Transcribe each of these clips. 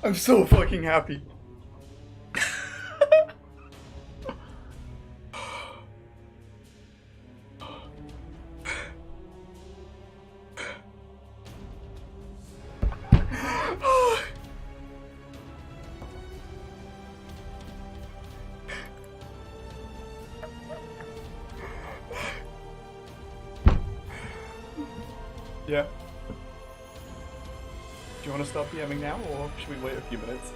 I'm so fucking happy. Yeah. Do you want to stop PMing now, or should we wait a few minutes?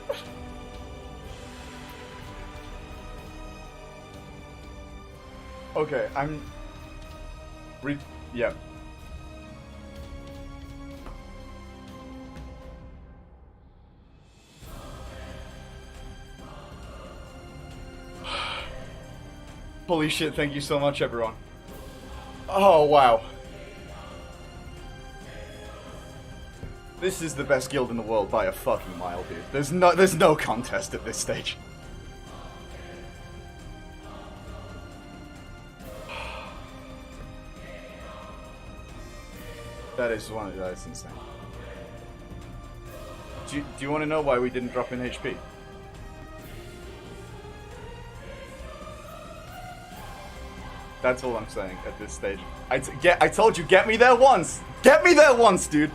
Okay, yeah. Holy shit, thank you so much, everyone. Oh, wow. This is the best guild in the world by a fucking mile, dude. There's no contest at this stage. That is insane. Do you want to know why we didn't drop in HP? That's all I'm saying at this stage. I told you, get me there once! Get me there once, dude!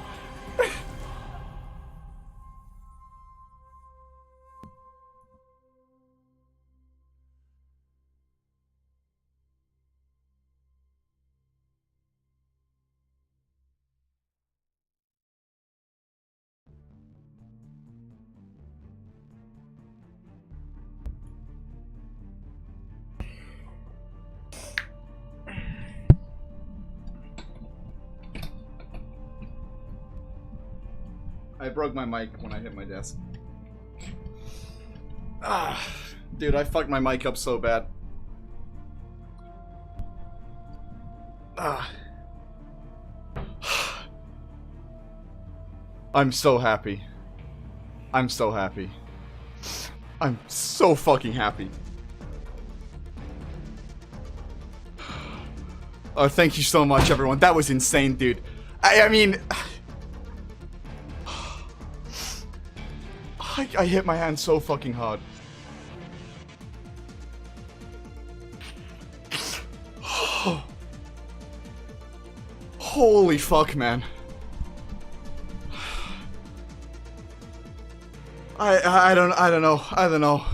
I broke my mic when I hit my desk. Ah, dude, I fucked my mic up so bad. Ah. I'm so happy. I'm so happy. I'm so fucking happy. Oh, thank you so much, everyone. That was insane, dude. I mean... I hit my hand so fucking hard. Holy fuck, man. I don't know.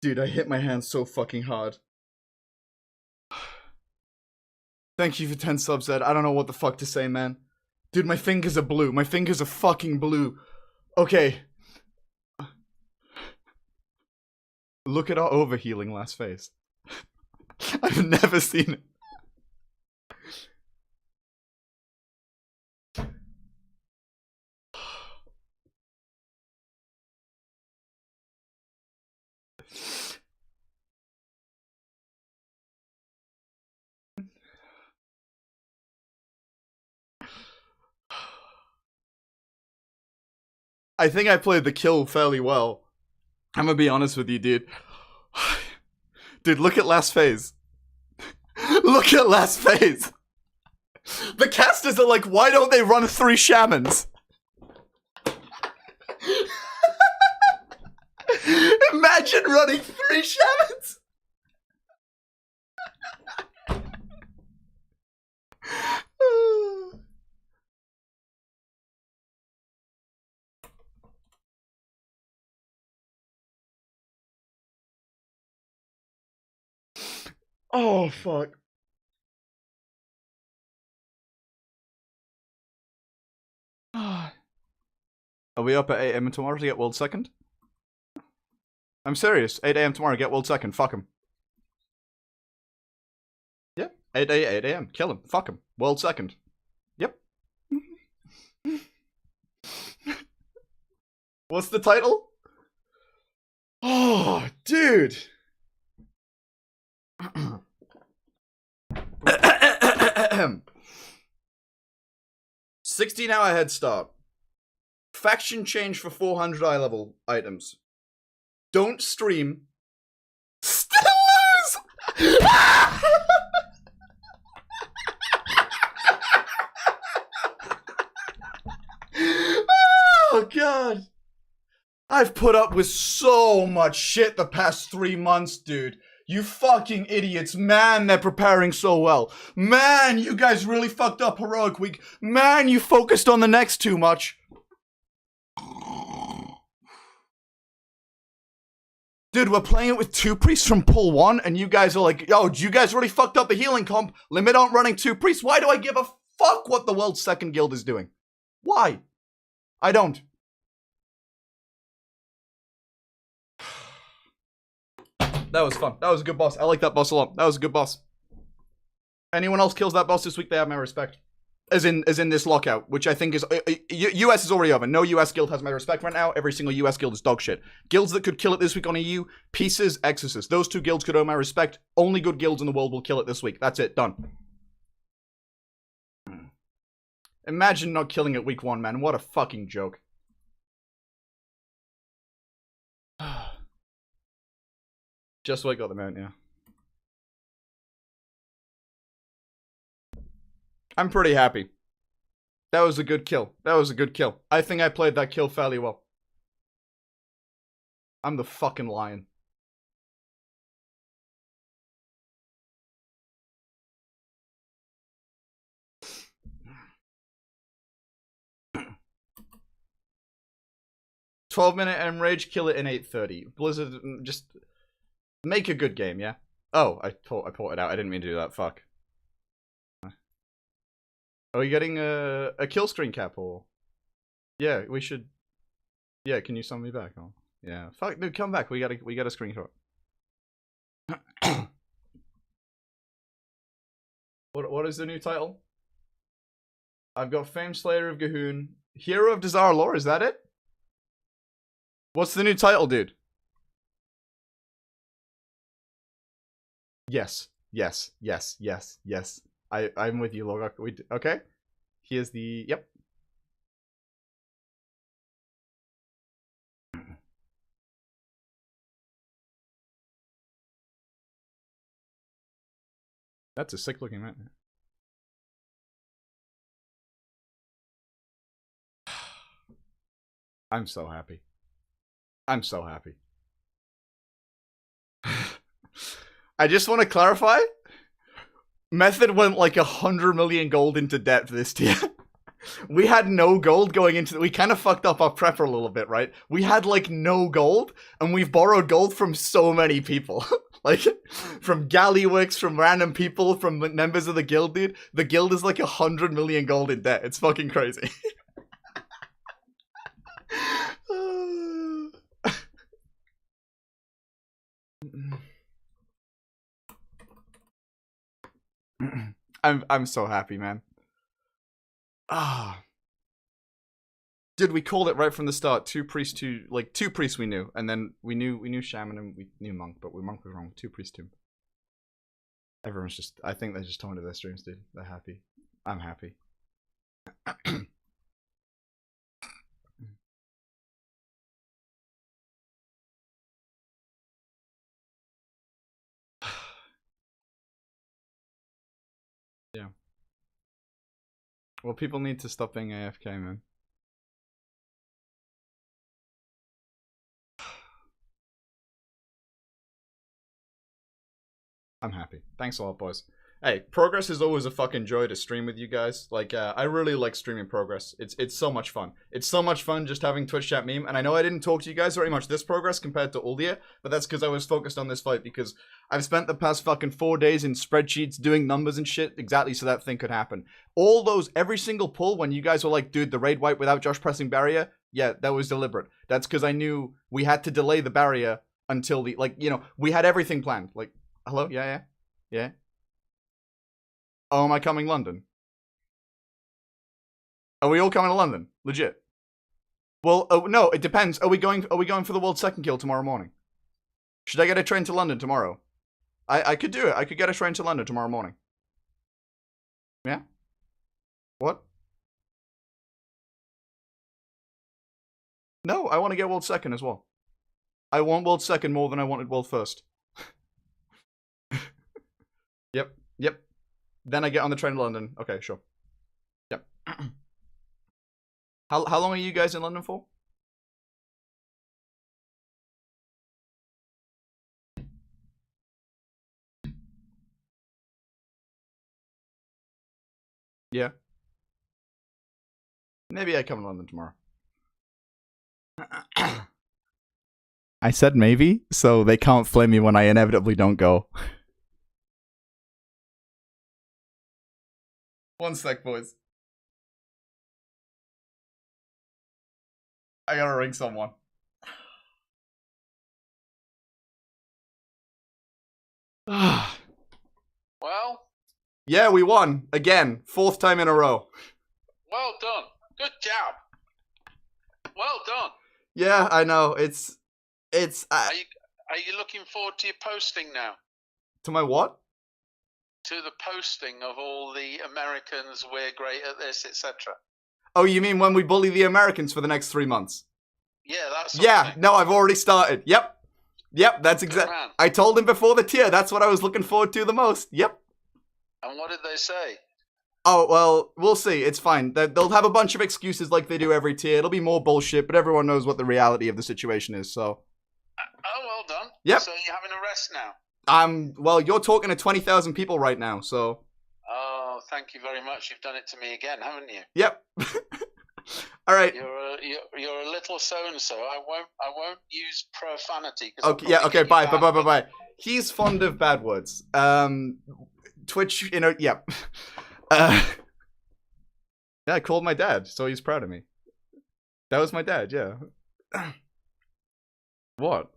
Dude, I hit my hand so fucking hard. Thank you for 10 subs, Ed. I don't know what the fuck to say, man. Dude, my fingers are blue. My fingers are fucking blue. Okay. Look at our overhealing last phase. I've never seen it. I think I played the kill fairly well. I'm gonna be honest with you, dude. Dude, look at last phase. Look at last phase. The casters are like, why don't they run 3 shamans? Imagine running 3 shamans. Oh, fuck. Are we up at 8 AM tomorrow to get world second? I'm serious. 8 AM tomorrow, get world second. Fuck him. Yep. 8 AM. Kill him. Fuck him. World second. Yep. What's the title? Oh, dude. 16-hour head start. Faction change for 400 eye level items. Don't stream. Still Oh, God. I've put up with so much shit the past 3 months, dude. You fucking idiots. Man, they're preparing so well. Man, you guys really fucked up Heroic Week. Man, you focused on the next too much. Dude, we're playing it with 2 priests from pull 1, and you guys are like, yo, you guys really fucked up the healing comp. Limit on running 2 priests. Why do I give a fuck what the world's second guild is doing? Why? I don't. That was fun. That was a good boss. I like that boss a lot. That was a good boss. Anyone else kills that boss this week, they have my respect. As in this lockout, which I think is... US is already over. No US guild has my respect right now. Every single US guild is dog shit. Guilds that could kill it this week on EU, Pieces, Exorcist. Those 2 guilds could earn my respect. Only good guilds in the world will kill it this week. That's it. Done. Imagine not killing it week 1, man. What a fucking joke. Just wait, got the mount, yeah. I'm pretty happy. That was a good kill. That was a good kill. I think I played that kill fairly well. I'm the fucking lion. "12-minute enrage, kill it in 8:30. Blizzard, just make a good game, yeah? Oh, I ported out. I didn't mean to do that. Fuck. Are we getting a kill screen cap or? Yeah, we should. Yeah, can you summon me back? Oh, yeah. Fuck, dude, come back. We got a screenshot. What is the new title? I've got Fame Slayer of Gahoon. Hero of Desire Lore, is that it? What's the new title, dude? Yes. Yes. Yes. Yes. Yes. I'm with you, Logok. Okay. Here's the... Yep. That's a sick looking man. I'm so happy. I'm so happy. I just want to clarify. Method went like 100 million gold into debt for this tier. We had no gold going into... We kind of fucked up our prepper a little bit, right? We had like no gold, and we've borrowed gold from so many people. Like, from Galleyworks, from random people, from members of the guild, dude. The guild is like 100 million gold in debt. It's fucking crazy. I'm so happy, man. Ah. Dude, we called it right from the start. 2 priests, 2 priests we knew, and then we knew shaman and we knew monk, but monk was wrong. 2 priests, 2. Everyone's just, I think they're just talking to their streams, dude. They're happy. I'm happy. Yeah. Well, people need to stop being AFK, man. I'm happy. Thanks a lot, boys. Hey, Progress is always a fucking joy to stream with you guys. Like, I really like streaming Progress. It's so much fun. It's so much fun just having Twitch chat meme. And I know I didn't talk to you guys very much this Progress compared to Uldia, but that's because I was focused on this fight, because I've spent the past fucking 4 days in spreadsheets doing numbers and shit exactly so that thing could happen. All those, every single pull when you guys were like, dude, the raid wipe without Josh pressing barrier, yeah, that was deliberate. That's because I knew we had to delay the barrier until the, like, you know, we had everything planned. Like, hello? Yeah. Oh, am I coming London? Are we all coming to London? Legit. Well, no, it depends. Are we going for the world's second kill tomorrow morning? Should I get a train to London tomorrow? I could do it. I could get a train to London tomorrow morning. Yeah? What? No, I want to get world second as well. I want world second more than I wanted world first. Yep. Then I get on the train to London. Okay, sure. Yep. How long are you guys in London for? Yeah. Maybe I come to London tomorrow. I said maybe, so they can't flame me when I inevitably don't go. One sec, boys. I gotta ring someone. Well? Yeah, we won. Again. 4th time in a row. Well done. Good job. Well done. Yeah, I know. It's Are you looking forward to your posting now? To my what? To the posting of all the Americans, we're great at this, etc. Oh, you mean when we bully the Americans for the next 3 months? Yeah, that's no, I've already started. Yep, that's exactly. I told him before the tier. That's what I was looking forward to the most. Yep. And what did they say? Oh, well, we'll see. It's fine. They'll have a bunch of excuses like they do every tier. It'll be more bullshit, but everyone knows what the reality of the situation is, so. Oh, well done. Yep. So you're having a rest now? Well, you're talking to 20,000 people right now, so. Oh, thank you very much. You've done it to me again, haven't you? Yep. All right. You're a little so-and-so. I won't use profanity. Okay, yeah, okay, bye. He's fond of bad words. Twitch, yep. Yeah, I called my dad, so he's proud of me. That was my dad, yeah. What?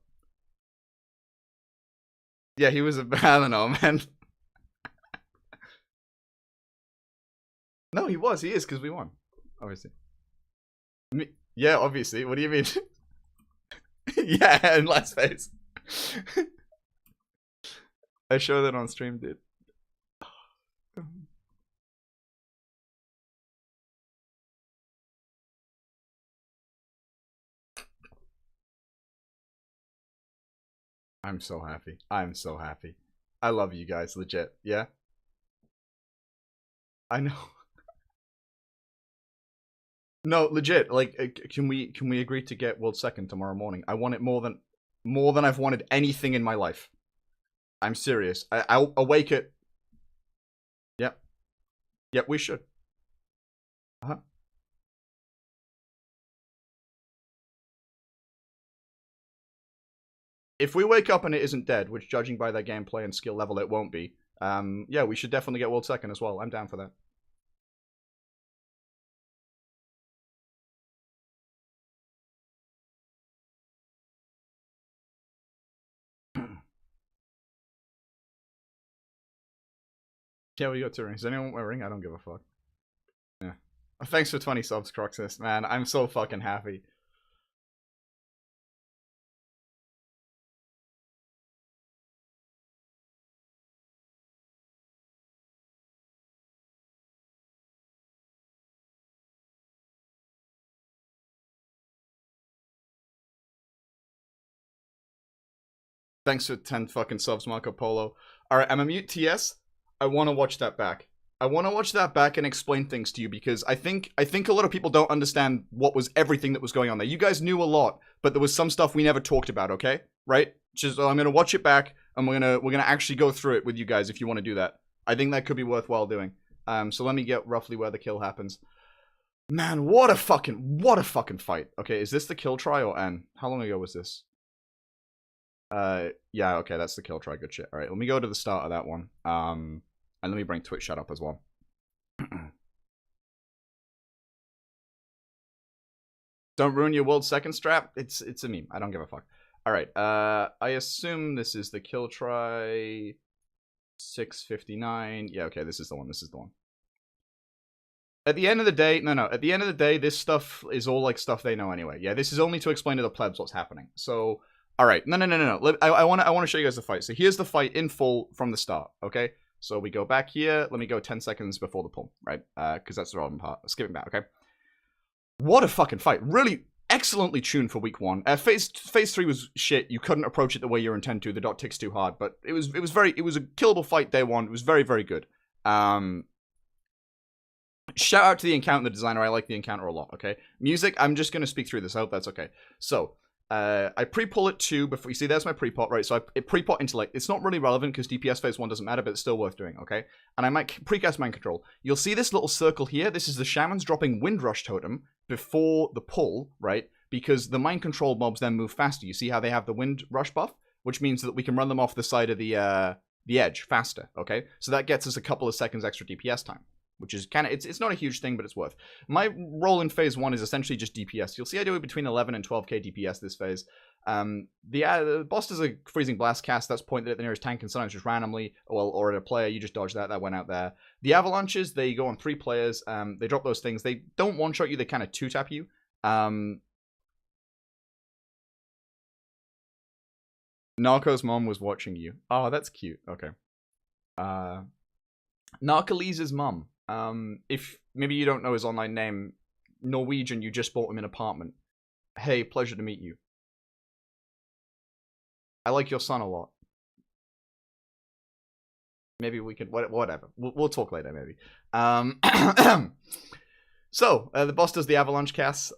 Yeah, he was I don't know, man. No, he is, because we won. Obviously. Yeah, obviously. What do you mean? Yeah, in last phase. I showed that on stream, dude. I'm so happy. I'm so happy. I love you guys, legit. Yeah? I know. No, legit. Like, can we agree to get world second tomorrow morning? I want it more than I've wanted anything in my life. I'm serious. I'll awake it. Yep. Yep, we should. Uh-huh. If we wake up and it isn't dead, which judging by their gameplay and skill level it won't be, yeah, we should definitely get world second as well. I'm down for that. Yeah, we got 2 rings. Does anyone want my ring? I don't give a fuck. Yeah. Thanks for 20 subs, Croxus. Man, I'm so fucking happy. Thanks for 10 fucking subs, Marco Polo. Alright, I'm a mute TS. I want to watch that back. I want to watch that back and explain things to you because I think a lot of people don't understand what was everything that was going on there. You guys knew a lot, but there was some stuff we never talked about, okay? Right? Just I'm gonna watch it back and we're gonna actually go through it with you guys if you want to do that. I think that could be worthwhile doing. So let me get roughly where the kill happens. Man, what a fucking fight. Okay, is this the kill try or N? How long ago was this? Yeah, okay, that's the kill try. Good shit. Alright, let me go to the start of that one. And let me bring Twitch chat up as well. Don't ruin your world second strap. It's a meme. I don't give a fuck. Alright, I assume this is the kill try 659. Yeah, okay, this is the one. At the end of the day, at the end of the day, this stuff is all like stuff they know anyway. Yeah, this is only to explain to the plebs what's happening. So, alright, no. I want to show you guys the fight. So here's the fight in full from the start, okay? So we go back here. Let me go 10 seconds before the pull, right? Because that's the relevant part. Skipping back, okay? What a fucking fight. Really, excellently tuned for week 1. Phase 3 was shit. You couldn't approach it the way you're intended to. The dot ticks too hard, but it was a killable fight day 1. It was very, very good. Shout out to the encounter designer. I like the encounter a lot. Okay, music. I'm just gonna speak through this. I hope that's okay. So, I pre-pull it too before you see. There's my pre-pot, right? So I pre-pot intellect. It's not really relevant because DPS phase 1 doesn't matter, but it's still worth doing. Okay, and I might precast mind control. You'll see this little circle here. This is the shamans dropping Windrush totem before the pull, right? Because the mind control mobs then move faster. You see how they have the Windrush buff, which means that we can run them off the side of the edge faster. Okay, so that gets us a couple of seconds extra DPS time, which is kind of, it's not a huge thing, but it's worth. My role in phase 1 is essentially just DPS. You'll see I do it between 11 and 12k DPS this phase. The boss does a freezing blast cast that's pointed at the nearest tank and sometimes just randomly, or at a player. You just dodge that. That went out there. The avalanches, they go on 3 players. They drop those things. They don't one-shot you. They kind of 2-tap you. Narco's mom was watching you. Oh, that's cute. Okay. Narcolese's mom. If maybe you don't know his online name, Norwegian, you just bought him an apartment. Hey, pleasure to meet you. I like your son a lot. Maybe we could, whatever. We'll talk later, maybe. So, the boss does the avalanche cast.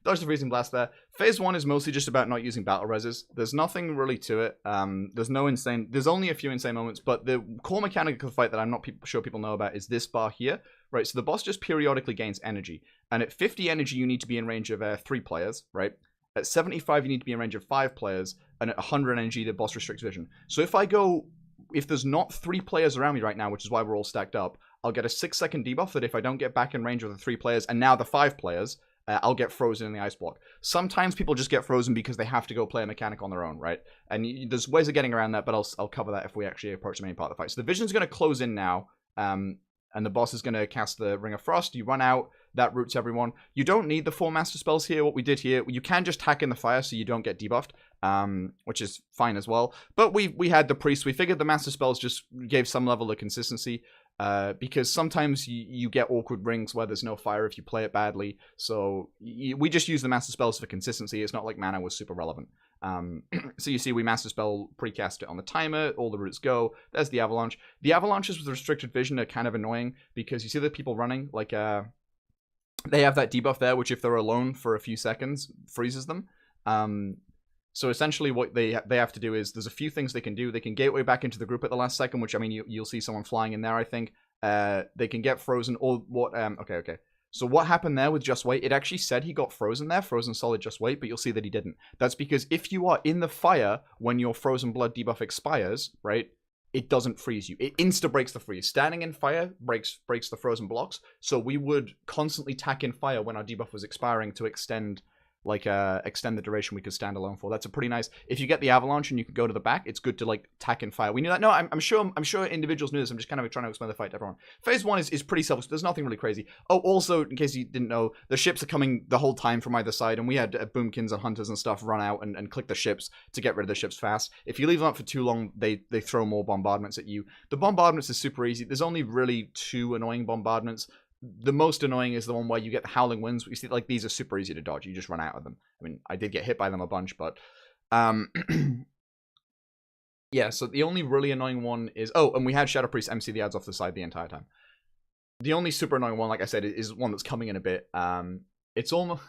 Dodge the freezing blast there. Phase 1 is mostly just about not using battle reses. There's nothing really to it. There's only a few insane moments, but the core mechanic of the fight that I'm not sure people know about is this bar here. Right, so the boss just periodically gains energy. And at 50 energy, you need to be in range of 3 players, right? At 75, you need to be in range of 5 players. And at 100 energy, the boss restricts vision. So if there's not 3 players around me right now, which is why we're all stacked up, I'll get a 6-second debuff that if I don't get back in range of the 3 players, and now the 5 players, I'll get frozen in the ice block. Sometimes people just get frozen because they have to go play a mechanic on their own, right? And there's ways of getting around that, but I'll cover that if we actually approach the main part of the fight. So the vision's going to close in now, and the boss is going to cast the Ring of Frost. You run out, that roots everyone. You don't need the 4 master spells here. What we did here, you can just hack in the fire so you don't get debuffed, which is fine as well. But we had the priest. We figured the master spells just gave some level of consistency. Because sometimes you get awkward rings where there's no fire if you play it badly. So we just use the master spells for consistency. It's not like mana was super relevant. So you see we master spell precast it on the timer. All the roots go. There's the avalanche. The avalanches with restricted vision are kind of annoying because you see the people running like they have that debuff there, which if they're alone for a few seconds freezes them. So essentially what they have to do is, there's a few things they can do. They can gateway back into the group at the last second, which, I mean, you'll see someone flying in there, I think. They can get frozen, or what, okay. So what happened there with Just Wait, it actually said he got frozen there, frozen solid Just Wait, but you'll see that he didn't. That's because if you are in the fire when your frozen blood debuff expires, right, it doesn't freeze you. It insta-breaks the freeze. Standing in fire breaks the frozen blocks, so we would constantly tack in fire when our debuff was expiring to extend the duration we could stand alone for. That's a pretty nice. If you get the avalanche and you can go to the back, it's good to like tack and fire. We knew that. No, I'm sure individuals knew this. I'm just kind of trying to explain the fight to everyone. Phase 1 is pretty self. There's nothing really crazy. Oh, also, in case you didn't know, the ships are coming the whole time from either side, and we had boomkins and hunters and stuff run out and click the ships to get rid of the ships fast. If you leave them up for too long, they throw more bombardments at you. The bombardments is super easy. There's only really 2 annoying bombardments. The most annoying is the one where you get the howling winds. You see, like, these are super easy to dodge. You just run out of them. I mean, I did get hit by them a bunch, but yeah, so the only really annoying one is, oh, and we had Shadow Priest MC the ads off the side the entire time. The only super annoying one, like I said, is one that's coming in a bit. It's almost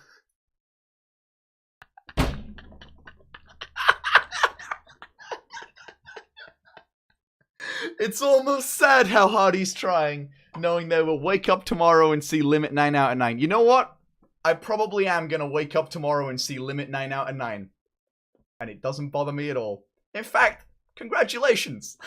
it's almost sad how hard he's trying, knowing they will wake up tomorrow and see limit 9 out of 9. You know what? I probably am going to wake up tomorrow and see limit 9 out of 9. And it doesn't bother me at all. In fact, congratulations!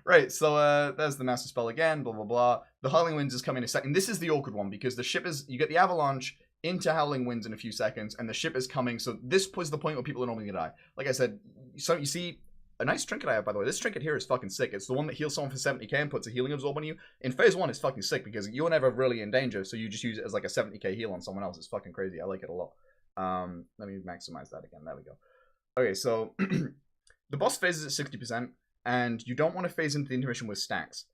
Right, so there's the master spell again, blah, blah, blah. The Howling Winds is coming in a second. This is the awkward one, because the ship is, you get the avalanche into Howling Winds in a few seconds, and the ship is coming, so this was the point where people are normally gonna die. Like I said, so you see, a nice trinket I have, by the way. This trinket here is fucking sick. It's the one that heals someone for 70k and puts a healing absorb on you. In phase 1, it's fucking sick, because you're never really in danger, so you just use it as like a 70k heal on someone else. It's fucking crazy. I like it a lot. Let me maximize that again. There we go. Okay, so the boss phase is at 60%. and you don't want to phase into the intermission with stacks.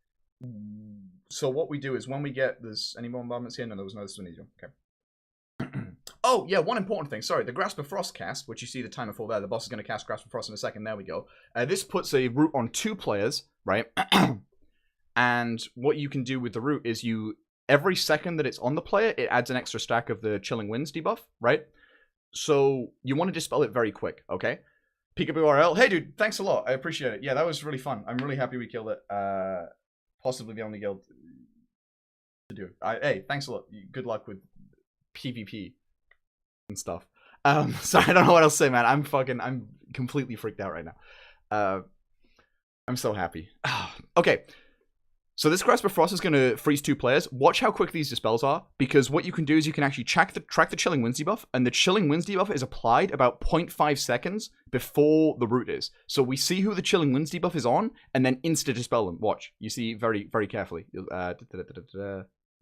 So what we do is when we get this, any more bombardments here? No, there was no. This one easier. Okay. Oh, yeah, one important thing. Sorry, the Grasp of Frost cast, which you see the timer for there. The boss is going to cast Grasp of Frost in a second. There we go. This puts a root on 2 players, right? And what you can do with the root is every second that it's on the player, it adds an extra stack of the Chilling Winds debuff, right? So you want to dispel it very quick, okay? Peekaboo RL. Hey, dude, thanks a lot. I appreciate it. Yeah, that was really fun. I'm really happy we killed it. Possibly the only guild to do it. Hey, thanks a lot. Good luck with PvP and stuff. Sorry, I don't know what else to say, man. I'm completely freaked out right now. I'm so happy. Okay. So this Grasp of Frost is going to freeze 2 players. Watch how quick these dispels are, because what you can do is you can actually track the Chilling Winds debuff, and the Chilling Winds debuff is applied about 0.5 seconds before the root is. So we see who the Chilling Winds debuff is on, and then insta-dispel them. Watch. You see very, very carefully.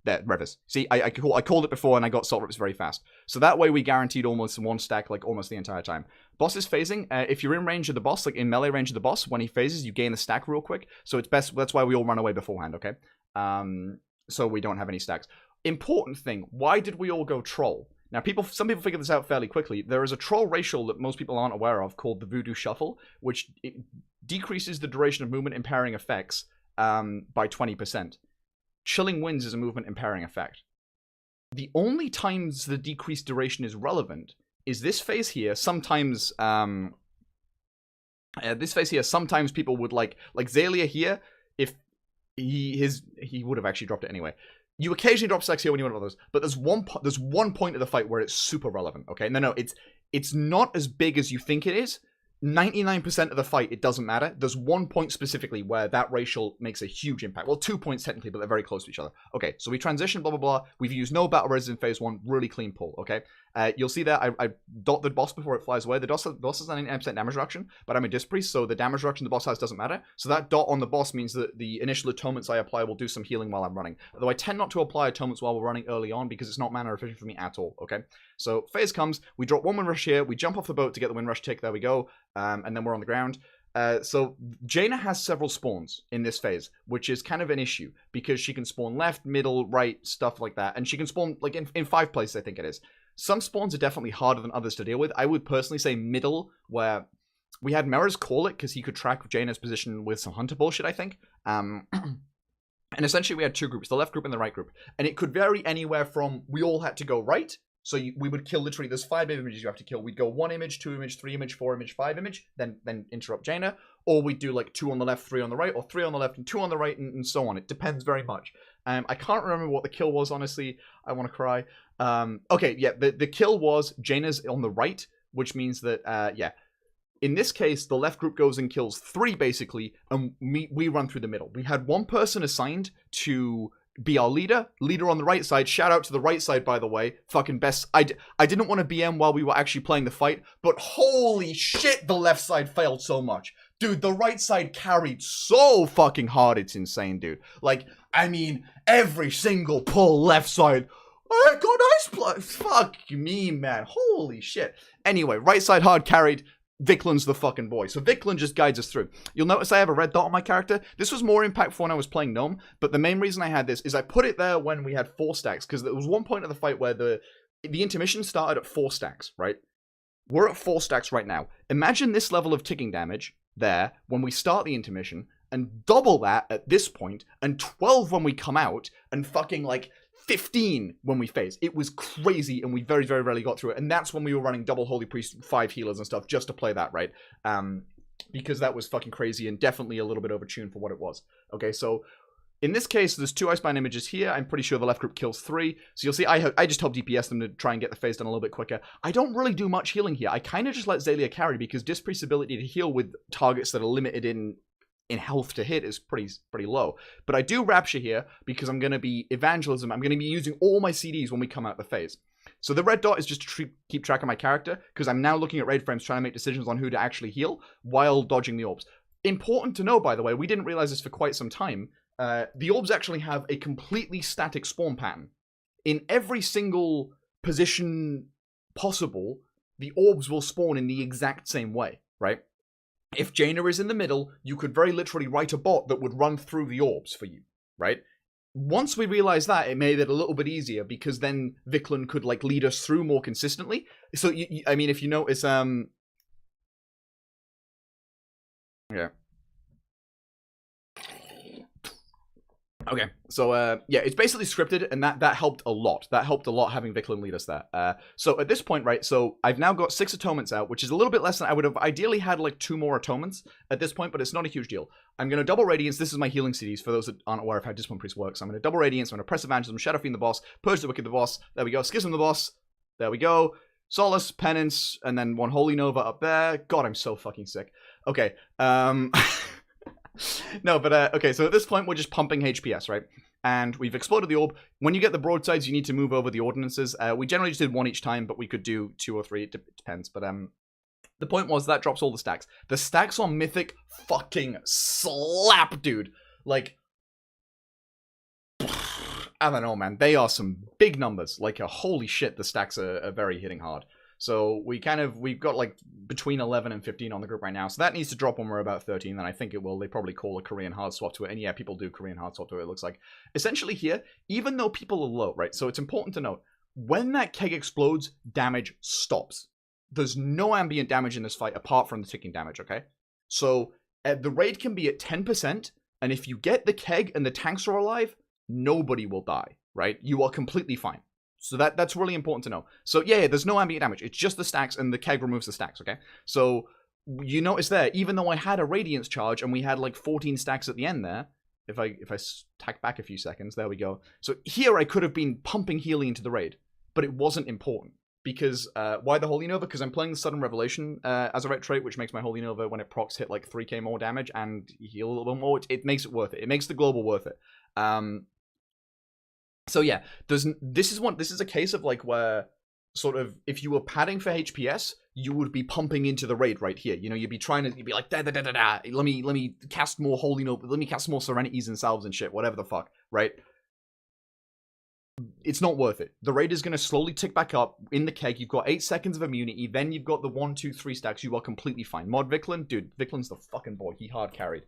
There, Revis. See, I called it before, and I got Salt Rips very fast. So that way we guaranteed almost 1 stack, like, almost the entire time. Boss is phasing. If you're in range of the boss, like in melee range of the boss, when he phases, you gain the stack real quick. So it's best, that's why we all run away beforehand, okay? So we don't have any stacks. Important thing, why did we all go Troll? Now, some people figure this out fairly quickly. There is a Troll racial that most people aren't aware of called the Voodoo Shuffle, which decreases the duration of movement impairing effects by 20%. Chilling Winds is a movement impairing effect. The only times the decreased duration is relevant is this phase here. Sometimes, sometimes people would like Zalia here. If he would have actually dropped it anyway. You occasionally drop Sex here when you want others, but there's one point of the fight where it's super relevant. Okay, no, it's not as big as you think it is. 99% of the fight, it doesn't matter. There's 1 point specifically where that racial makes a huge impact. Well, 2 points technically, but they're very close to each other. Okay, so we transition, blah, blah, blah. We've used no battle res in phase 1. Really clean pull, okay? You'll see that I dot the boss before it flies away. The boss has 99% damage reduction, but I'm a Disc Priest, so the damage reduction the boss has doesn't matter. So that dot on the boss means that the initial atonements I apply will do some healing while I'm running. Although I tend not to apply atonements while we're running early on because it's not mana efficient for me at all, okay? So phase comes, we drop 1 Windrush here, we jump off the boat to get the Windrush tick, there we go, and then we're on the ground. So Jana has several spawns in this phase, which is kind of an issue because she can spawn left, middle, right, stuff like that, and she can spawn like in 5 places, I think it is. Some spawns are definitely harder than others to deal with. I would personally say middle, where we had Mera's call it because he could track Jana's position with some hunter bullshit, I think. And essentially we had 2 groups, the left group and the right group, and it could vary anywhere from we all had to go right. So we would kill literally, there's 5 images you have to kill. We'd go 1 image, 2 image, 3 image, 4 image, 5 image, then interrupt Jana. Or we'd do like 2 on the left, 3 on the right, or 3 on the left and 2 on the right, and so on. It depends very much. I can't remember what the kill was, honestly. I want to cry. Okay, yeah, the kill was Jana's on the right, which means that, yeah. In this case, the left group goes and kills 3, basically, and we run through the middle. We had 1 person assigned to be our leader on the right side. Shout out to the right side, by the way. Fucking best. I didn't want to BM while we were actually playing the fight, but holy shit, the left side failed so much. Dude, the right side carried so fucking hard, it's insane, dude. Like, I mean, every single pull left side, I got ice play. Fuck me, man. Holy shit. Anyway, right side hard carried. Viklin's the fucking boy. So Viklin just guides us through. You'll notice I have a red dot on my character. This was more impactful when I was playing Gnome, but the main reason I had this is I put it there when we had 4 stacks, because there was one point of the fight where the intermission started at 4 stacks, right? We're at 4 stacks right now. Imagine this level of ticking damage there when we start the intermission, and double that at this point, and 12 when we come out, and fucking like 15 when we phase. It was crazy, and we very, very rarely got through it. And that's when we were running double Holy Priest, 5 healers and stuff, just to play that, right? Because that was fucking crazy, and definitely a little bit overtuned for what it was. Okay, so in this case, there's 2 Icebind images here. I'm pretty sure the left group kills 3. So you'll see I just help DPS them to try and get the phase done a little bit quicker. I don't really do much healing here. I kind of just let Zalia carry, because Disc Priest's ability to heal with targets that are limited in health to hit is pretty low. But I do Rapture here because I'm going to be Evangelism. I'm going to be using all my CDs when we come out the phase. So the red dot is just to keep track of my character, because I'm now looking at raid frames trying to make decisions on who to actually heal while dodging the orbs. Important to know, by the way, we didn't realize this for quite some time. The orbs actually have a completely static spawn pattern. In every single position possible, the orbs will spawn in the exact same way, right? If Jana is in the middle, you could very literally write a bot that would run through the orbs for you, right? Once we realized that, it made it a little bit easier because then Viklan could like lead us through more consistently. So I mean, if you notice, yeah. Okay, so yeah, it's basically scripted, and that helped a lot. That helped a lot having Viklan lead us there. So at this point, right, so I've now got 6 atonements out, which is a little bit less than I would have ideally had, like 2 more atonements at this point, but it's not a huge deal. I'm going to double Radiance. This is my healing CDs, for those that aren't aware of how Discipline Priest works. I'm going to double Radiance, I'm going to press Evangelism, Shadow Fiend the boss, Purge the Wicked the boss, there we go, Schism the boss, there we go, Solace, Penance, and then 1 Holy Nova up there. God, I'm so fucking sick. Okay, no, but okay, so at this point, we're just pumping HPS, right? And we've exploded the orb. When you get the broadsides, you need to move over the ordinances. We generally just did 1 each time, but we could do 2 or 3, it depends. But the point was that drops all the stacks. The stacks on Mythic fucking slap, dude. Like, I don't know, man. They are some big numbers. Like, holy shit, the stacks are very hitting hard. So we've got like between 11 and 15 on the group right now. So that needs to drop when we're about 13, and I think it will. They probably call a Korean hard swap to it. And yeah, people do Korean hard swap to it, it looks like. Essentially here, even though people are low, right? So it's important to note, when that keg explodes, damage stops. There's no ambient damage in this fight apart from the ticking damage, okay? So the raid can be at 10%, and if you get the keg and the tanks are alive, nobody will die, right? You are completely fine. So that's really important to know. So yeah, there's no ambient damage. It's just the stacks, and the keg removes the stacks, okay? So you notice there, even though I had a Radiance charge, and we had like 14 stacks at the end there, if I tack back a few seconds, there we go. So here I could have been pumping healing into the raid, but it wasn't important. Because, why the Holy Nova? Because I'm playing the Sudden Revelation as a ret trait, which makes my Holy Nova, when it procs, hit like 3k more damage and heal a little bit more. It makes it worth it. It makes the global worth it. So yeah, this is a case of like where sort of if you were padding for HPS, you would be pumping into the raid right here. You know, you'd be like da da da da da. Let me cast more Holy Nova. Let me cast more Serenities and Salves and shit. Whatever the fuck, right? It's not worth it. The raid is going to slowly tick back up in the keg. You've got 8 seconds of immunity. Then you've got the 1, 2, 3 stacks. You are completely fine. Mod Viklan, dude. Viklan's the fucking boy. He hard carried.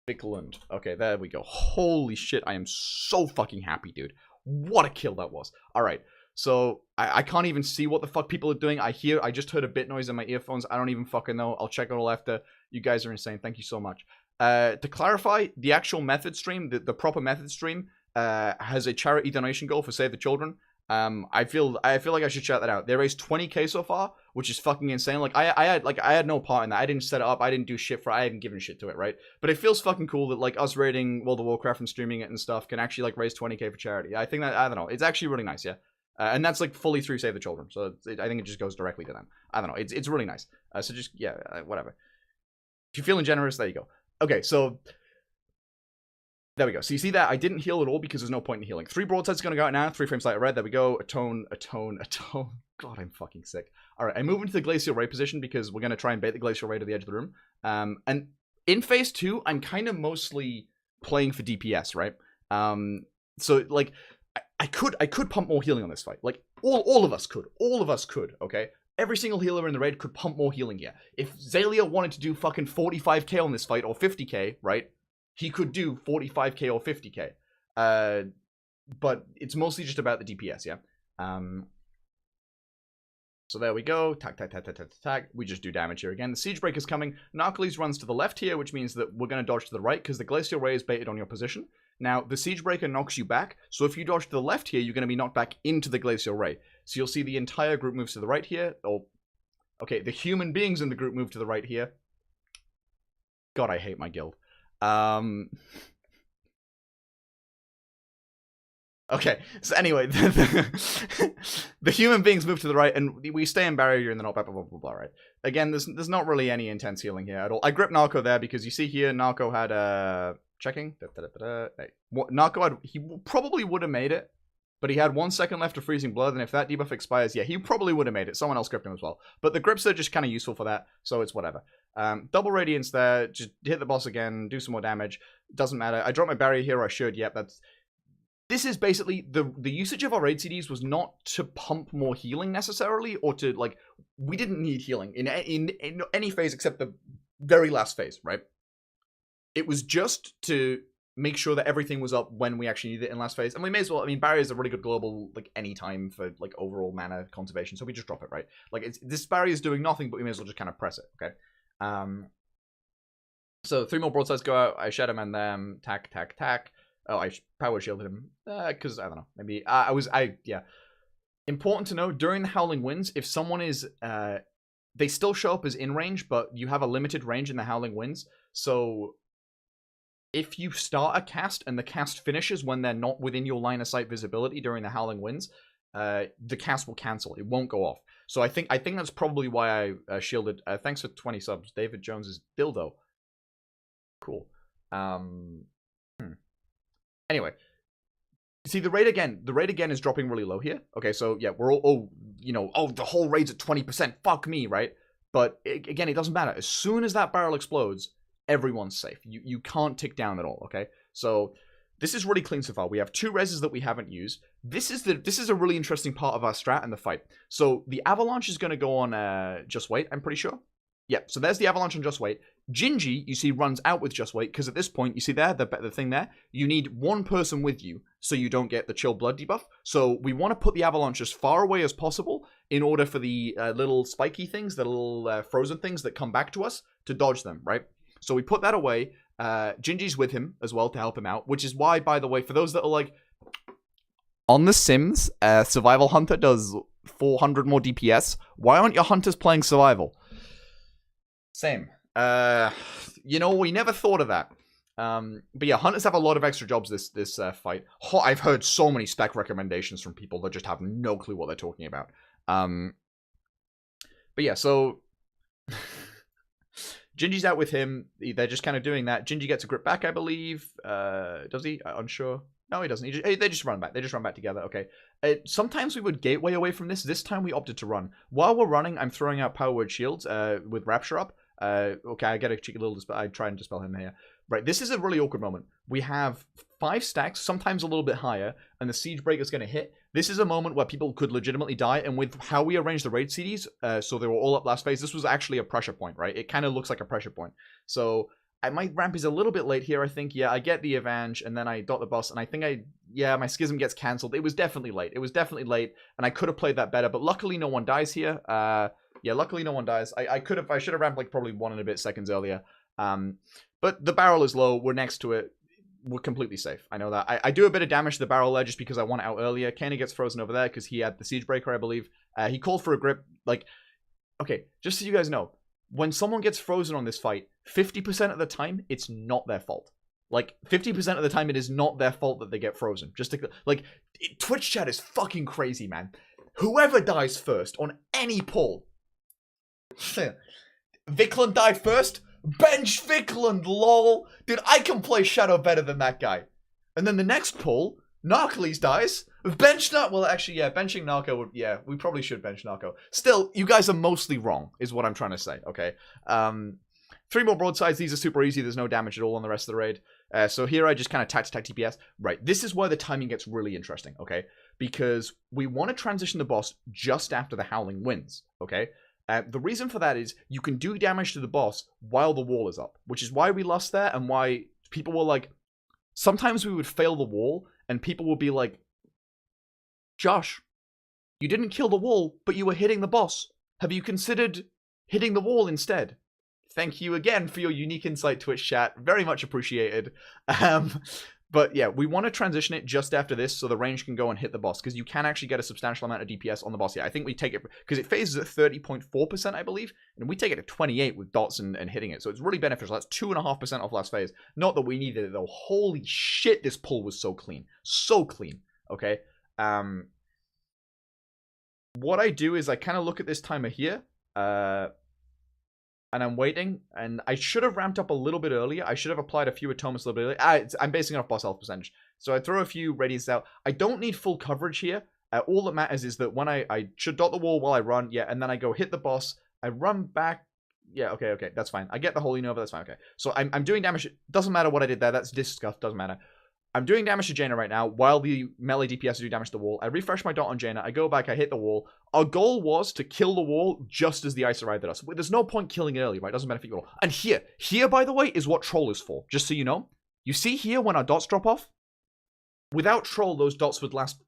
Viklan. Okay, there we go. Holy shit, I am so fucking happy, dude. What a kill that was. Alright, so I can't even see what the fuck people are doing. I just heard a bit noise in my earphones. I don't even fucking know. I'll check it all after. You guys are insane. Thank you so much. To clarify, the actual method stream, the proper method stream, has a charity donation goal for Save the Children. I feel like I should shout that out. They raised 20k so far, which is fucking insane. Like I had no part in that. I didn't set it up. I didn't do shit for it. I haven't given shit to it, right? But it feels fucking cool that like us raiding World of Warcraft and streaming it and stuff can actually like raise 20k for charity. I think that, I don't know, it's actually really nice, yeah. And that's like fully through Save the Children, so I think it just goes directly to them. I don't know, it's really nice. So just yeah, whatever. If you're feeling generous, there you go. Okay, so there we go. So you see that I didn't heal at all because there's no point in healing. 3 broadsides going to go out now. 3 frames light red. There we go. Atone. God, I'm fucking sick. All right, I move into the Glacial Ray position because we're going to try and bait the Glacial Ray to the edge of the room. And in phase 2, I'm kind of mostly playing for DPS, right? So like I could pump more healing on this fight. Like all of us could. All of us could. Okay. Every single healer in the raid could pump more healing here. If Zalia wanted to do fucking 45k on this fight or 50k, right? He could do 45k or 50k. But it's mostly just about the DPS, yeah? So there we go. Tack, tack, tack, tack, tack, tack. We just do damage here again. The Siege Breaker's coming. Narcoles runs to the left here, which means that we're going to dodge to the right because the Glacial Ray is baited on your position. Now, the Siege Breaker knocks you back. So if you dodge to the left here, you're going to be knocked back into the Glacial Ray. So you'll see the entire group moves to the right here. Oh, okay, the human beings in the group move to the right here. God, I hate my guild. Okay, so anyway, the human beings move to the right, and we stay in barrier, and then blah, blah, blah, blah, blah, right? Again, there's not really any intense healing here at all. I gripped Narco there, because you see here, Narco had, checking, hey. Narco had, he probably would have made it, but he had 1 second left of Freezing Blood, and if that debuff expires, yeah, he probably would have made it. Someone else gripped him as well. But the grips are just kind of useful for that, so it's whatever. Double Radiance there, just hit the boss again, do some more damage. Doesn't matter. I dropped my barrier here, I should, yep, this is basically, the usage of our raid CDs was not to pump more healing necessarily, or to, like, we didn't need healing in any phase except the very last phase, right? It was just to make sure that everything was up when we actually needed it in last phase. And we may as well, I mean, Barrier is a really good global, like, any time for, like, overall mana conservation, so we just drop it, right? Like, this Barrier is doing nothing, but we may as well just kind of press it, okay? So 3 more broadsides go out, I Shadow Man them, tack, tack, tack. Oh, I power shielded him, because, I don't know, maybe, yeah. Important to know, during the Howling Winds, if someone is, they still show up as in range, but you have a limited range in the Howling Winds, so if you start a cast and the cast finishes when they're not within your line of sight visibility during the Howling Winds, the cast will cancel. It won't go off. So I think that's probably why I shielded. Thanks for 20 subs. David Jones's dildo. Cool. Anyway. See, the rate again is dropping really low here. Okay, so yeah, we're all, the whole raid's at 20%. Fuck me, right? But again, it doesn't matter. As soon as that barrel explodes, everyone's safe. You can't tick down at all, okay? So this is really clean so far. We have 2 reses that we haven't used. This is a really interesting part of our strat and the fight. So the avalanche is going to go on Just Wait, I'm pretty sure. Yeah, so there's the avalanche on Just Wait. Gingy, you see, runs out with Just Wait, because at this point, you see there, the thing there, you need 1 person with you, so you don't get the chill blood debuff. So we want to put the avalanche as far away as possible, in order for the little spiky things, the little frozen things that come back to us, to dodge them, right? So we put that away. Gingy's with him as well to help him out, which is why, by the way, for those that are like, on The Sims, Survival Hunter does 400 more DPS. Why aren't your hunters playing Survival? Same. We never thought of that. But yeah, hunters have a lot of extra jobs this fight. I've heard so many spec recommendations from people that just have no clue what they're talking about. But yeah, so Gingy's out with him. They're just kind of doing that. Gingy gets a grip back, I believe. Does he? Unsure. No, he doesn't. They just run back. They just run back together. Okay. Sometimes we would gateway away from this. This time we opted to run. While we're running, I'm throwing out Power Word Shields with Rapture up. Okay, I get a cheeky little dispel. I try and dispel him here. Right, this is a really awkward moment. We have 5 stacks, sometimes a little bit higher, and the Siege Breaker's going to hit. This is a moment where people could legitimately die, and with how we arranged the raid CDs, so they were all up last phase, this was actually a pressure point, right? It kind of looks like a pressure point. So my ramp is a little bit late here, I think. Yeah, I get the Avenge, and then I dot the boss, and I think my Schism gets cancelled. It was definitely late. It was definitely late, and I could have played that better, but luckily no one dies here. Yeah, luckily no one dies. I should have ramped like probably 1 and a bit seconds earlier. But the barrel is low. We're next to it. We're completely safe. I know that. I do a bit of damage to the barrel there just because I want it out earlier. Kenny gets frozen over there because he had the Siege Breaker, I believe. He called for a grip. Like, okay, just so you guys know, when someone gets frozen on this fight, 50% of the time, it's not their fault. Like, 50% of the time, it is not their fault that they get frozen. Twitch chat is fucking crazy, man. Whoever dies first on any poll. Vikland died first. Bench Vikland, lol. Dude, I can play Shadow better than that guy. And then the next pull, Narcles dies. Bench Narco. Well, actually, yeah, benching Narco would. Yeah, we probably should bench Narco. Still, you guys are mostly wrong, is what I'm trying to say, okay? 3 more broadsides. These are super easy. There's no damage at all on the rest of the raid. So here I just kind of tack TPS. Right, this is where the timing gets really interesting, okay? Because we want to transition the boss just after the Howling Winds, okay? The reason for that is you can do damage to the boss while the wall is up, which is why we lost there and why people were like, sometimes we would fail the wall and people would be like, Josh, you didn't kill the wall, but you were hitting the boss. Have you considered hitting the wall instead? Thank you again for your unique insight, Twitch chat. Very much appreciated. But yeah, we want to transition it just after this so the range can go and hit the boss, because you can actually get a substantial amount of DPS on the boss. Yeah, I think we take it, because it phases at 30.4%, I believe, and we take it to 28 with dots and hitting it. So it's really beneficial. That's 2.5% off last phase. Not that we needed it, though. Holy shit, this pull was so clean. So clean, okay? What I do is I kind of look at this timer here, and I'm waiting, and I should have ramped up a little bit earlier. I should have applied a few atomas a little bit earlier. I'm basing it off boss health percentage. So I throw a few radius out. I don't need full coverage here. All that matters is that when I should dot the wall while I run, yeah, and then I go hit the boss. I run back. Yeah, okay, that's fine. I get the Holy Nova, that's fine, okay. So I'm doing damage. Doesn't matter what I did there. That's discussed, doesn't matter. I'm doing damage to Jana right now while the melee DPS do damage to the wall. I refresh my dot on Jana. I go back. I hit the wall. Our goal was to kill the wall just as the ice arrived at us. There's no point killing it early, right? It doesn't benefit you at all. And here, by the way, is what Troll is for. Just so you know. You see here when our dots drop off? Without Troll, those dots would last...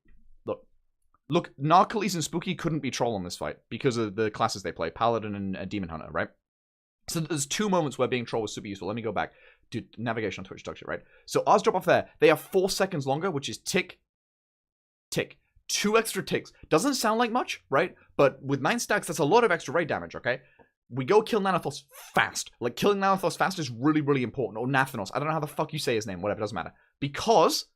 Look, Narcoles and Spooky couldn't be Troll in this fight because of the classes they play. Paladin and Demon Hunter, right? So there's 2 moments where being Troll was super useful. Let me go back. Dude, navigation on Twitch structure, right? So ours drop off there. They have 4 seconds longer, which is tick, tick. 2 extra ticks. Doesn't sound like much, right? But with 9 stacks, that's a lot of extra raid damage, okay? We go kill Nanathos fast. Like, killing Nanathos fast is really, really important. Or Nathanos. I don't know how the fuck you say his name. Whatever, doesn't matter. Because,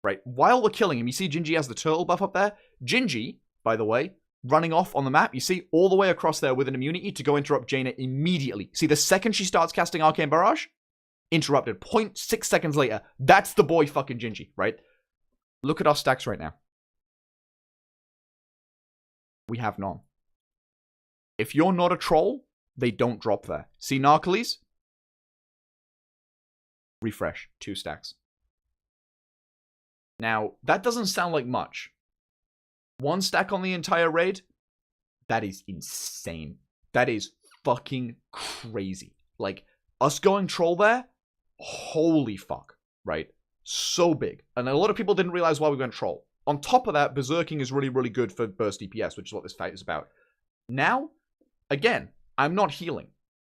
right, while we're killing him, you see Gingy has the turtle buff up there? Gingy, by the way, running off on the map, you see, all the way across there with an immunity to go interrupt Jana immediately. See, the second she starts casting Arcane Barrage, interrupted. 0.6 seconds later, that's the boy fucking Gingy, right? Look at our stacks right now. We have none. If you're not a troll, they don't drop there. See Narcoles? Refresh. 2 stacks. Now, that doesn't sound like much. 1 stack on the entire raid? That is insane. That is fucking crazy. Like, us going troll there? Holy fuck. Right? So big. And a lot of people didn't realize why we went troll. On top of that, berserking is really, really good for burst DPS, which is what this fight is about. Now, again, I'm not healing.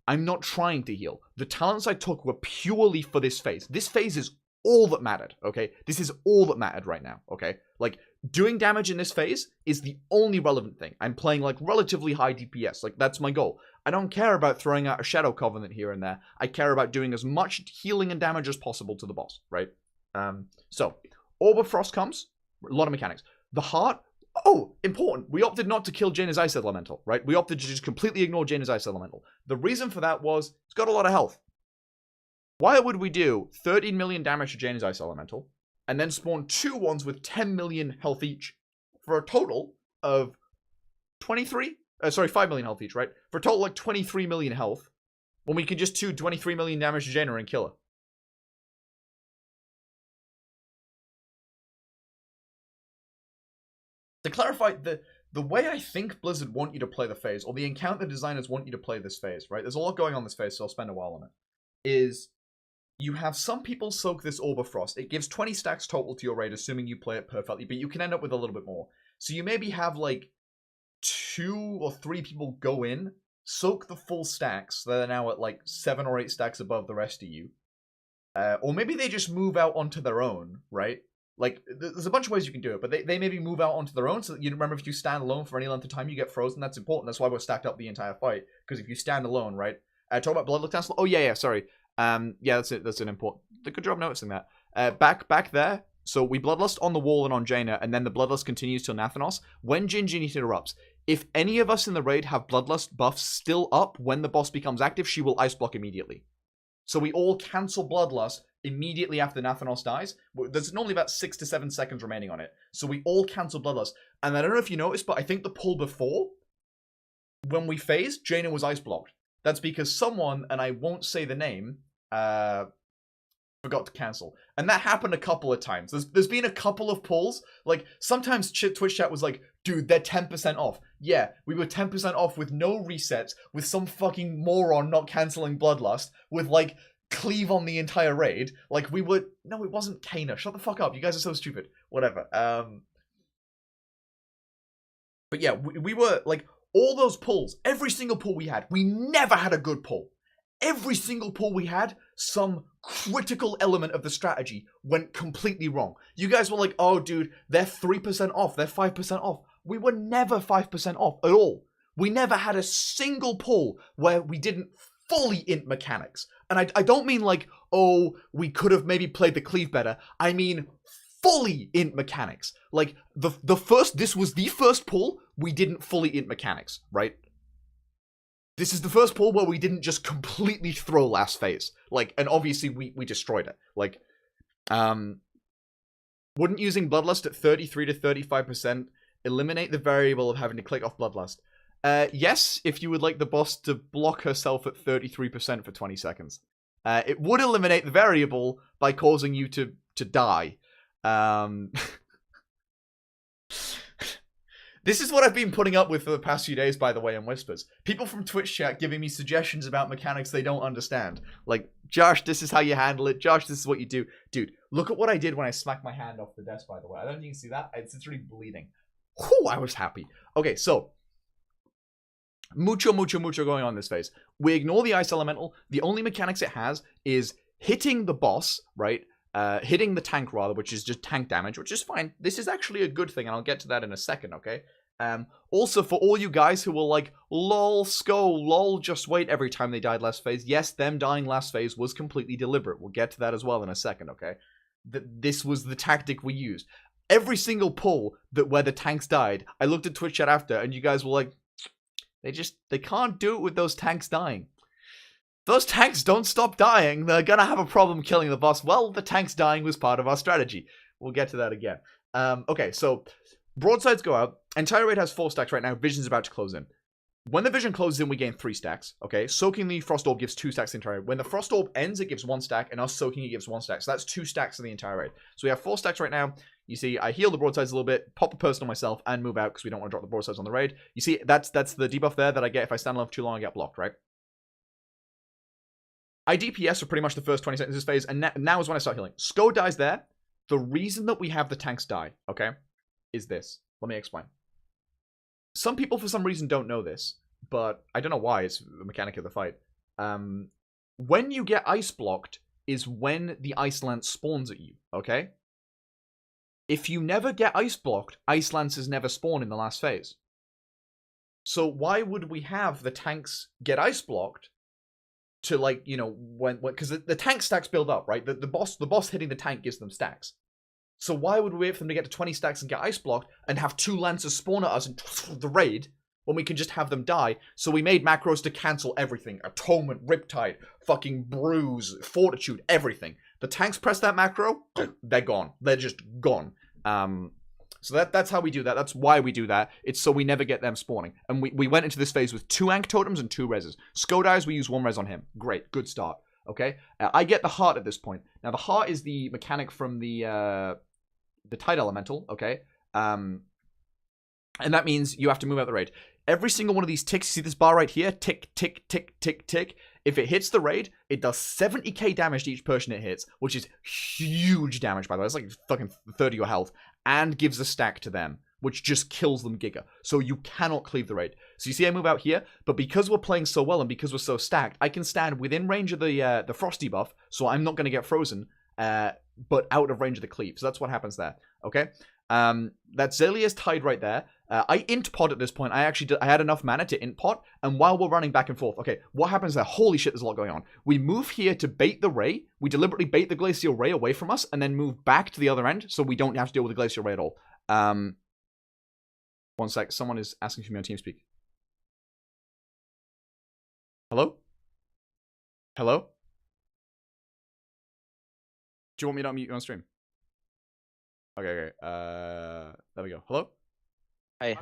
I'm not trying to heal. The talents I took were purely for this phase. This phase is all that mattered, okay? This is all that mattered right now, okay? Like, doing damage in this phase is the only relevant thing. I'm playing, like, relatively high DPS. Like, that's my goal. I don't care about throwing out a Shadow Covenant here and there. I care about doing as much healing and damage as possible to the boss, right? So, Orb of Frost comes. A lot of mechanics. The heart... Oh, important. We opted not to kill Jana's Ice Elemental, right? We opted to just completely ignore Jana's Ice Elemental. The reason for that was it's got a lot of health. Why would we do 13 million damage to Jana's Ice Elemental and then spawn 2 ones with 10 million health each for a total of 5 million health each, right? For a total like 23 million health when we can just do 23 million damage to Jana and kill her. To clarify, the way I think Blizzard want you to play the phase, or the encounter designers want you to play this phase, right? There's a lot going on this phase, so I'll spend a while on it. Is you have some people soak this Orb of Frost. It gives 20 stacks total to your raid, assuming you play it perfectly, but you can end up with a little bit more. So you maybe have like 2 or 3 people go in, soak the full stacks, they're now at like 7 or 8 stacks above the rest of you. Or maybe they just move out onto their own, right? Like, there's a bunch of ways you can do it, but they maybe move out onto their own, so that you remember if you stand alone for any length of time, you get frozen. That's important. That's why we're stacked up the entire fight, because if you stand alone, right? Talk about Bloodlust Cancel. Oh, yeah, sorry. Yeah, that's it. That's an important... Good job noticing that. Back there, so we Bloodlust on the wall and on Jana, and then the Bloodlust continues till Nathanos. When Gingy interrupts, if any of us in the raid have Bloodlust buffs still up when the boss becomes active, she will Ice Block immediately. So we all cancel Bloodlust immediately after Nathanos dies. There's normally about 6 to 7 seconds remaining on it. So we all cancel Bloodlust. And I don't know if you noticed, but I think the pull before, when we phased, Jana was Ice Blocked. That's because someone, and I won't say the name, forgot to cancel. And that happened a couple of times. There's been a couple of pulls. Like, sometimes Twitch chat was like, dude, they're 10% off. Yeah, we were 10% off with no resets, with some fucking moron not canceling Bloodlust, with, like, cleave on the entire raid. Like, we were... No, it wasn't Kana. Shut the fuck up. You guys are so stupid. Whatever. But yeah, we were, like, all those pulls, every single pull we had, we never had a good pull. Every single pull we had, some critical element of the strategy went completely wrong. You guys were like, oh, dude, they're 3% off. They're 5% off. We were never 5% off at all. We never had a single pull where we didn't fully int mechanics. And I don't mean like, oh, we could have maybe played the cleave better. I mean fully int mechanics. Like, this was the first pull we didn't fully int mechanics, right? This is the first pull where we didn't just completely throw last phase. Like, and obviously we destroyed it. Like, wouldn't using Bloodlust at 33 to 35% eliminate the variable of having to click off Bloodlust? Yes, if you would like the boss to block herself at 33% for 20 seconds. It would eliminate the variable by causing you to to die. This is what I've been putting up with for the past few days, by the way, in Whispers. People from Twitch chat giving me suggestions about mechanics they don't understand. Like, Josh, this is how you handle it. Josh, this is what you do. Dude, look at what I did when I smacked my hand off the desk, by the way. I don't know if you can see that. It's really bleeding. Whew, I was happy. Okay, so mucho going on in this phase. We ignore the ice elemental. The only mechanics it has is hitting the boss, right? Hitting the tank rather, which is just tank damage, which is fine. This is actually a good thing, and I'll get to that in a second, okay? Also, for all you guys who will like, lol, lol, just wait every time they died last phase, yes, them dying last phase was completely deliberate. We'll get to that as well in a second, okay? This was the tactic we used. Every single pull where the tanks died, I looked at Twitch chat after, and you guys were like, they can't do it with those tanks dying. Those tanks don't stop dying. They're gonna have a problem killing the boss. Well, the tanks dying was part of our strategy. We'll get to that again. Okay, so broadsides go out. Entire raid has 4 stacks right now. Vision's about to close in. When the vision closes in, we gain 3 stacks. Okay, soaking the frost orb gives 2 stacks the entire raid. When the frost orb ends, it gives 1 stack, and us soaking it gives 1 stack. So that's 2 stacks in the entire raid. So we have 4 stacks right now. You see, I heal the broadsides a little bit, pop a person on myself, and move out because we don't want to drop the broadsides on the raid. You see, that's the debuff there that I get if I stand alone for too long. I get blocked, right? I DPS for pretty much the first 20 seconds of this phase, and now is when I start healing. Sko dies there. The reason that we have the tanks die, okay, is this. Let me explain. Some people, for some reason, don't know this, but I don't know why. It's the mechanic of the fight. When you get ice blocked is when the ice lance spawns at you, okay? If you never get ice blocked, ice lances never spawn in the last phase. So why would we have the tanks get ice blocked to, like, you know, when because the tank stacks build up, right? The boss hitting the tank gives them stacks. So why would we wait for them to get to 20 stacks and get ice blocked and have 2 lances spawn at us and the raid when we can just have them die? So we made macros to cancel everything. Atonement, Riptide, fucking Bruise, Fortitude, everything. The tanks press that macro, they're gone. They're just gone. So that's how we do that. That's why we do that. It's so we never get them spawning. And we went into this phase with 2 Ankh Totems and 2 Reses. Sko dies, we use 1 Res on him. Great, good start. Okay? I get the heart at this point. Now, the heart is the mechanic from the Tide Elemental, okay? And that means you have to move out the raid. Every single one of these ticks, you see this bar right here? Tick, tick, tick, tick, tick. If it hits the raid, it does 70k damage to each person it hits, which is huge damage, by the way. It's like fucking 30 your health. And gives a stack to them, which just kills them giga. So you cannot cleave the raid. So you see I move out here, but because we're playing so well and because we're so stacked, I can stand within range of the Frosty buff, so I'm not going to get frozen, but out of range of the cleave. So that's what happens there, okay? That's Zelia's Tide right there. I int pod at this point. I had enough mana to int pod, and while we're running back and forth, okay, what happens there? Holy shit, there's a lot going on. We move here to bait the ray. We deliberately bait the Glacial Ray away from us, and then move back to the other end, so we don't have to deal with the Glacial Ray at all. 1 sec, someone is asking for me on TeamSpeak. Hello? Hello? Do you want me to unmute you on stream? Okay. There we go. Hello? Hey.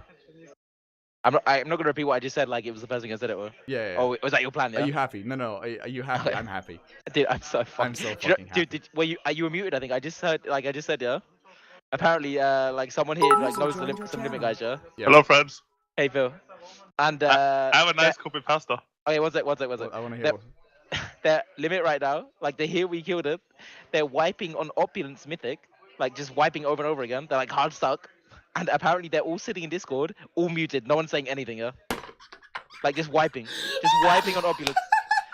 I'm not gonna repeat what I just said like it was the first thing I said it were. Yeah. Oh, was that your plan? Yeah? Are you happy? No. Are you happy? Okay. I'm happy. Dude, I'm so fucking. I'm so fucking happy. Dude, you were muted? I think I just heard yeah. Apparently, like someone here like knows some limit guys, yeah. Hello, friends. Hey Phil. And I have a nice cup of pasta. Okay, what's it? I want to hear. Their limit right now, like they hear we killed it, they're wiping on Opulence Mythic, like just wiping over and over again. They're like hard stuck, and apparently they're all sitting in Discord, all muted, no one's saying anything, yeah. Like just wiping on Opulence.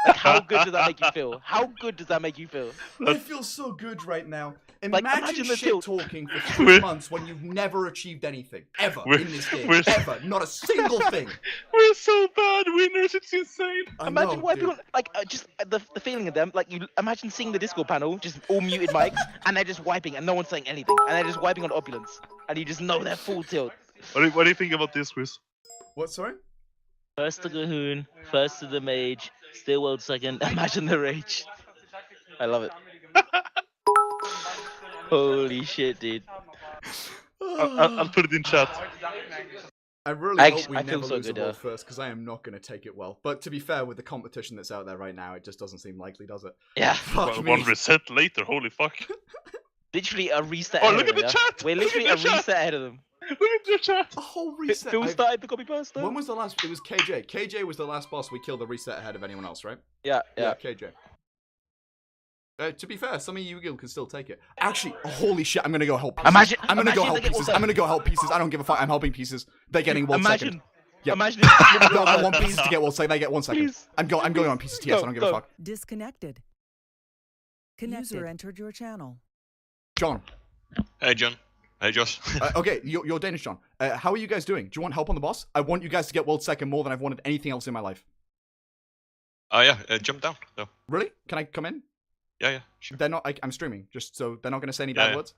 Like how good does that make you feel? How good does that make you feel? I feel so good right now. Like, Imagine the shit tilt. talking for 3 months when you've never achieved anything. Ever in this game. Ever. Not a single thing. We're so bad winners, it's insane. Imagine wiping on, like, just the feeling of them, like, you imagine seeing the Discord panel, just all muted mics, and they're just wiping, and no one's saying anything, and they're just wiping on Opulence, and you just know they're full tilt. What do you think about this, Chris? What, sorry? First to Gahoon, first to the Mage, still world second. Imagine the rage. I love it. Holy shit, dude. I'll put it in chat. I really hope we I never feel so lose good, a world first, because I am not going to take it well. But to be fair, with the competition that's out there right now, it just doesn't seem likely, does it? Yeah. Fuck Well, me. 1 reset later, holy fuck. Literally a reset Oh, ahead look of at them, the yeah? chat! We're Look literally at a the chat! reset ahead of them. Look at your chat! A whole reset. Phil started the copy paste. When was the last? It was KJ. KJ was the last boss we killed the reset ahead of anyone else, right? Yeah. KJ. To be fair, some of you can still take it. Actually, holy shit, I'm gonna go help pieces. I'm gonna go help pieces. I'm gonna go help pieces. I don't give a fuck. I'm helping pieces. They're getting world second. Yep. Imagine if No, I want pieces to get world second. They get 1 second. Please. I'm going on pieces TS. I don't give a fuck. Disconnected. User entered your channel. John. Hey, John. Hey, Josh. Okay, you're Danish, John. How are you guys doing? Do you want help on the boss? I want you guys to get world second more than I've wanted anything else in my life. Oh, yeah, jump down. No. Really? Can I come in? Yeah, sure. They're not. I'm streaming, just so they're not gonna say any bad words.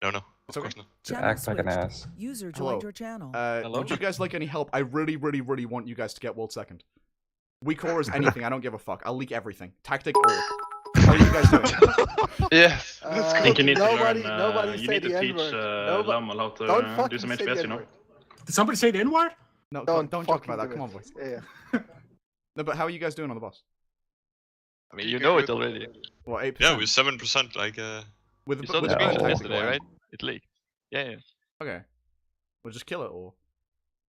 No. It's okay. Channel Act like an switched. ass. User Hello. joined your channel. Would you guys like any help? I really want you guys to get world second. Weak core is anything. I don't give a fuck. I'll leak everything. Tactic all. How are you guys doing? Yes. I think you need to learn. You need to teach Lam how to do some FPS, you know. Did somebody say the N-word? No, don't joke about that. Come on, boys. Yeah. No, but how are you guys doing on the boss? I mean, you know it already. What, 8%? Yeah, with 7%, like, With You saw the with screenshot tactic yesterday, all. right? It leaked. Yeah. Okay. We'll just kill it, or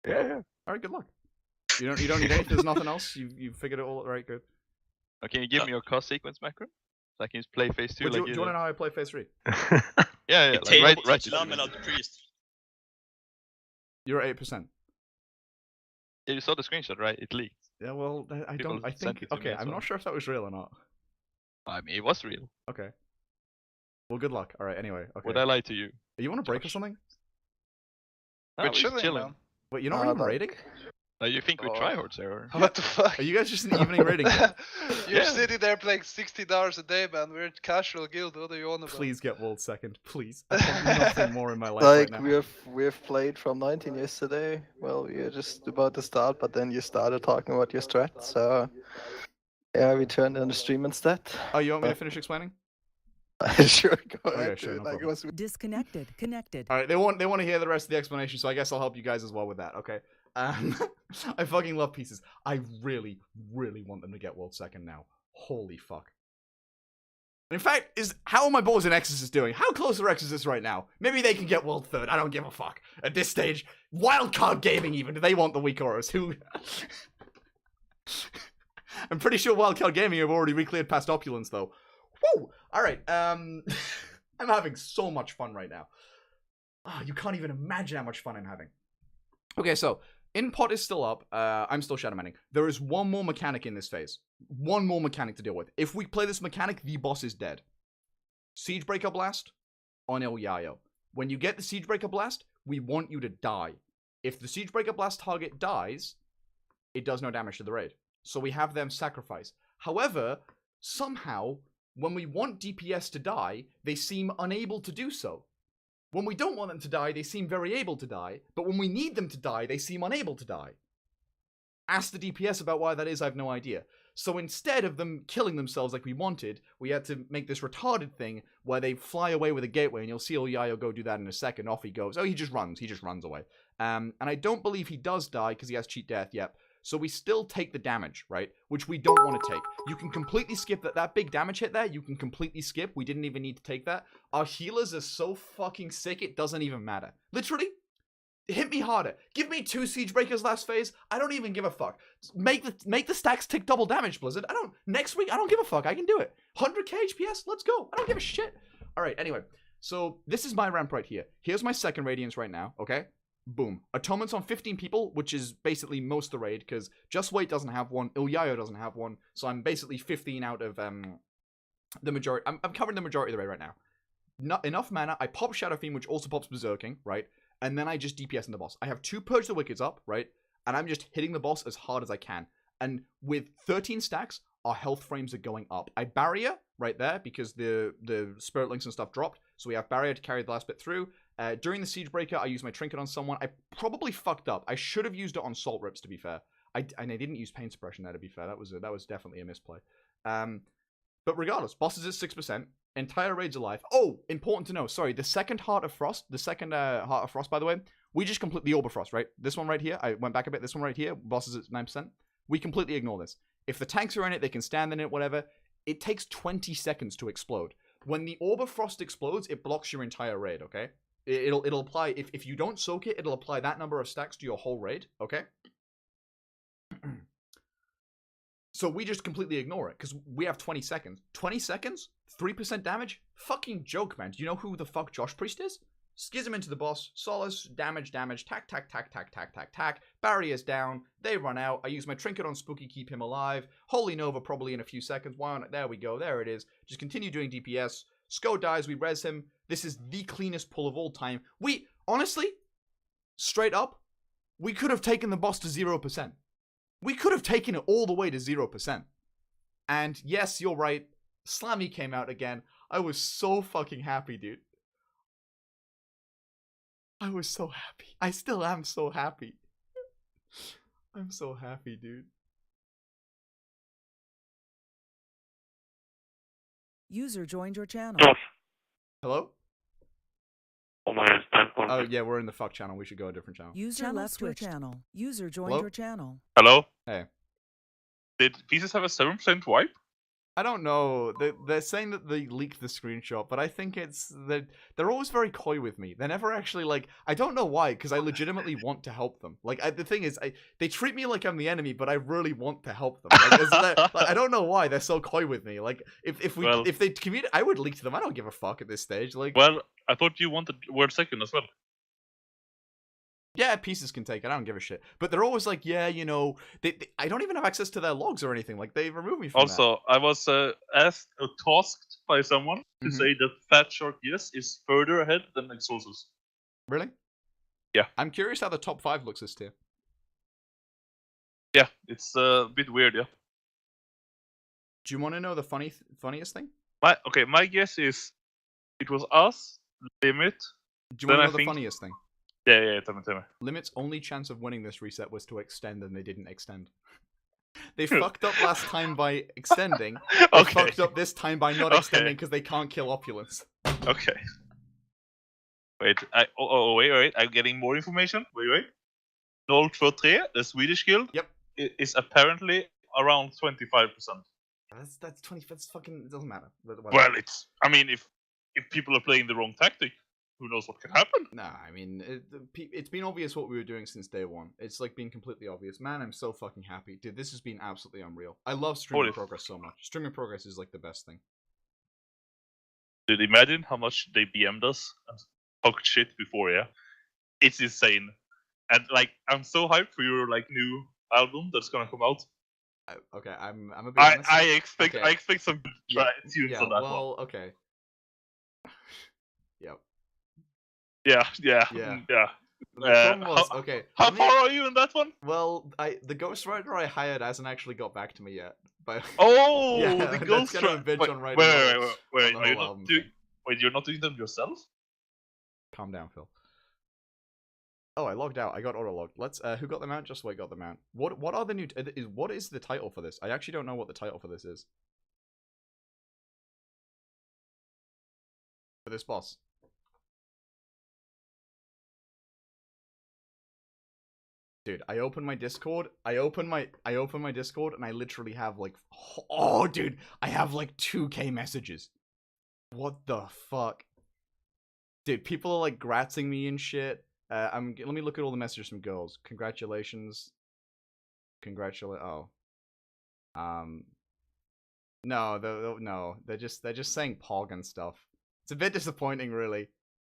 Yeah. alright, good luck. You don't need anything. There's nothing else. You figured it all. Right, good. Oh, can you give me your cost sequence macro? So I can just play phase 2 Wait, like do you want to know how I play phase 3? Yeah, like right. You're at 8%. Yeah, you saw the screenshot, right? It leaked. Yeah, well, I People don't. I sent think. it to me Okay, as I'm well. not sure if that was real or not. I mean, it was real. Okay. Well, good luck. All right. Anyway. Okay. Would I lie to you? You want to break or something? No, We're we're just chilling, man. Wait, you're not even raiding? You think we tryhards there? Or? What the fuck? Are you guys just in evening raiding? You're Yeah. sitting there playing 16 hours a day, man. We're a casual guild. What are you on about? Please get world second, please. I want nothing more in my life Like right now. we've played from 19 yesterday. Well, we are just about to start, but then you started talking about your strat, so yeah, we turned on the stream instead. Oh, you want me to finish explaining? Sure, go Okay, ahead. sure, no Like it problem. was Disconnected. Connected. All right, they want to hear the rest of the explanation, so I guess I'll help you guys as well with that. Okay. I fucking love pieces. I really want them to get world second now. Holy fuck. In fact, how are my boys in Exorcist doing? How close are Exorcist right now? Maybe they can get world third. I don't give a fuck. At this stage, Wildcard Gaming even, do they want the weak auras? Who? I'm pretty sure Wildcard Gaming have already re-cleared past Opulence though. Woo! Alright, I'm having so much fun right now. Oh, you can't even imagine how much fun I'm having. Okay, so, in pot is still up. I'm still shadowmanning. There is one more mechanic in this phase. One more mechanic to deal with. If we play this mechanic, the boss is dead. Siegebreaker Blast on El Yayo. When you get the Siegebreaker Blast, we want you to die. If the Siegebreaker Blast target dies, it does no damage to the raid. So we have them sacrifice. However, somehow, when we want DPS to die, they seem unable to do so. When we don't want them to die, they seem very able to die, but when we need them to die, they seem unable to die. Ask the DPS about why that is, I have no idea. So instead of them killing themselves like we wanted, we had to make this retarded thing where they fly away with a gateway, and you'll see Yayo go do that in a second. Off he goes. Oh, he just runs away. And I don't believe he does die because he has cheat death, yep. So we still take the damage, right? Which we don't want to take. You can completely skip that big damage hit there. You can completely skip. We didn't even need to take that. Our healers are so fucking sick, it doesn't even matter. Literally, hit me harder. Give me 2 siege breakers last phase. I don't even give a fuck. Make the stacks tick double damage, Blizzard. Next week, I don't give a fuck. I can do it. 100k HPS, let's go. I don't give a shit. All right, anyway. So this is my ramp right here. Here's my second Radiance right now, okay? Boom. Atonement's on 15 people, which is basically most of the raid, because Just Wait doesn't have one, Ilyayo doesn't have one, so I'm basically 15 out of the majority. I'm covering the majority of the raid right now. Not enough mana, I pop Shadow Fiend, which also pops Berserking, right? And then I just DPS in the boss. I have 2 Purge the Wickeds up, right? And I'm just hitting the boss as hard as I can. And with 13 stacks, our health frames are going up. I barrier right there, because the Spirit Links and stuff dropped, so we have barrier to carry the last bit through. During the Siege Breaker, I used my Trinket on someone. I probably fucked up. I should have used it on Salt Rips, to be fair. And I didn't use Pain Suppression there, to be fair. That was definitely a misplay. But regardless, boss is at 6%. Entire raid's alive. Oh, important to know. Sorry, the second Heart of Frost, by the way, we just complete the Orb of Frost, right? This one right here, I went back a bit. This one right here, boss is at 9%. We completely ignore this. If the tanks are in it, they can stand in it, whatever. It takes 20 seconds to explode. when the Orb of Frost explodes, it blocks your entire raid, okay? It'll apply, if you don't soak it, it'll apply that number of stacks to your whole raid, okay? So we just completely ignore it, because we have 20 seconds. 20 seconds? 3% damage? Fucking joke, man. Do you know who the fuck Josh Priest is? Schism into the boss, solace, damage, tack, barriers down, they run out, I use my trinket on Spooky, keep him alive, Holy Nova probably in a few seconds, why not? There we go, there it is, just continue doing DPS, Sko dies, we res him, this is the cleanest pull of all time, honestly, straight up, we could have taken the boss to 0%, we could have taken it all the way to 0%, and yes, you're right, Slammy came out again, I was so fucking happy, dude. I was so happy. I still am so happy. I'm so happy, dude. User joined your channel. Josh. Hello? Oh, Oh, yeah, we're in the fuck channel. We should go a different channel. User left your channel. User joined Hello? your channel. Hello? Hey. Did Pieces have a 7% wipe? I don't know. They're saying that they leaked the screenshot, but I think it's... They're always very coy with me. They're never actually, like... I don't know why, because I legitimately want to help them. Like, the thing is, they treat me like I'm the enemy, but I really want to help them. Like, I don't know why they're so coy with me. Like, if they communicate... I would leak to them. I don't give a fuck at this stage. Like, well, I thought you wanted word second as well. yeah, Pieces can take it. I don't give a shit. But they're always like, yeah, you know, I don't even have access to their logs or anything. Like, they remove me from Also, I was asked or tasked by someone to say that Fat Shark Yes is further ahead than Exorcist. Really? Yeah. I'm curious how the top 5 looks this tier. Yeah, it's a bit weird, yeah. Do you want to know the funniest thing? My guess is it was us, Limit. Do you want to know the funniest thing? Yeah, tell me. Limit's only chance of winning this reset was to extend, and they didn't extend. They fucked up last time by extending. They fucked up this time by not extending because they can't kill Opulence. Okay. Wait, wait. I'm getting more information. Wait. 023, the Swedish guild, is apparently around 25%. That's 20. That's fucking. It doesn't matter. Well, I mean, if people are playing the wrong tactic, who knows what can happen? Nah, I mean, it's been obvious what we were doing since day one. It's like been completely obvious. Man, I'm so fucking happy. Dude, this has been absolutely unreal. I love Stream in Progress so much. Stream in Progress is like the best thing. Dude, imagine how much they BM'd us and talked shit before, yeah? It's insane. And like, I'm so hyped for your like new album that's gonna come out. Okay, I'm a bit honest. I expect some good tunes on that one. Well, okay. Yep. Yeah. The problem was, okay. How far are you in that one? Well, the ghostwriter I hired hasn't actually got back to me yet. But oh, yeah, the ghostwriter. Wait, you're not doing them yourself? Calm down, Phil. Oh, I logged out. I got auto-logged. Let's. Who got them out? Just Wait got them out. What are the new? What is the title for this? I actually don't know what the title for this is. For this boss. Dude, I opened my Discord. I opened my Discord, and I literally have like, oh, dude, I have like 2K messages. What the fuck, dude? People are like gratzing me and shit. Let me look at all the messages from girls. Congratulations. Oh. No, no, they're just saying pog and stuff. It's a bit disappointing, really.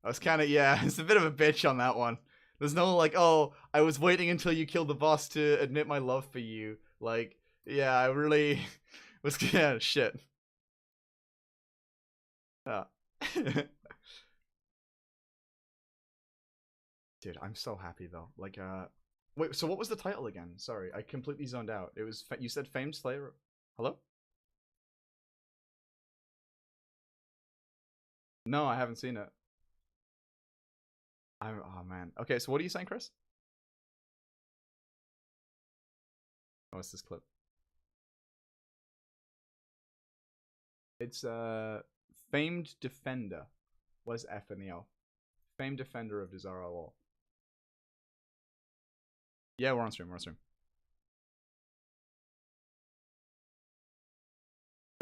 I was kind of, yeah, it's a bit of a bitch on that one. There's no like, oh, I was waiting until you killed the boss to admit my love for you. Like, yeah, I really was, yeah, shit. Dude, I'm so happy though. Like, wait, so what was the title again? Sorry, I completely zoned out. It was, you said Famed Slayer. Hello? No, I haven't seen it. Oh man. Okay, so what are you saying, Chris? What's this clip? It's Famed Defender. Where's F in the L? Famed Defender of Desire Law. Yeah, we're on stream.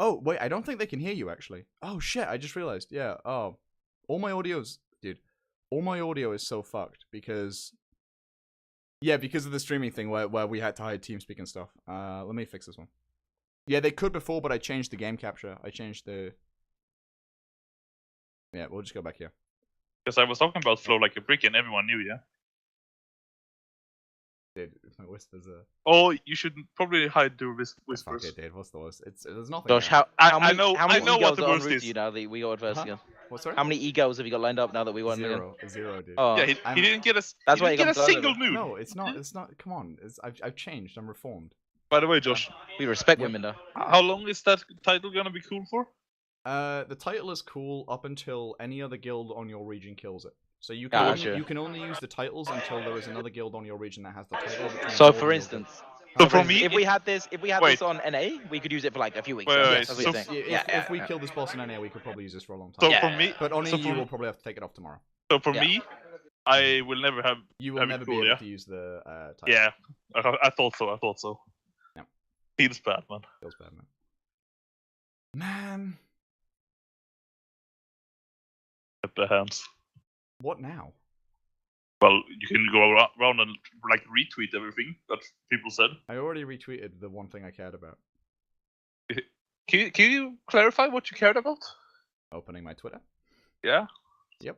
Oh, wait, I don't think they can hear you, actually. Oh, shit, I just realized. Yeah, oh. All my audio's... Dude, all my audio is so fucked, because... Yeah, because of the streaming thing where we had to hide TeamSpeak and stuff. Let me fix this one. Yeah, they could before, but I changed the game capture. I changed the... Yeah, we'll just go back here. Because I was talking about flow like a brick and everyone knew, yeah? Dude, my whispers are... Oh, you should probably hide the whispers. Fuck it, dude, what's the worst? There's nothing... Josh, there. how many, I know what the e-girls are en worst route is. to you now that we got first Huh? again? What, sorry? How many e-girls have you got lined up now that we won again? Zero, dude. Oh, Yeah, he didn't get a, That's he why didn't he get a got single started. nude. No, it's not, come on. I've changed, I'm reformed. By the way, Josh, we respect women though. how long is that title gonna be cool for? The title is cool up until any other guild on your region kills it. So you can you can only use the titles until there is another guild on your region that has the title. So for instance, So for me, if we had this on NA, we could use it for like a few weeks. Wait, right? wait, That's what you're so saying. If we kill this boss in NA, we could probably use this for a long So time. for me, But on so EU, for, we'll probably have to take it off tomorrow. so for me, I will never have. You will have never it cool, be able yeah? to use the title. Yeah, I thought so. Yeah. Feels bad, man. Feels bad, man. Man, At the hands. what now? Well, you can go around and like retweet everything that people said. I already retweeted the one thing I cared about. Can you clarify what you cared about? Opening my Twitter. Yeah. Yep.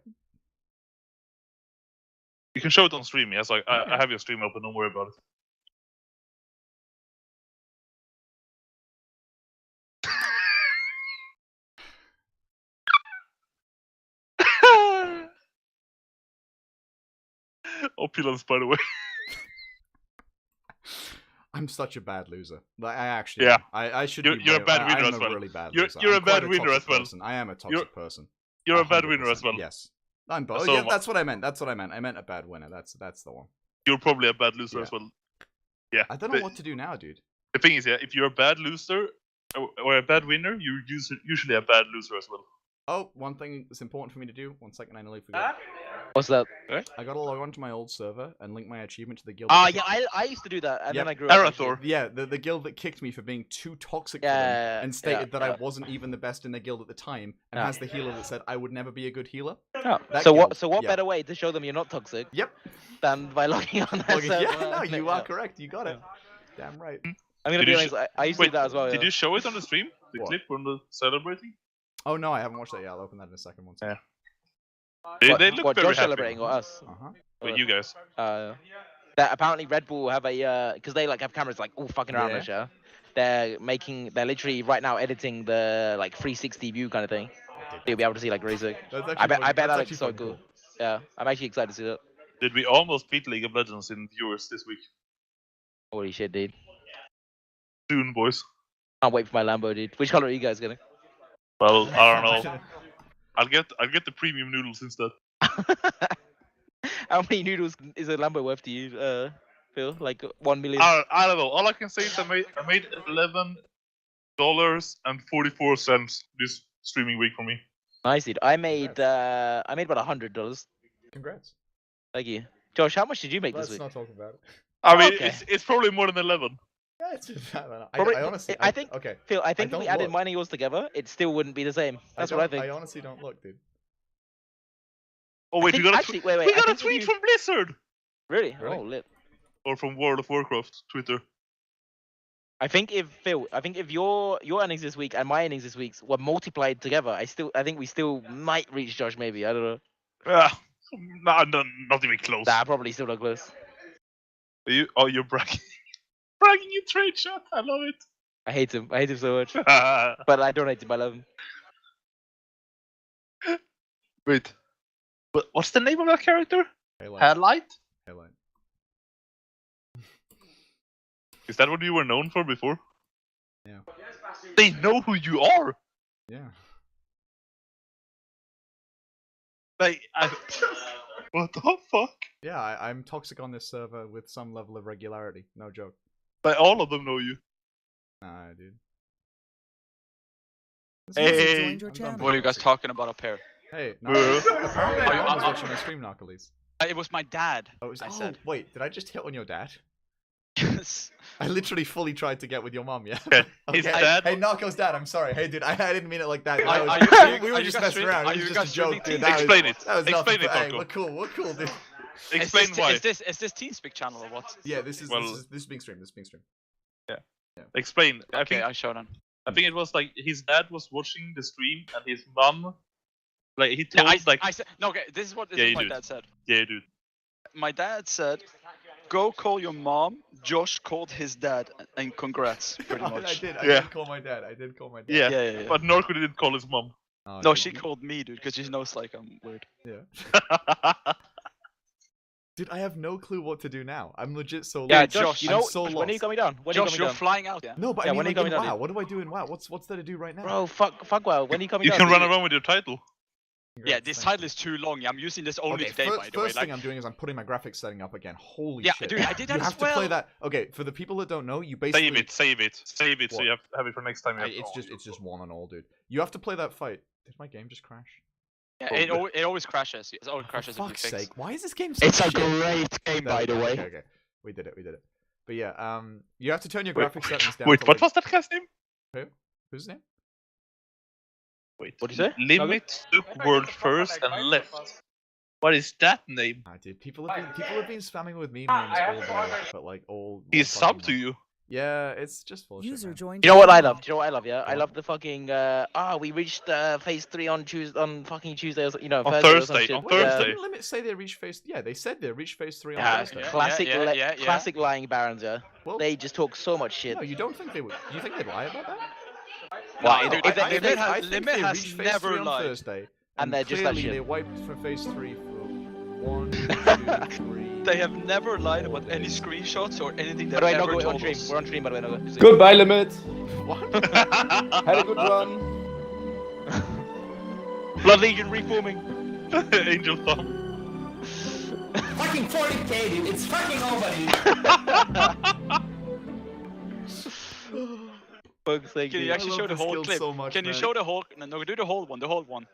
You can show it on stream. Yes, I have your stream open. Don't worry about it. Opulence, by the way. I'm such a bad loser. Like, I actually, Yeah. I should. You're a bad winner I'm as well. a really bad You're loser. a I'm bad quite winner toxic as well. person. I am a toxic person. You're a bad winner 100%. as well. Yes. I'm both. So Yeah, am I. that's what I meant. That's what I meant. I meant a bad winner. That's the one. You're probably a bad loser Yeah. as well. Yeah. I don't know what to do now, dude. The thing is, yeah, if you're a bad loser or a bad winner, you're usually a bad loser as well. Oh, one thing that's important for me to do. 1 second, I nearly forgot. What's that? I gotta log on to my old server and link my achievement to the guild. Oh that yeah, kicked- I used to do that, and Yep. then I grew up. Arathor. Yeah, the guild that kicked me for being too toxic for Yeah, them and stated that I yeah. wasn't even the best in the guild at the time, and Yeah. has the healer that said I would never be a good healer. Yeah. That So guild, what yeah. better way to show them you're not toxic Yep. than by logging on that Okay, server? yeah, no, you are Yeah. correct. You got it. Damn right. I'm gonna Did be you honest. I used to Wait, do that as well. did Yeah. you show it on the stream? The What? clip when the celebrating? Oh no, I haven't watched that yet. I'll open that in a second. 1 second. They look what very Josh happy. celebrating or us? With you guys. That apparently Red Bull have a because they like have cameras like all fucking around Yeah. us. Yeah. They're literally right now editing the like 360 view kind of thing. You'll be able to see like really sick. I bet that looks so cool. Yeah, I'm actually excited to see that. Did we almost beat League of Legends in viewers this week? Holy shit, dude! Soon, boys. Can't wait for my Lambo, dude. Which color are you guys getting? Well, I don't know. I'll get the premium noodles instead. How many noodles is a Lambo worth to you, Phil? Like 1 million? I don't know. All I can say is I made $11.44 this streaming week for me. Nice, dude. I made about $100. Congrats. Thank you, Josh. How much did you make Let's this week? not talk about it. I mean, Okay. it's probably more than 11. Yeah, it's just that, man. Probably- I honestly, I think- okay. Phil, I think if don't we added look. mine and yours together, it still wouldn't be the same. That's what I think. I honestly don't look, dude. Oh wait, think- we got actually, a wait, we I got a think if tweet you- from Blizzard Really? Really? Oh, lit. or from World of Warcraft Twitter. I think if your earnings this week and my earnings this week were multiplied together, I think we still might reach Josh. Maybe, I don't know. Ah, nah, not even close. Nah, probably still not close. You're bragging, bragging your trade shot. I love it. I hate him so much. But I don't hate him. I love him. Wait, but what's the name of that character? Halo. Headlight? Halo. Is that what you were known for before? Yeah. They know who you are. Yeah. Like, what the fuck? Yeah, I'm toxic on this server with some level of regularity. No joke. Like, all of them know you. Nah, dude. User joined your I'm channel. done What are you guys talking about up here? Hey, no, Uh. apparently I was watching my stream, Narcoles. It was my dad. Oh, I said. wait, did I just hit on your dad? Yes. I literally fully tried to get with your mom, yeah? Okay. His dad. Hey, Narco's dad, I'm sorry. Hey, dude, I didn't mean it like that. We were just messing around. It was just a joke, dude. Explain it. That was Explain nothing. it, Hey, Narco. we're cool, dude. Explain why. Is this TeamSpeak channel or what? Yeah, this is being streamed. Explain. Okay, I show them. I think it was like his dad was watching the stream and his mom, like he Yeah, told I said no. Okay, this is what my dad said. Yeah, dude. My dad said, "Go call your mom." Josh called his dad, and congrats, pretty much. I did call my dad. Yeah. But Norco didn't call his mom. Oh, No, dude. she called me, dude, because she knows like I'm weird. Yeah. Dude, I have no clue what to do now. I'm legit so lost. Yeah, Yeah, Josh, Josh, you know, I'm so when are you lost. coming down? When are you Josh, coming you're down? flying out, yeah? No, but Yeah, I mean, when are like, you in coming down, WoW, what do I do in WoW? What's there to do right now? Bro, fuck wow. When are you coming You down? can run around with your title. Yeah, this title is too long. I'm using this only today, by the way. First thing I'm doing is I'm putting my graphics setting up again. Holy Yeah, shit. dude, I did that You as have to play well. that. Okay, for the people that don't know, you basically Save it, so What? you have it for next time. it's just one and all, dude. You have to play that fight. Did my game just crash? Yeah, it always crashes. It always crashes. For if you fuck's fix. sake, why is this game so It's a shit? great game, by the way. Okay. We did it. But yeah, you have to turn your graphics settings down. Wait, to, what like... was that guy's name? Who? Who's his name? Wait, What did you say? Limit took world first and left. What is that name? Ah, dude, people have been spamming with me names all day, but like all. He's fucking sub to you. Yeah, it's just bullshit. User Man. joined. You know your what I channel. love? Do you know what I love? Yeah, I What? love the fucking. We reached phase 3 on fucking Tuesday. Or, On Thursday. Or some Thursday, shit. on Wait, Thursday. didn't Limit say they reached phase? Yeah, they said they reached phase 3 on Yeah, Thursday. classic, yeah. classic lying barons. Yeah, Well, they just talk so much shit. no, you don't think they would? You think they'd lie about that? Why? dude, If they- I if think- they- I think Limit they has reached phase never 3 on lied. Thursday, And they're just that clearly shit. they wiped from phase 3 for 1, 2, 3. They have never lied about any screenshots or anything By they've the way, ever no, we're on told stream. us. We're on stream, by the way, no. Goodbye, Limit. What? Had a good run. Blood Legion reforming. Angel Thumb. Fucking 40k, dude. It's fucking over, dude. Fuck's sake, Can you dude. actually I show love the this whole guild clip? so much, Can you man. show the whole? No, do the whole one. The whole one.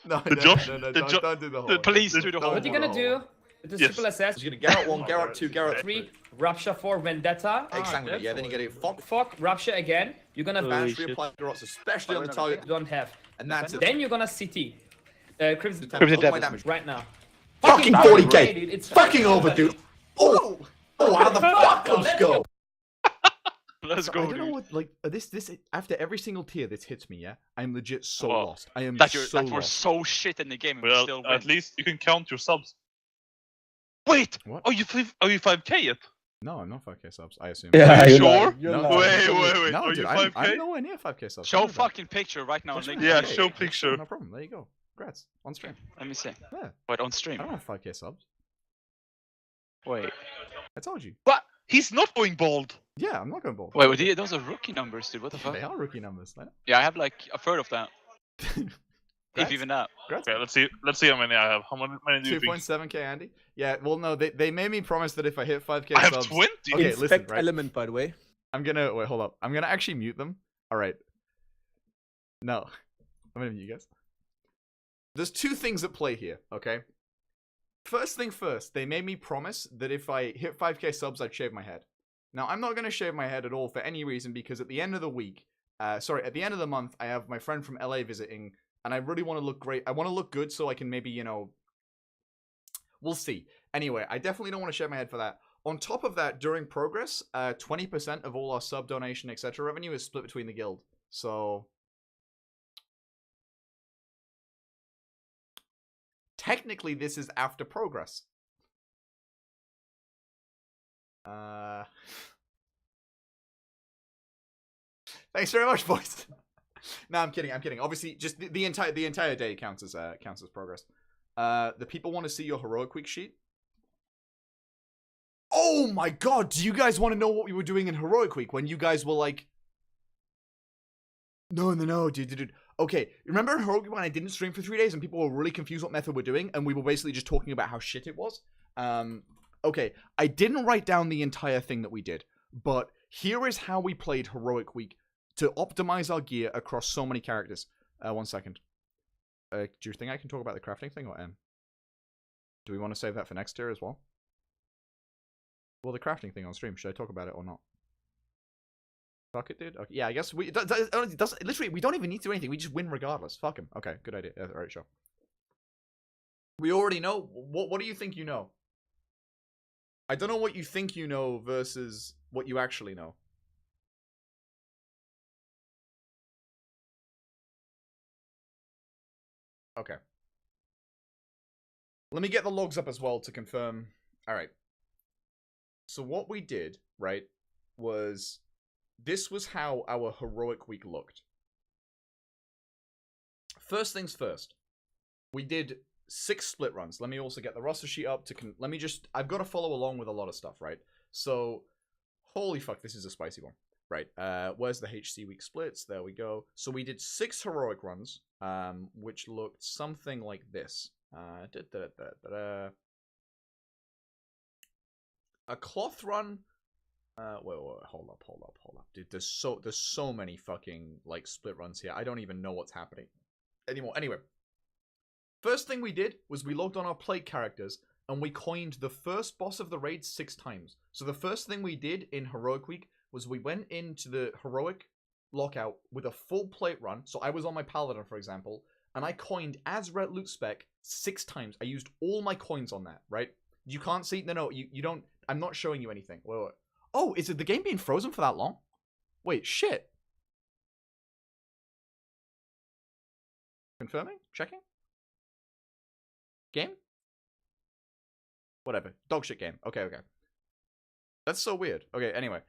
No, The Josh- no, the Jo- don't do the whole. the- one. Please do the Don't whole What do you the gonna whole do? one. It's a Yes. simple assess. You're gonna Garrett 1, Garrett 2, Garrett 3. 3, Rapture 4, Vendetta. Exactly, yeah, then you get a fuck, Fuck, Rapture again. You're gonna bans, shit. reapply Garrots, especially on the target, you don't have. and that's it. Then you're gonna CT. Crimson Look at my Tempest. damage. right now. Fucking over, 40k! dude. It's Fucking over, dude! Oh! Oh, how the fuck? Let's go! Let's So go, I don't know dude. what, like, this after every single tier this hits me, yeah? I'm legit so Well, lost. I am That so we're lost. so shit in the game and we Well, still at win. least you can count your subs. Wait, What? are you 5k yet? No, I'm not 5k subs, I assume. Are you you're sure? lying, you're No. lying. Wait. No, Are dude, you I'm 5k? nowhere near 5k subs. Show Don't worry about fucking picture right now. it. On Yeah, LinkedIn. show Sure, picture. No problem, there you go. Congrats, on stream. Let me see. Yeah, Wait, on stream. I don't have 5k subs. Wait. I told you. What? He's not going bald. Yeah, I'm not going bald. Wait, those are rookie numbers, dude. What the fuck? They are rookie numbers. I know. Yeah, I have like a third of that. Congrats. If even that. Congrats. Okay, let's see how many I have. How many do you think? 2.7k, Andy. Yeah, well, no, they made me promise that if I hit 5k I have subs, 20. Okay, Inspect listen, right? element, by the way. I'm gonna wait. Hold up. I'm gonna actually mute them. All right. No, I'm gonna mute you guys. There's two things at play here. Okay. First thing first, they made me promise that if I hit 5k subs, I'd shave my head. Now, I'm not gonna shave my head at all for any reason because at the end of the week, at the end of the month, I have my friend from LA visiting, and I really want to look great. I want to look good so I can maybe, we'll see. Anyway, I definitely don't want to shave my head for that. On top of that, during progress, 20% of all our sub donation, etc. revenue is split between the guild. So technically, this is after progress. Thanks very much, boys. No, I'm kidding. Obviously, just the entire day counts as progress. The people want to see your heroic week sheet. Oh my god, do you guys want to know what we were doing in Heroic Week when you guys were like... No, dude. Okay, remember in Heroic Week when I didn't stream for 3 days and people were really confused what method we're doing and we were basically just talking about how shit it was? Okay, I didn't write down the entire thing that we did, but here is how we played Heroic Week to optimize our gear across so many characters. 1 second. Do you think I can talk about the crafting thing or M? Do we want to save that for next tier as well? Well, the crafting thing on stream. Should I talk about it or not? Fuck it, dude. Okay. Yeah, I guess we. Literally, we don't even need to do anything. We just win regardless. Fuck him. Okay, good idea. All right, sure. We already know. What do you think you know? I don't know what you think you know versus what you actually know. Okay. Let me get the logs up as well to confirm. All right. So what we did, right, was this was how our heroic week looked. First things first. We did 6 split runs. Let me also get the roster sheet up to let me just I've got to follow along with a lot of stuff, right? So holy fuck, this is a spicy one. Right. Where's the HC week splits? There we go. So we did 6 heroic runs, which looked something like this. A cloth run. Wait, hold up. Dude, there's so many fucking like split runs here. I don't even know what's happening anymore. Anyway, first thing we did was we logged on our plate characters and we coined the first boss of the raid 6 times. So the first thing we did in heroic week was we went into the heroic lockout with a full plate run. So I was on my paladin, for example, and I coined Azret loot spec 6 times. I used all my coins on that, right? You can't see. No, you don't. I'm not showing you anything. Wait. Oh, is it the game being frozen for that long? Wait, shit. Confirming? Checking? Game? Whatever. Dog shit game. Okay. That's so weird. Okay, anyway.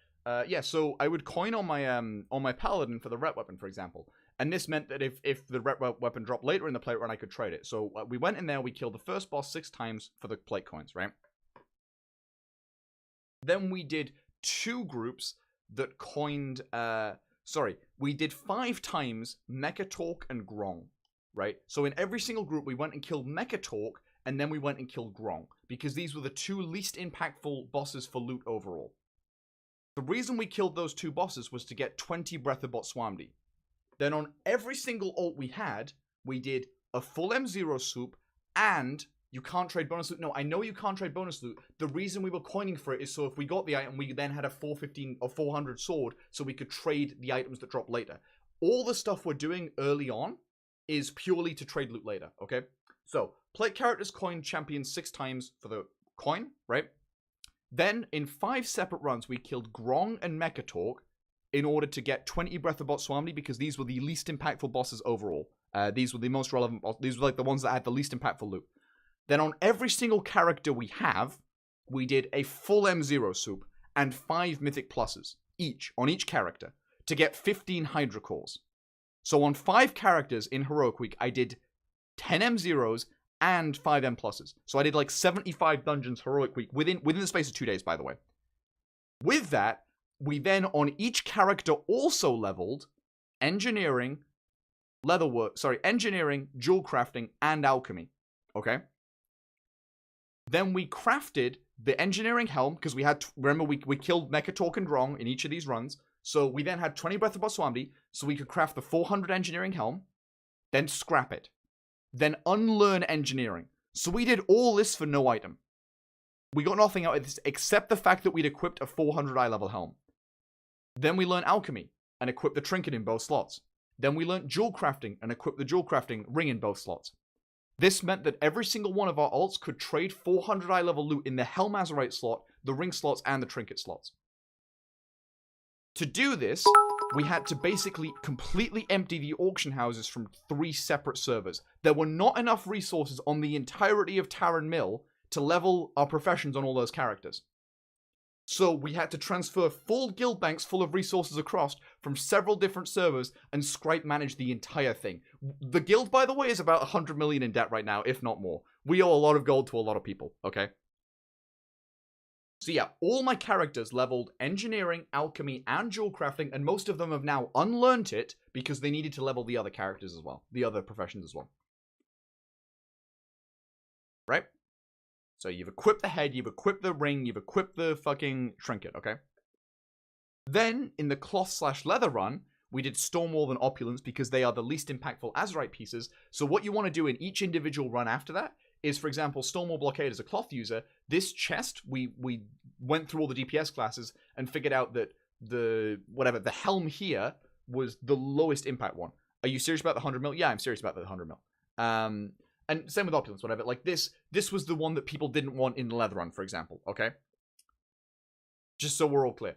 Yeah, so I would coin on my paladin for the rep weapon, for example. And this meant that if the rep weapon dropped later in the plate run, I could trade it. So we went in there, we killed the first boss 6 times for the plate coins, right? Then we did 2 groups that coined, we did 5 times Mechatalk and Grong, right? So in every single group, we went and killed Mechatalk, and then we went and killed Grong, because these were the 2 least impactful bosses for loot overall. The reason we killed those 2 bosses was to get 20 Breath of Botswamdi. Then on every single ult we had, we did a full M0 soup, and you can't trade bonus loot. No, I know you can't trade bonus loot. The reason we were coining for it is so if we got the item, we then had a 415 or 400 sword, so we could trade the items that drop later. All the stuff we're doing early on is purely to trade loot later, okay? So, plate characters coined champions 6 times for the coin, right? Then, in 5 separate runs, we killed Grong and Mechatalk in order to get 20 Breath of Botswamdi, because these were the least impactful bosses overall. These were the most relevant bosses. These were like the ones that had the least impactful loot. Then on every single character we have, we did a full M0 soup and 5 mythic pluses each on each character to get 15 Hydra cores. So on 5 characters in Heroic Week, I did 10 M0s and 5 M pluses. So I did like 75 dungeons Heroic Week within the space of 2 days, by the way. With that, we then on each character also leveled engineering, engineering, jewel crafting, and alchemy. Okay? Then we crafted the engineering helm, because we had, remember, we killed Mechatalk and Grong in each of these runs. So we then had 20 Breath of Botswamdi, so we could craft the 400 engineering helm, then scrap it. Then unlearn engineering. So we did all this for no item. We got nothing out of this except the fact that we'd equipped a 400 eye level helm. Then we learned alchemy and equipped the trinket in both slots. Then we learned jewel crafting and equipped the jewel crafting ring in both slots. This meant that every single one of our alts could trade 400 eye level loot in the Helm Azerite slot, the ring slots, and the trinket slots. To do this, we had to basically completely empty the auction houses from 3 separate servers. There were not enough resources on the entirety of Taran Mill to level our professions on all those characters. So we had to transfer full guild banks full of resources across from several different servers and Scripe manage the entire thing. The guild, by the way, is about 100 million in debt right now, if not more. We owe a lot of gold to a lot of people, okay? So yeah, all my characters leveled engineering, alchemy, and jewel crafting, and most of them have now unlearned it because they needed to level the other characters as well, the other professions as well. Right? So you've equipped the head, you've equipped the ring, you've equipped the fucking trinket, okay? Then, in the cloth/leather run, we did Stormwall and Opulence because they are the least impactful Azerite pieces. So what you want to do in each individual run after that is, for example, Stonewall Blockade as a cloth user, this chest, we went through all the DPS classes and figured out that the helm here was the lowest impact one. Are you serious about the 100 mil? Yeah, I'm serious about the 100 mil. And same with Opulence, whatever. Like, this was the one that people didn't want in the Leather Run, for example, okay? Just so we're all clear.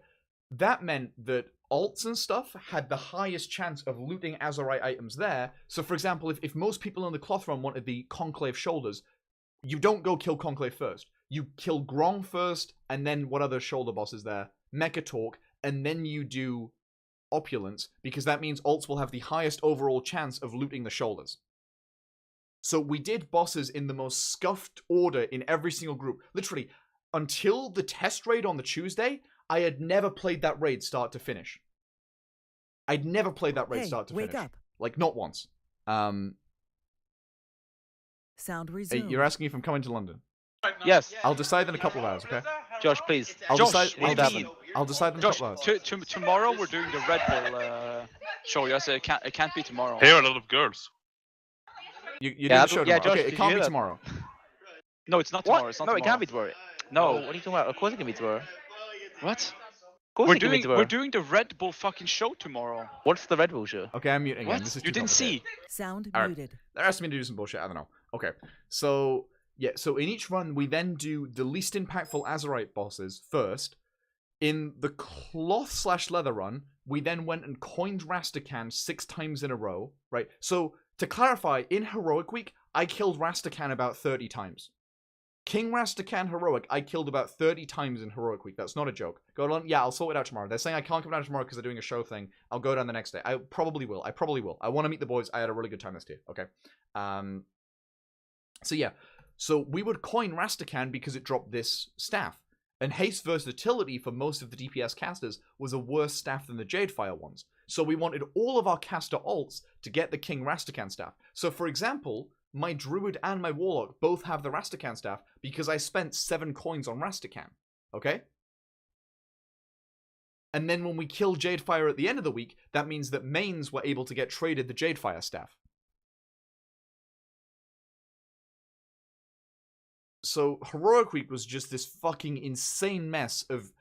That meant that alts and stuff had the highest chance of looting Azurite items there. So, for example, if most people in the Cloth Run wanted the Conclave Shoulders, you don't go kill Conclave first. You kill Grong first, and then what other shoulder boss is there? Mechatork, and then you do Opulence, because that means alts will have the highest overall chance of looting the shoulders. So we did bosses in the most scuffed order in every single group. Literally, until the test raid on the Tuesday, I had never played that raid start to finish. I'd never played that raid start to finish. Wake up. Like, not once. Sound resumed. Hey, you're asking if I'm coming to London? Yes. I'll decide in a couple of hours, okay? Josh, please. I'll decide in a maybe- couple of hours. Tomorrow we're doing the Red Bull show. Yes, it can't be tomorrow. Here are a lot of girls. You do Yeah, the show yeah, tomorrow. Josh, Okay, did it you can't hear be that? tomorrow. No, it's not What? tomorrow. It's not No, tomorrow. it can't be tomorrow. No. What are you talking about? Of course it can be tomorrow. What? Of course We're it can be doing tomorrow. the Red Bull fucking show tomorrow. What's the Red Bull show? Okay, I'm muting again. What? This is You too didn't see? complicated. Sound All right. muted. They're asking me to do some bullshit. I don't know. Okay, so yeah, so in each run we then do the least impactful Azurite bosses first. In the cloth/leather run, we then went and coined Rastakhan 6 times in a row, right? So to clarify, in Heroic Week, I killed Rastakhan about 30 times. King Rastakhan Heroic, I killed about 30 times in Heroic Week. That's not a joke. Go on. Yeah, I'll sort it out tomorrow. They're saying I can't come down tomorrow because they're doing a show thing. I'll go down the next day. I probably will. I want to meet the boys. I had a really good time this year. Okay. So yeah. So we would coin Rastakhan because it dropped this staff. And Haste Versatility for most of the DPS casters was a worse staff than the Jadefire ones. So we wanted all of our caster alts to get the King Rastakhan staff. So for example, my Druid and my Warlock both have the Rastakhan staff because I spent 7 coins on Rastakhan. Okay? And then when we kill Jadefire at the end of the week, that means that mains were able to get traded the Jadefire staff. So Heroic Week was just this fucking insane mess of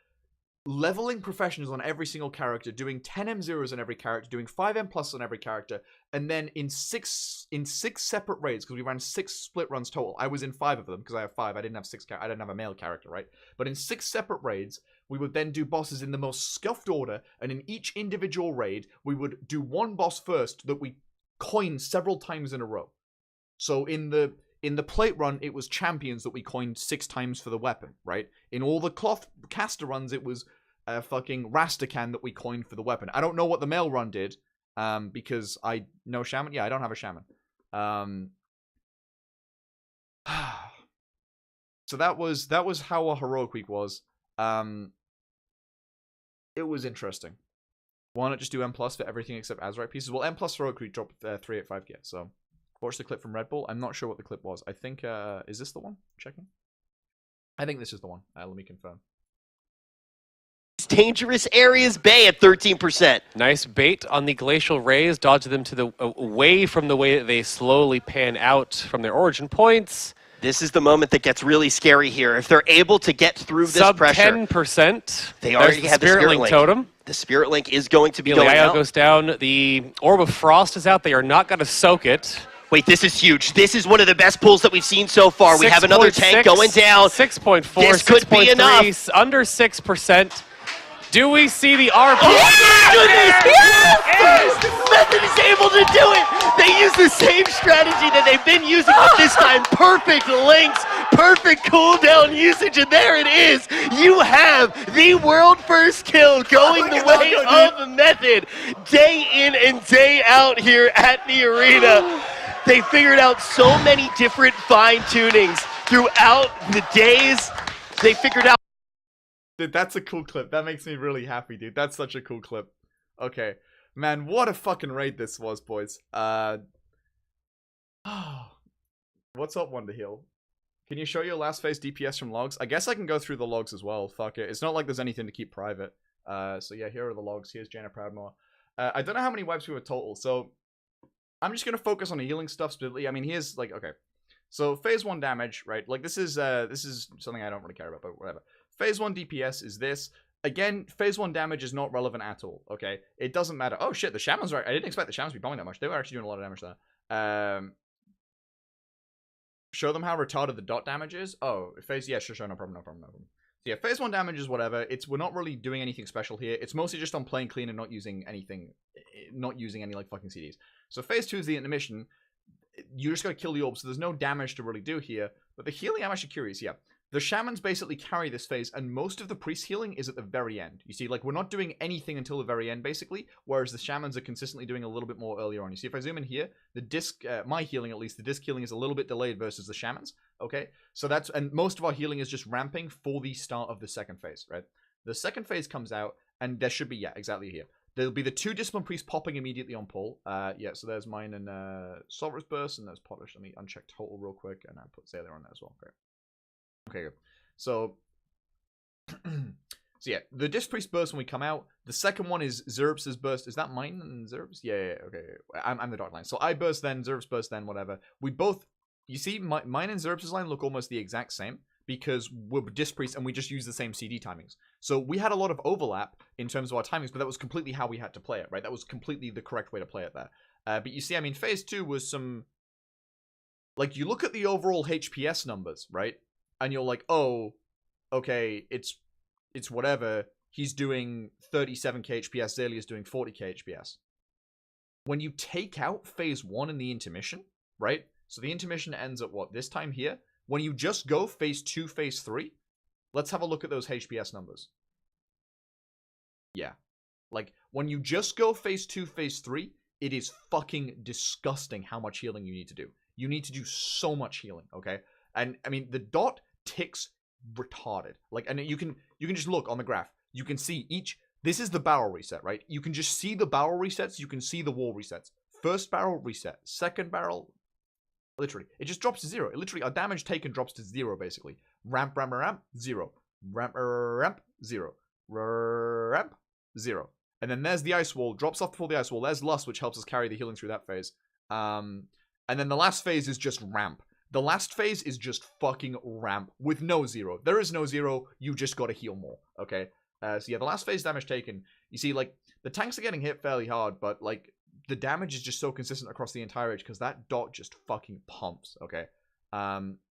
leveling professionals on every single character, doing 10 M0s on every character, doing 5 M+ on every character, and then in six separate raids, because we ran 6 split runs total. I was in 5 of them because I have 5. I didn't have a male character, right? But in 6 separate raids, we would then do bosses in the most scuffed order, and in each individual raid, we would do one boss first that we coined several times in a row. So in the plate run, it was champions that we coined 6 times for the weapon, right? In all the cloth caster runs, it was fucking Rastakhan that we coined for the weapon. I don't know what the male run did, because I know Shaman. Yeah, I don't have a Shaman. So that was how a Heroic Week was. It was interesting. Why not just do M+ for everything except Azurite pieces? Well, M+ Heroic Week dropped 385 gear, so... Watch the clip from Red Bull. I'm not sure what the clip was. I think, is this the one? Checking. I think this is the one. Let me confirm. Dangerous areas bay at 13%. Nice bait on the Glacial Rays. Dodge them to the away from the way that they slowly pan out from their origin points. This is the moment that gets really scary here. If they're able to get through this Sub pressure, 10%. They already have the Spirit Link totem. The Spirit Link is going to be The going Io out. goes down. The Orb of Frost is out. They are not going to soak it. Wait, this is huge. This is one of the best pulls that we've seen so far. We have another tank going down. 6.4. This could be enough. Under 6%. Do we see the RP? Oh my goodness! Yes! Method is able to do it! They use the same strategy that they've been using, but this time perfect links, perfect cooldown usage, and there it is! You have the world first kill going the way of Method, day in and day out here at the arena. They figured out so many different fine-tunings throughout the days. They figured out. Dude, that's a cool clip. That makes me really happy, dude. That's such a cool clip. Okay. Man, what a fucking raid this was, boys. What's up, Wonderheal? Can you show your last phase DPS from logs? I guess I can go through the logs as well. Fuck it. It's not like there's anything to keep private. So yeah, here are the logs. Here's Jana Proudmore. I don't know how many wipes we were total, so I'm just gonna focus on the healing stuff specifically. I mean, here's like, okay. So phase 1 damage, right? Like this is something I don't really care about, but whatever. Phase 1 DPS is this. Again, phase 1 damage is not relevant at all, okay? It doesn't matter. Oh shit, the Shamans are... I didn't expect the Shamans to be bombing that much. They were actually doing a lot of damage there. Show them how retarded the dot damage is? Oh, phase... Yeah, sure, no problem. So yeah, phase 1 damage is whatever. We're not really doing anything special here. It's mostly just on playing clean and not using anything... Not using any, like, fucking CDs. So phase 2 is the intermission. You just gotta kill the orb, so there's no damage to really do here. But the healing, I'm actually curious, yeah. The Shamans basically carry this phase, and most of the priest healing is at the very end. You see, like, we're not doing anything until the very end, basically, whereas the Shamans are consistently doing a little bit more earlier on. You see, if I zoom in here, the disc, my healing at least, the disc healing is a little bit delayed versus the Shamans, okay? So that's, and most of our healing is just ramping for the start of the second phase, right? The second phase comes out, and there should be, yeah, exactly here. There'll be the 2 Discipline Priests popping immediately on pull. Yeah, so there's mine and Solver's Burst, and there's Potish. Let me uncheck total real quick, and I put Zayler on there as well. Great. Okay, good. So, yeah, the Disc Priest Burst when we come out. The second one is Zerbs' Burst. Is that mine and Zerbs? Yeah, okay. I'm the Dark Line. So I burst then, Zerbs burst then, whatever. We both, you see, mine and Zerbs' line look almost the exact same, because we're Disc Priests and we just use the same CD timings. So we had a lot of overlap in terms of our timings, but that was completely how we had to play it, right? That was completely the correct way to play it there. But you see, I mean, phase 2 was some... Like, you look at the overall HPS numbers, right? And you're like, oh, okay, it's whatever. He's doing 37k HPS, Zalia's doing 40k HPS. When you take out phase 1 in the intermission, right? So the intermission ends at what? This time here? When you just go phase 2, phase 3, let's have a look at those HPS numbers. Yeah. Like, when you just go phase 2, phase 3, it is fucking disgusting how much healing you need to do. You need to do so much healing, okay? And, I mean, the dot ticks retarded. Like, and you can just look on the graph. You can see each... This is the barrel reset, right? You can just see the barrel resets. You can see the wall resets. First barrel reset. Second barrel... Literally. It just drops to 0. It literally... Our damage taken drops to 0, basically. Ramp, 0. Ramp, 0. Ramp, 0. And then there's the ice wall. Drops off before the ice wall. There's Lust, which helps us carry the healing through that phase. And then the last phase is just ramp. The last phase is just fucking ramp with no 0. There is no 0. You just gotta heal more, okay? So yeah, the last phase damage taken. You see, like, the tanks are getting hit fairly hard, but, like, the damage is just so consistent across the entire age because that dot just fucking pumps, okay?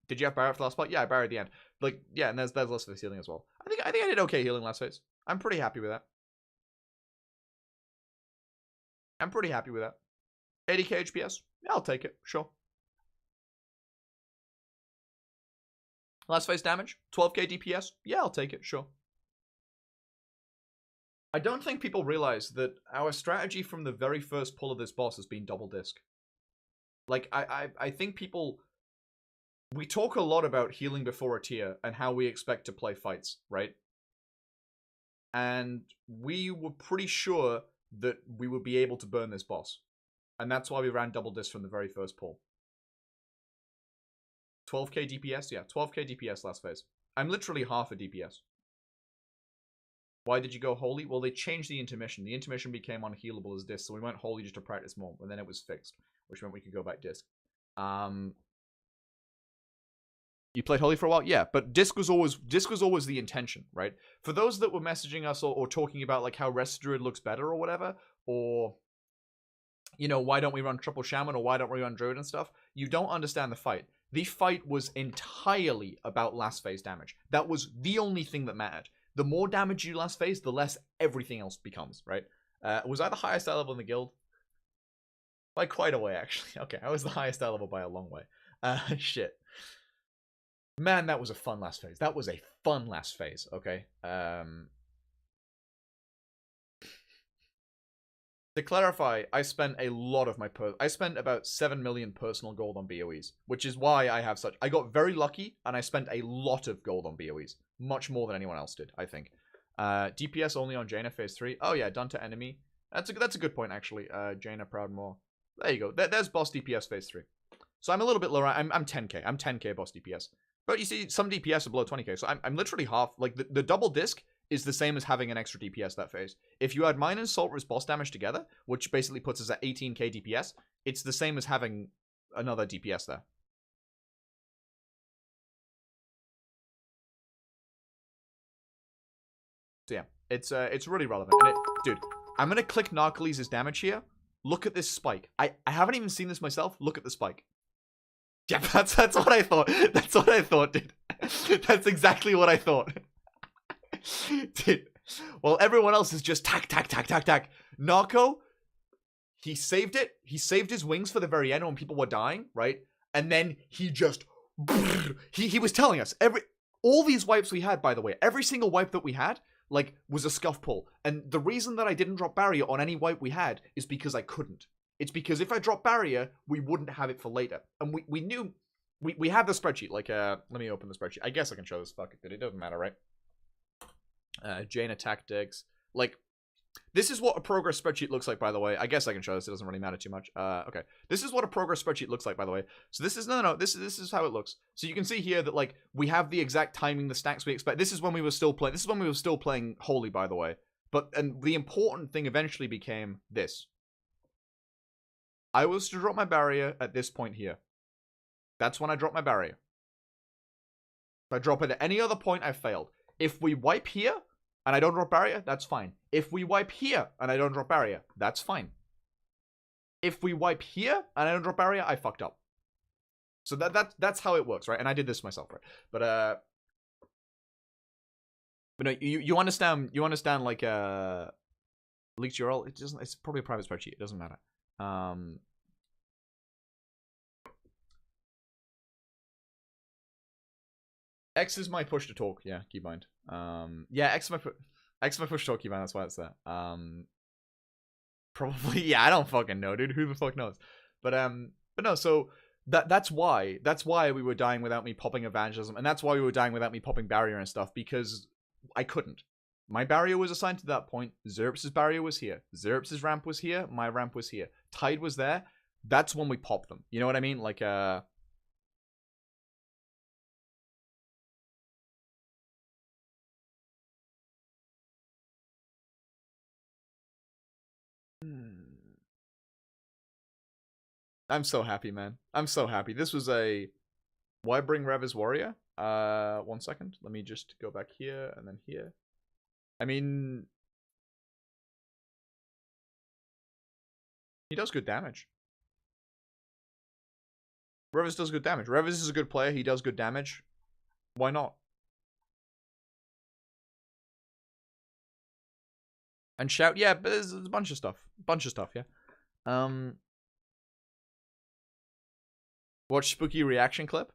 Did you have Barret for the last part? Yeah, Barret at the end. Like, yeah, and there's less of the healing as well. I think I did okay healing last phase. I'm pretty happy with that. 80k HPS? Yeah, I'll take it, sure. Last phase damage? 12k DPS? Yeah, I'll take it, sure. I don't think people realize that our strategy from the very first pull of this boss has been double disc. Like, I think people... We talk a lot about healing before a tier and how we expect to play fights, right? And we were pretty sure that we would be able to burn this boss. And that's why we ran double disc from the very first pull. 12k DPS? Yeah, 12k DPS last phase. I'm literally half a DPS. Why did you go holy? Well, they changed the intermission. The intermission became unhealable as disc, so we went holy just to practice more, and then it was fixed, which meant we could go back disc. You played holy for a while? Yeah, but disc was always the intention, right? For those that were messaging us or talking about like how Rest Druid looks better or whatever, or you know, why don't we run triple shaman or why don't we run druid and stuff, you don't understand the fight. The fight was entirely about last phase damage. That was the only thing that mattered. The more damage you last phase, the less everything else becomes, right? Was I the highest eye level in the guild? By quite a way, actually. Okay, I was the highest eye level by a long way. Shit. Man, that was a fun last phase. That was a fun last phase, okay? To clarify, I spent a lot of my I spent about 7 million personal gold on BOEs, which is why I have such... I got very lucky, and I spent a lot of gold on BOEs. Much more than anyone else did, I think. DPS only on Jana phase 3. Oh yeah, done to enemy. That's a good point, actually. Jana Proudmore. There you go. There's boss DPS phase 3. So I'm a little bit lower. I'm 10k. I'm 10k boss DPS. But you see, some DPS are below 20k, so I'm literally half. Like, the double disc is the same as having an extra DPS that phase. If you add mine and Salt's boss damage together, which basically puts us at 18k DPS, it's the same as having another DPS there. It's really relevant. And dude, I'm gonna click Narcles' damage here. Look at this spike. I haven't even seen this myself. Look at the spike. Yeah, that's what I thought. That's what I thought, dude. That's exactly what I thought. Dude. Well, everyone else is just tack. Narco, he saved it. He saved his wings for the very end when people were dying, right? And then he just... He was telling us, all these wipes we had, by the way, every single wipe that we had, like, was a scuff pull. And the reason that I didn't drop barrier on any wipe we had is because I couldn't. It's because if I dropped barrier, we wouldn't have it for later. And we knew... We had the spreadsheet. Like, let me open the spreadsheet. I guess I can show this. Fuck it, dude. It doesn't matter, right? Jana tactics. Like, this is what a progress spreadsheet looks like, by the way. I guess I can show this. It doesn't really matter too much. Okay. This is what a progress spreadsheet looks like, by the way. So this is, no. This is how it looks. So you can see here that, like, we have the exact timing, the stacks we expect. This is when we were still playing Holy, by the way. And the important thing eventually became this. I was to drop my barrier at this point here. That's when I drop my barrier. If I drop it at any other point, I failed. If we wipe here, and I don't drop barrier, that's fine. If we wipe here, and I don't drop barrier, that's fine. If we wipe here, and I don't drop barrier, I fucked up. So that's how it works, right? And I did this myself, right? But no, you understand, like, leaked URL, it's probably a private spreadsheet, it doesn't matter. X is my push to talk, yeah, keep mind. Yeah, X is my push to talk, keep mind, that's why it's there. Probably, yeah, I don't fucking know, dude, who the fuck knows? But no, so, that's why we were dying without me popping evangelism, and that's why we were dying without me popping barrier and stuff, because I couldn't. My barrier was assigned to that point, Zerps' barrier was here, Zerps' ramp was here, my ramp was here, Tide was there, that's when we popped them, you know what I mean? Like, I'm so happy, man. I'm so happy. This was a... Why bring Rev as warrior? 1 second. Let me just go back here and then here. I mean... He does good damage. Revis does good damage. Revis is a good player. He does good damage. Why not? And shout, yeah, but there's a bunch of stuff. Yeah. Watch spooky reaction clip.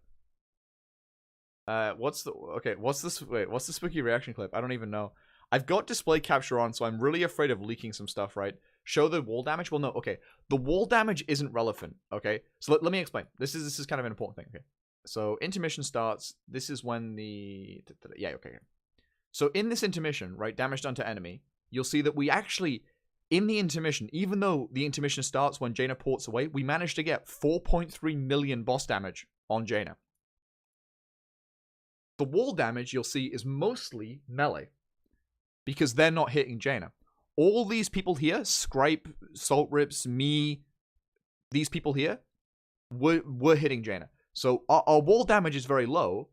What's the spooky reaction clip? I don't even know. I've got display capture on, so I'm really afraid of leaking some stuff, right? Show the wall damage? Well, no, okay. The wall damage isn't relevant, okay? So let me explain. This is kind of an important thing, okay? So intermission starts. This is when the... Yeah, okay. So in this intermission, right, damage done to enemy, you'll see that we actually... In the intermission, even though the intermission starts when Jana ports away, we managed to get 4.3 million boss damage on Jana. The wall damage, you'll see, is mostly melee. Because they're not hitting Jana. All these people here, Scripe, Salt Rips, me, these people here, were hitting Jana. So our wall damage is very low,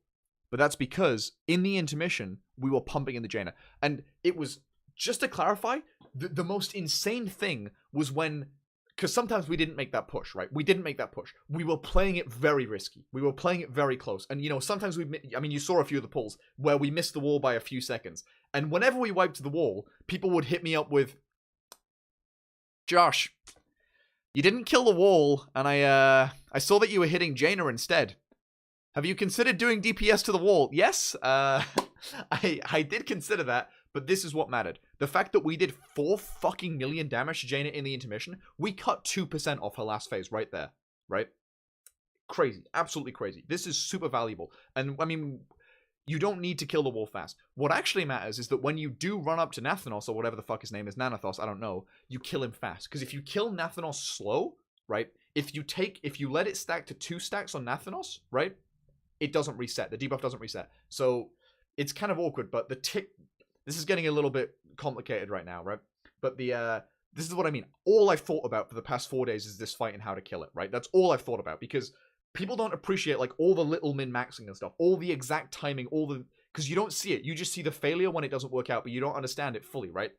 but that's because in the intermission, we were pumping in the Jana. And it was, just to clarify, the most insane thing was when, because sometimes we didn't make that push, right? We didn't make that push. We were playing it very risky. We were playing it very close. And, you know, sometimes you saw a few of the pulls where we missed the wall by a few seconds. And whenever we wiped the wall, people would hit me up with, Josh, you didn't kill the wall, and I saw that you were hitting Jana instead. Have you considered doing DPS to the wall? Yes, I did consider that. But this is what mattered. The fact that we did 4 fucking million damage to Jana in the intermission, we cut 2% off her last phase right there, right? Crazy. Absolutely crazy. This is super valuable. And, I mean, you don't need to kill the wall fast. What actually matters is that when you do run up to Nathanos, or whatever the fuck his name is, Nanathos, I don't know, you kill him fast. Because if you kill Nathanos slow, right, if you let it stack to 2 stacks on Nathanos, right, it doesn't reset. The debuff doesn't reset. So, it's kind of awkward, but the tick... This is getting a little bit complicated right now, right? But this is what I mean. All I've thought about for the past 4 days is this fight and how to kill it, right? That's all I've thought about, because people don't appreciate, like, all the little min-maxing and stuff, all the exact timing, because you don't see it. You just see the failure when it doesn't work out, but you don't understand it fully, right?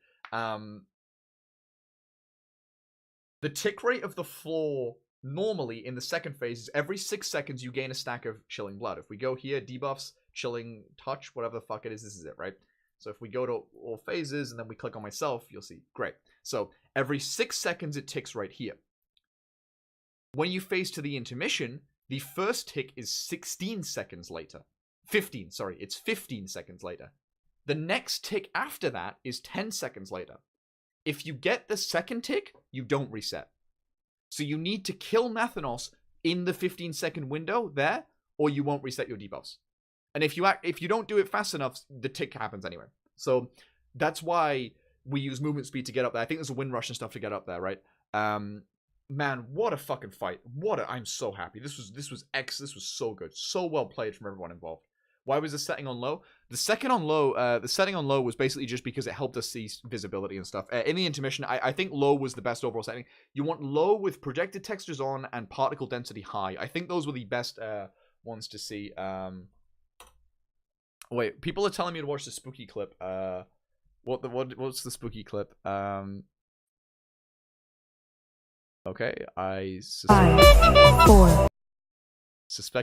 The tick rate of the floor normally in the second phase is every 6 seconds you gain a stack of chilling blood. If we go here, debuffs, chilling touch, whatever the fuck it is, this is it, right? So if we go to all phases and then we click on myself, you'll see. Great. So every 6 seconds it ticks right here. When you phase to the intermission, the first tick is 16 seconds later. 15, sorry, it's 15 seconds later. The next tick after that is 10 seconds later. If you get the second tick, you don't reset. So you need to kill Nathanos in the 15-second window there, or you won't reset your debuffs. And if you don't do it fast enough, the tick happens anyway. So that's why we use movement speed to get up there. I think there's a wind rush and stuff to get up there, right? Man, what a fucking fight! I'm so happy. This was so good, so well played from everyone involved. Why was the setting on low? The setting on low was basically just because it helped us see visibility and stuff. In the intermission, I think low was the best overall setting. You want low with projected textures on and particle density high. I think those were the best ones to see. Wait, people are telling me to watch the spooky clip. What's the spooky clip? Okay, I suspect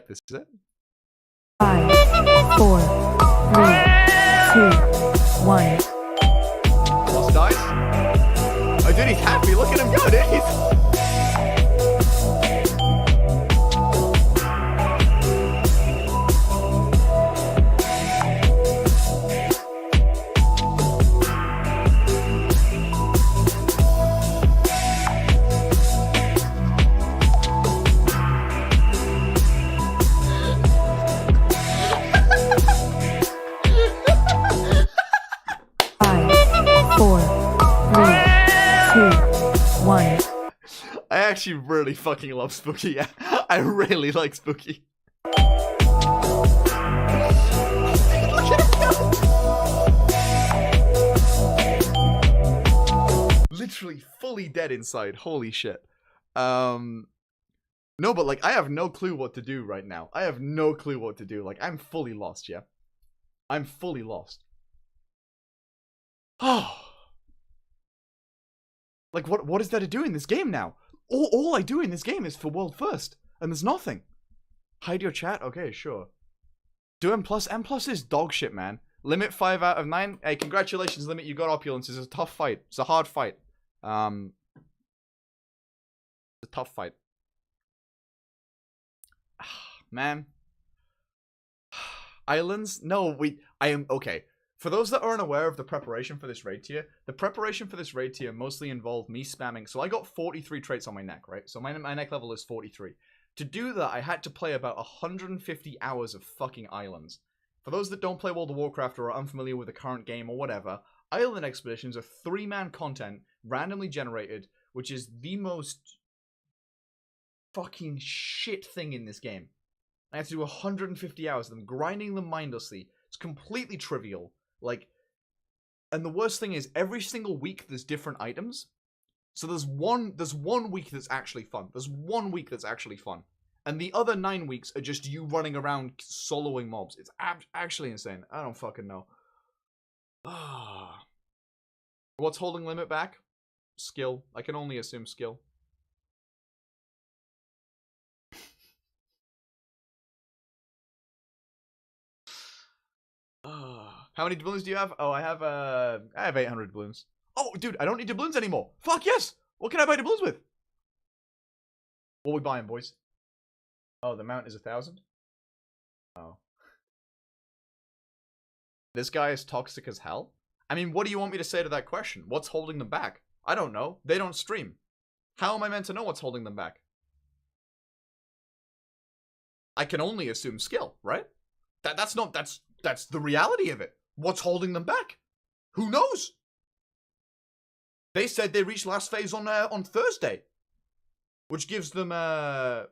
this is it. 5, 4, 3, 2, 1. Lost dice. Oh, dude, he's happy. Look at him go, dude. I actually really fucking love Spooky. Yeah, I really like Spooky. Literally fully dead inside. Holy shit. No, but like I have no clue what to do right now. I have no clue what to do. Like I'm fully lost, yeah. I'm fully lost. Oh. Like what is there to do in this game now? All I do in this game is for world first, and there's nothing. Hide your chat? Okay, sure. Do M+. M+ is dog shit, man. Limit 5 out of 9. Hey, congratulations, Limit. You got opulence. It's a tough fight. It's a hard fight. It's a tough fight. Man. Islands? No, I am okay. For those that aren't aware of the preparation for this raid tier, the preparation for this raid tier mostly involved me spamming. So I got 43 traits on my neck, right? So my neck level is 43. To do that, I had to play about 150 hours of fucking islands. For those that don't play World of Warcraft or are unfamiliar with the current game or whatever, island expeditions are 3-man content, randomly generated, which is the most fucking shit thing in this game. I had to do 150 hours of them, grinding them mindlessly. It's completely trivial. Like, and the worst thing is, every single week there's different items. So there's one week that's actually fun. There's 1 week that's actually fun. And the other 9 weeks are just you running around soloing mobs. It's actually insane. I don't fucking know. What's holding Limit back? Skill. I can only assume skill. How many doubloons do you have? Oh, I have 800 doubloons. Oh, dude, I don't need doubloons anymore. Fuck yes! What can I buy doubloons with? What are we buying, boys? Oh, the mount is 1,000? Oh. This guy is toxic as hell? I mean, what do you want me to say to that question? What's holding them back? I don't know. They don't stream. How am I meant to know what's holding them back? I can only assume skill, right? That's the reality of it. What's holding them back? Who knows? They said they reached last phase on Thursday, which gives them 1,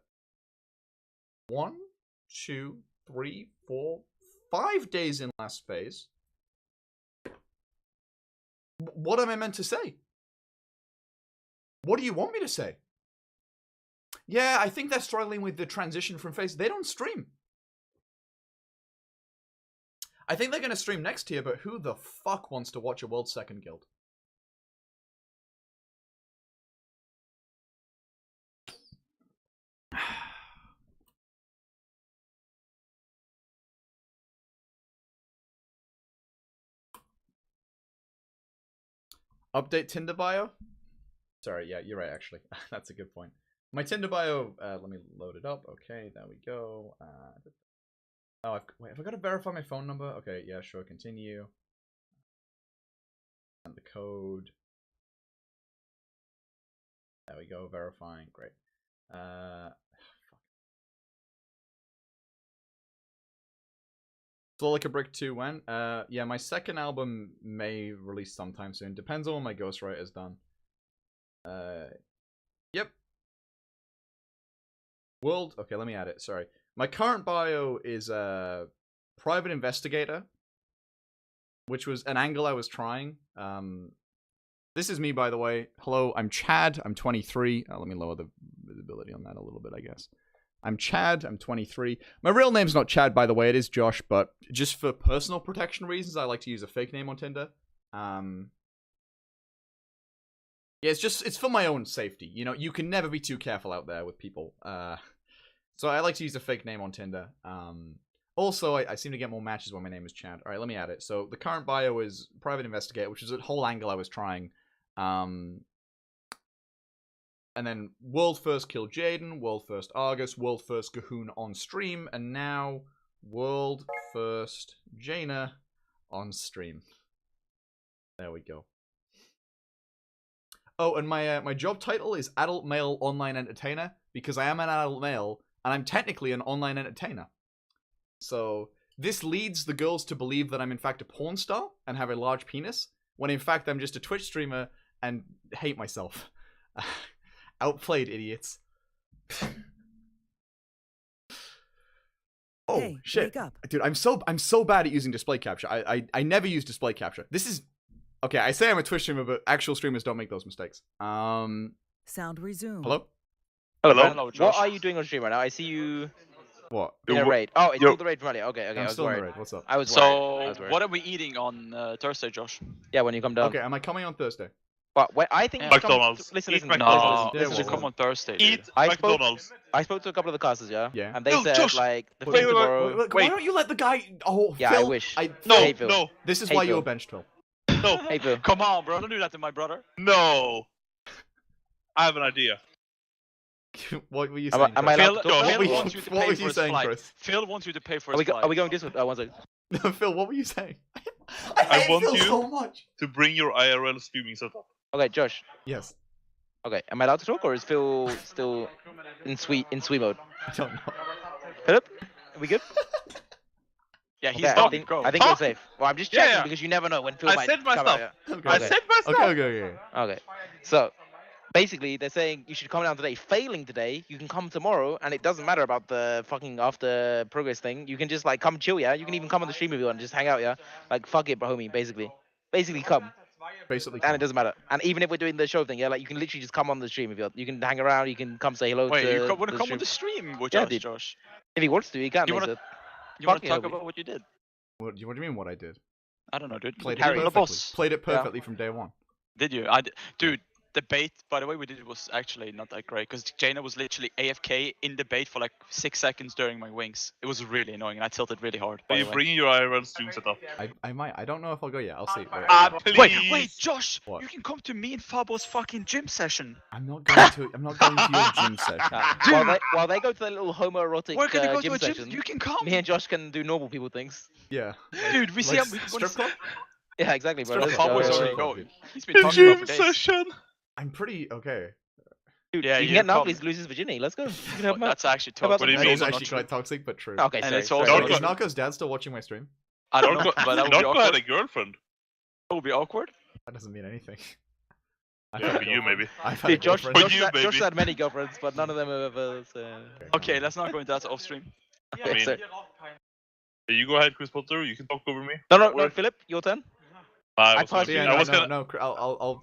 2, 3, 4, 5 days in last phase. What am I meant to say? What do you want me to say? Yeah, I think they're struggling with the transition from phase. They don't stream. I think they're gonna stream next tier, but who the fuck wants to watch a world's second guild? Update Tinder bio? Sorry, yeah, you're right, actually. That's a good point. My Tinder bio, let me load it up. Okay, there we go. Oh, wait, have I got to verify my phone number? Okay, yeah, sure, continue. And the code. There we go, verifying, great. Slow Like a Brick 2 when? Yeah, my second album may release sometime soon. Depends on when my ghostwriter's done. Yep. World. Okay, let me add it. Sorry. My current bio is private investigator, which was an angle I was trying. This is me, by the way. Hello, I'm Chad. I'm 23. Let me lower the visibility on that a little bit, I guess. I'm Chad. I'm 23. My real name's not Chad, by the way. It is Josh, but just for personal protection reasons, I like to use a fake name on Tinder. Yeah, it's for my own safety. You know, you can never be too careful out there with people. So I like to use a fake name on Tinder. Also, I seem to get more matches when my name is Chad. All right, let me add it. So the current bio is private investigator, which is a whole angle I was trying. And then world first kill Jaden, world first Argus, world first Gahoon on stream, and now world first Jana on stream. There we go. Oh, and my job title is adult male online entertainer because I am an adult male and I'm technically an online entertainer. So this leads the girls to believe that I'm in fact a porn star and have a large penis, when in fact I'm just a Twitch streamer and hate myself. Outplayed, idiots. Oh, hey, shit. Wake up. Dude, I'm so bad at using display capture. I never use display capture. This is... Okay, I say I'm a Twitch streamer, but actual streamers don't make those mistakes. Sound resumed. Hello? Hello, Josh. What are you doing on stream right now? I see you... What? In a raid. Oh, it's still the raid from earlier. Okay, I'm still in the raid. What's up? I was worried. So, what are we eating on Thursday, Josh? Yeah, when you come down. Okay, am I coming on Thursday? But I think McDonald's. Listen. No, you should come on Thursday. Eat McDonald's. I spoke to a couple of the casters, yeah? Yeah. And they said, Josh, like, the wait, tomorrow... Why don't you let the guy... Oh, yeah, Phil, I wish. No. This is why you were benched, Phil. No. Hey, Phil. Come on, bro. Don't do that to my brother. No. I have an idea. What were you saying? Phil wants you to pay for his flight. Chris? Phil wants you to pay for his flight. Are we going this way? One second. No, Phil, what were you saying? I want Phil you so much. to bring your IRL streaming setup. Okay, Josh. Yes. Okay, am I allowed to talk, or is Phil still in sweet mode? I don't know. Philip, are we good? Yeah, he's okay, I think you're safe. Well, I'm just checking because you never know when Phil might come out. I said my stuff. Okay. So, basically, they're saying you should come down today. Failing today, you can come tomorrow, and it doesn't matter about the fucking after progress thing. You can just like come chill, yeah. You can even come on the stream if you want, just hang out, yeah. Like fuck it, bro, homie. Basically come. And it doesn't matter. And even if we're doing the show thing, yeah, like you can literally just come on the stream if you can hang around. You can come say hello. Wait, to you want to come stream. on the stream with yeah, Josh? If he wants to, he can. You want to talk about what you did? What do you mean? What I did? I don't know, dude. Played it perfectly from day one. Did you? Dude. Debate, by the way, we did was actually not that great because Jana was literally AFK in debate for like 6 seconds during my wings. It was really annoying and I tilted really hard. Are you bringing your IRL stream setup? I might. I don't know if I'll go yet. I'll see. Wait, Josh! What? You can come to me and Fabo's fucking gym session. I'm not going to your gym session. While they go to their little homoerotic We're gonna go gym to a session, you can come. Me and Josh can do normal people things. Yeah. Dude, we see how we strip club. Yeah, exactly, bro. Fabo's already going. He's been talking about for days. Session. I'm pretty okay. Dude, yeah, you can get now, please lose his virginity. Let's go. That's actually toxic. What do you mean? It's actually quite toxic, but true. Okay, and sorry. Is Narco's dad still watching my stream? I don't know, but that would be awkward. had a girlfriend. That would be awkward. That doesn't mean anything. Yeah, for you maybe. Dude, Josh baby. had many girlfriends, but none of them have ever. Okay, let's not go into that off stream. Okay, you go ahead, Chris Potter. You can talk over me. No, Philip, your turn. I'll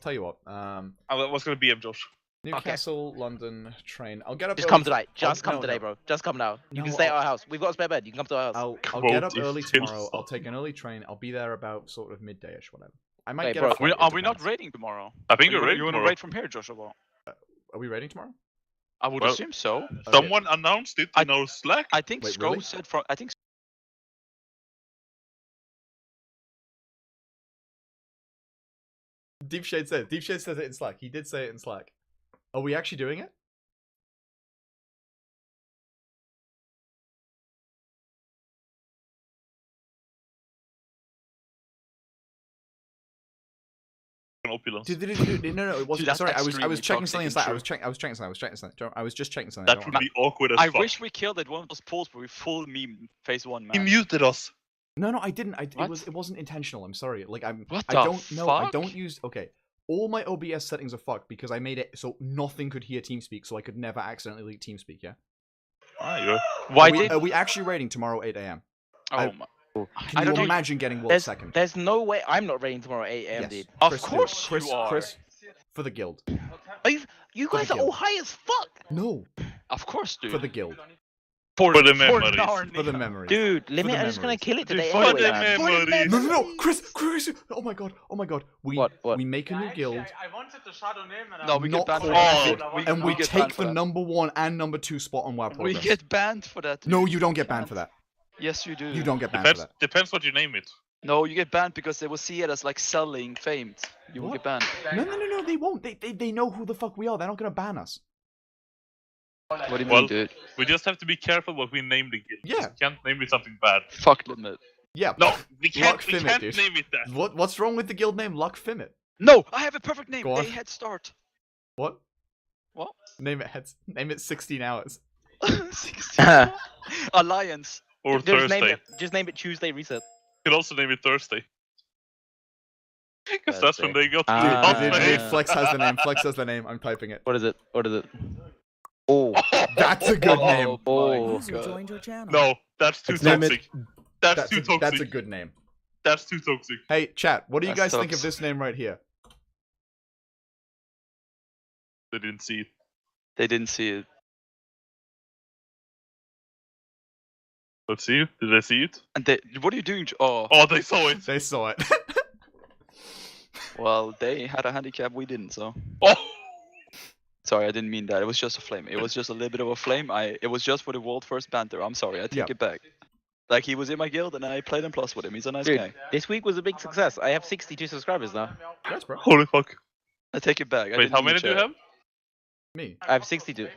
tell you what. I was gonna BM Josh. Newcastle, London train. I'll get up. Just early come tonight. Just no, come today, no. bro. Just come now. You can No, stay at our house. We've got a spare bed. You can come to our house. I'll get up Quote early is tomorrow. still I'll take an early train. I'll be there about sort of midday-ish, whatever. I might Wait, get bro, up. Are we not raiding tomorrow? I think you we're raiding want to tomorrow. raid from here, Joshua? Are we raiding tomorrow? I would Well, assume so. Someone announced it in our Slack. I think Wait, Sko really? said from. I think. Deep Shade says it in Slack. He did say it in Slack. Are we actually doing it? Opulence. No, it wasn't. that's Sorry, I was extremely checking toxic something in and Slack. I true. was checking something. I was just checking something. That would be awkward as I fuck. wish we killed it one of those polls where we full meme phase 1, He man. muted us. No, I didn't. What? It wasn't intentional. I'm sorry. Like I the don't know. I fuck? don't use. Okay, all my OBS settings are fucked because I made it so nothing could hear TeamSpeak, so I could never accidentally leak TeamSpeak. Yeah. Why Are we actually raiding tomorrow 8 a.m.? Oh my. Can you imagine getting world second? There's no way I'm not raiding tomorrow at 8 a.m. Yes. dude. Of Chris, course Chris, you are. Chris, for the guild. Are you guys are all high as fuck. No, Of course, dude. for the guild. For the memories. Narnia. For the memories. Dude, Limit the are just gonna memories. kill it today For the anyway. memories. No, Chris. Oh my god. What? We make a new guild. No, we not get banned for called that. Method, and we get take banned for the that. number 1 and number 2 spot on WoW We progress. get banned for that. No, you don't get banned for that. Yes, you do. You don't get banned for that. Depends what you name it. No, you get banned because they will see it as like selling famed. You will What? get banned. No, they won't. They know who the fuck we are. They're not gonna ban us. What do you Well, mean, dude? We just have to be careful what we name the guild. Yeah. We can't name it something bad. Fuck Limit. Yeah. No, we can't, Luck we Fimit, can't dude. name it that. What's wrong with the guild name Luck Fimit? No, I have a perfect name. Go on. Day Head Start. What? What? Name it 16 hours. 16. Alliance. Or Just name Thursday. it. Just name it Tuesday Reset. You can also name it Thursday. Because that's when they got Dude, Flex has the name. Flex has the name. I'm typing it. What is it? Oh, That's a good name. oh. Joined your channel. No, that's too Name it- toxic. That's too toxic. That's a good name. That's too toxic. Hey, chat. What do you That guys think of sucks. this name right here? They didn't see it. They didn't see it. Let's see it. Did they see it? And they, what are you doing? Oh, they saw it. They saw it. Well, they had a handicap. We didn't. So. Oh. Sorry, I didn't mean that. It was just a flame. It was just a little bit of a flame. It was just for the world first banter. I'm sorry. I take it back. Like, he was in my guild and I played him plus with him. He's a nice Dude, guy. this week was a big success. I have 62 subscribers now. Yes, bro. Holy fuck. I take it back. I Wait, didn't how mean many to do you chat. have? Me. I have 62.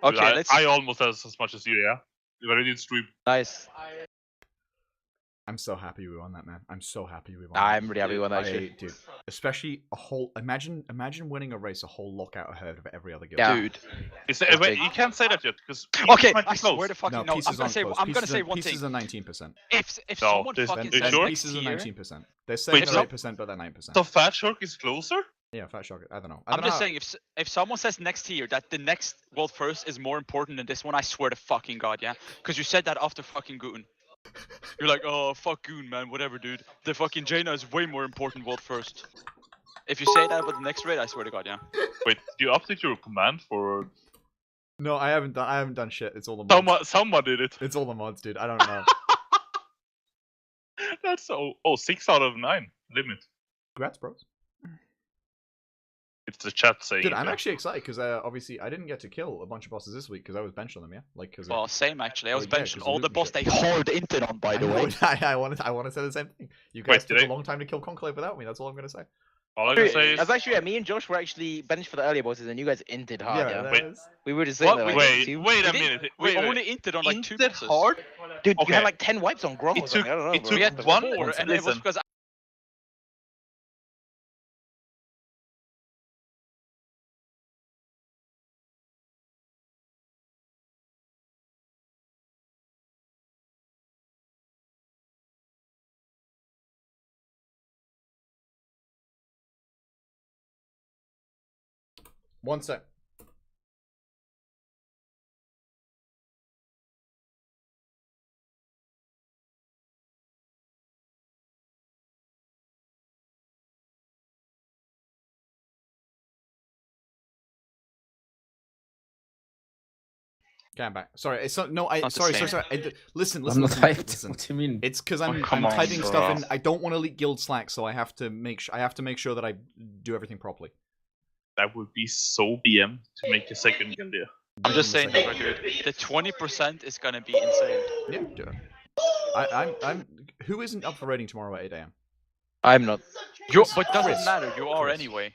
Okay, I, let's. I almost have as much as you, yeah? If I didn't stream. Nice. I'm so happy we won that, man. I'm so happy we won. I'm really happy we won that shit. Dude, especially a whole. Imagine winning a race, a whole lockout ahead of every other guild. Yeah. Dude. Wait, you can't say that yet, because Okay, I swear to fucking No, no. pieces I'm aren't gonna say. close. I'm gonna Pieces say are- one pieces thing. are 19%. If No, someone this- fucking you says sure? next Pieces are year, 19%. They're saying Wait, they're so- 8%, but they're 9%. the Fat Shark is closer? Yeah, Fat Shock. I don't know. I'm just saying, if someone says next year that the next world first is more important than this one, I swear to fucking god, yeah. Because you said that after fucking Goon. You're like, oh fuck Goon, man, whatever, dude. The fucking Jana is way more important world first. If you say that about the next raid, I swear to god, yeah. Wait, do you update your command for... No, I haven't done shit. It's all the mods. Someone did it. It's all the mods, dude. I don't know. That's so... Oh, 6 out of 9. Limit. Congrats, bros. It's the chat saying Dude, it, I'm yeah. actually excited because obviously I didn't get to kill a bunch of bosses this week because I was benched on them, yeah. Like, because. Well, same actually. I was yeah, benching 'cause all of the loot boss and they hard inted on, by the way. I want to say the same thing. You guys Wait, took did a long time to kill Conclave without me. That's all I'm gonna say. All I can say is... That's actually, yeah, me and Josh were actually benched for the earlier bosses, and you guys inted hard, yeah. that Wait. is- We were just saying that, like, Wait two- a We didn't- minute. We Wait, only inted on like 2 Inted bosses. hard? Dude, you Okay. had like 10 wipes on Grom or It something. took- I don't know, it bro. took We had one- 4, and it was listen. because One sec. Okay, I'm back. Sorry, it's not. No, Not the sorry. same. Listen. I'm not hyped. Listen. What do you mean? It's because Oh, I'm come on, typing bro. stuff in. I don't want to leak guild Slack, so I have to make sure that I do everything properly. That would be so BM to make a second guild here. I'm just saying, dude, the 20% is gonna be insane. Yeah, do it. I'm. Who isn't up for raiding tomorrow at 8 a.m.? I'm not. But doesn't matter. You are Chris. anyway.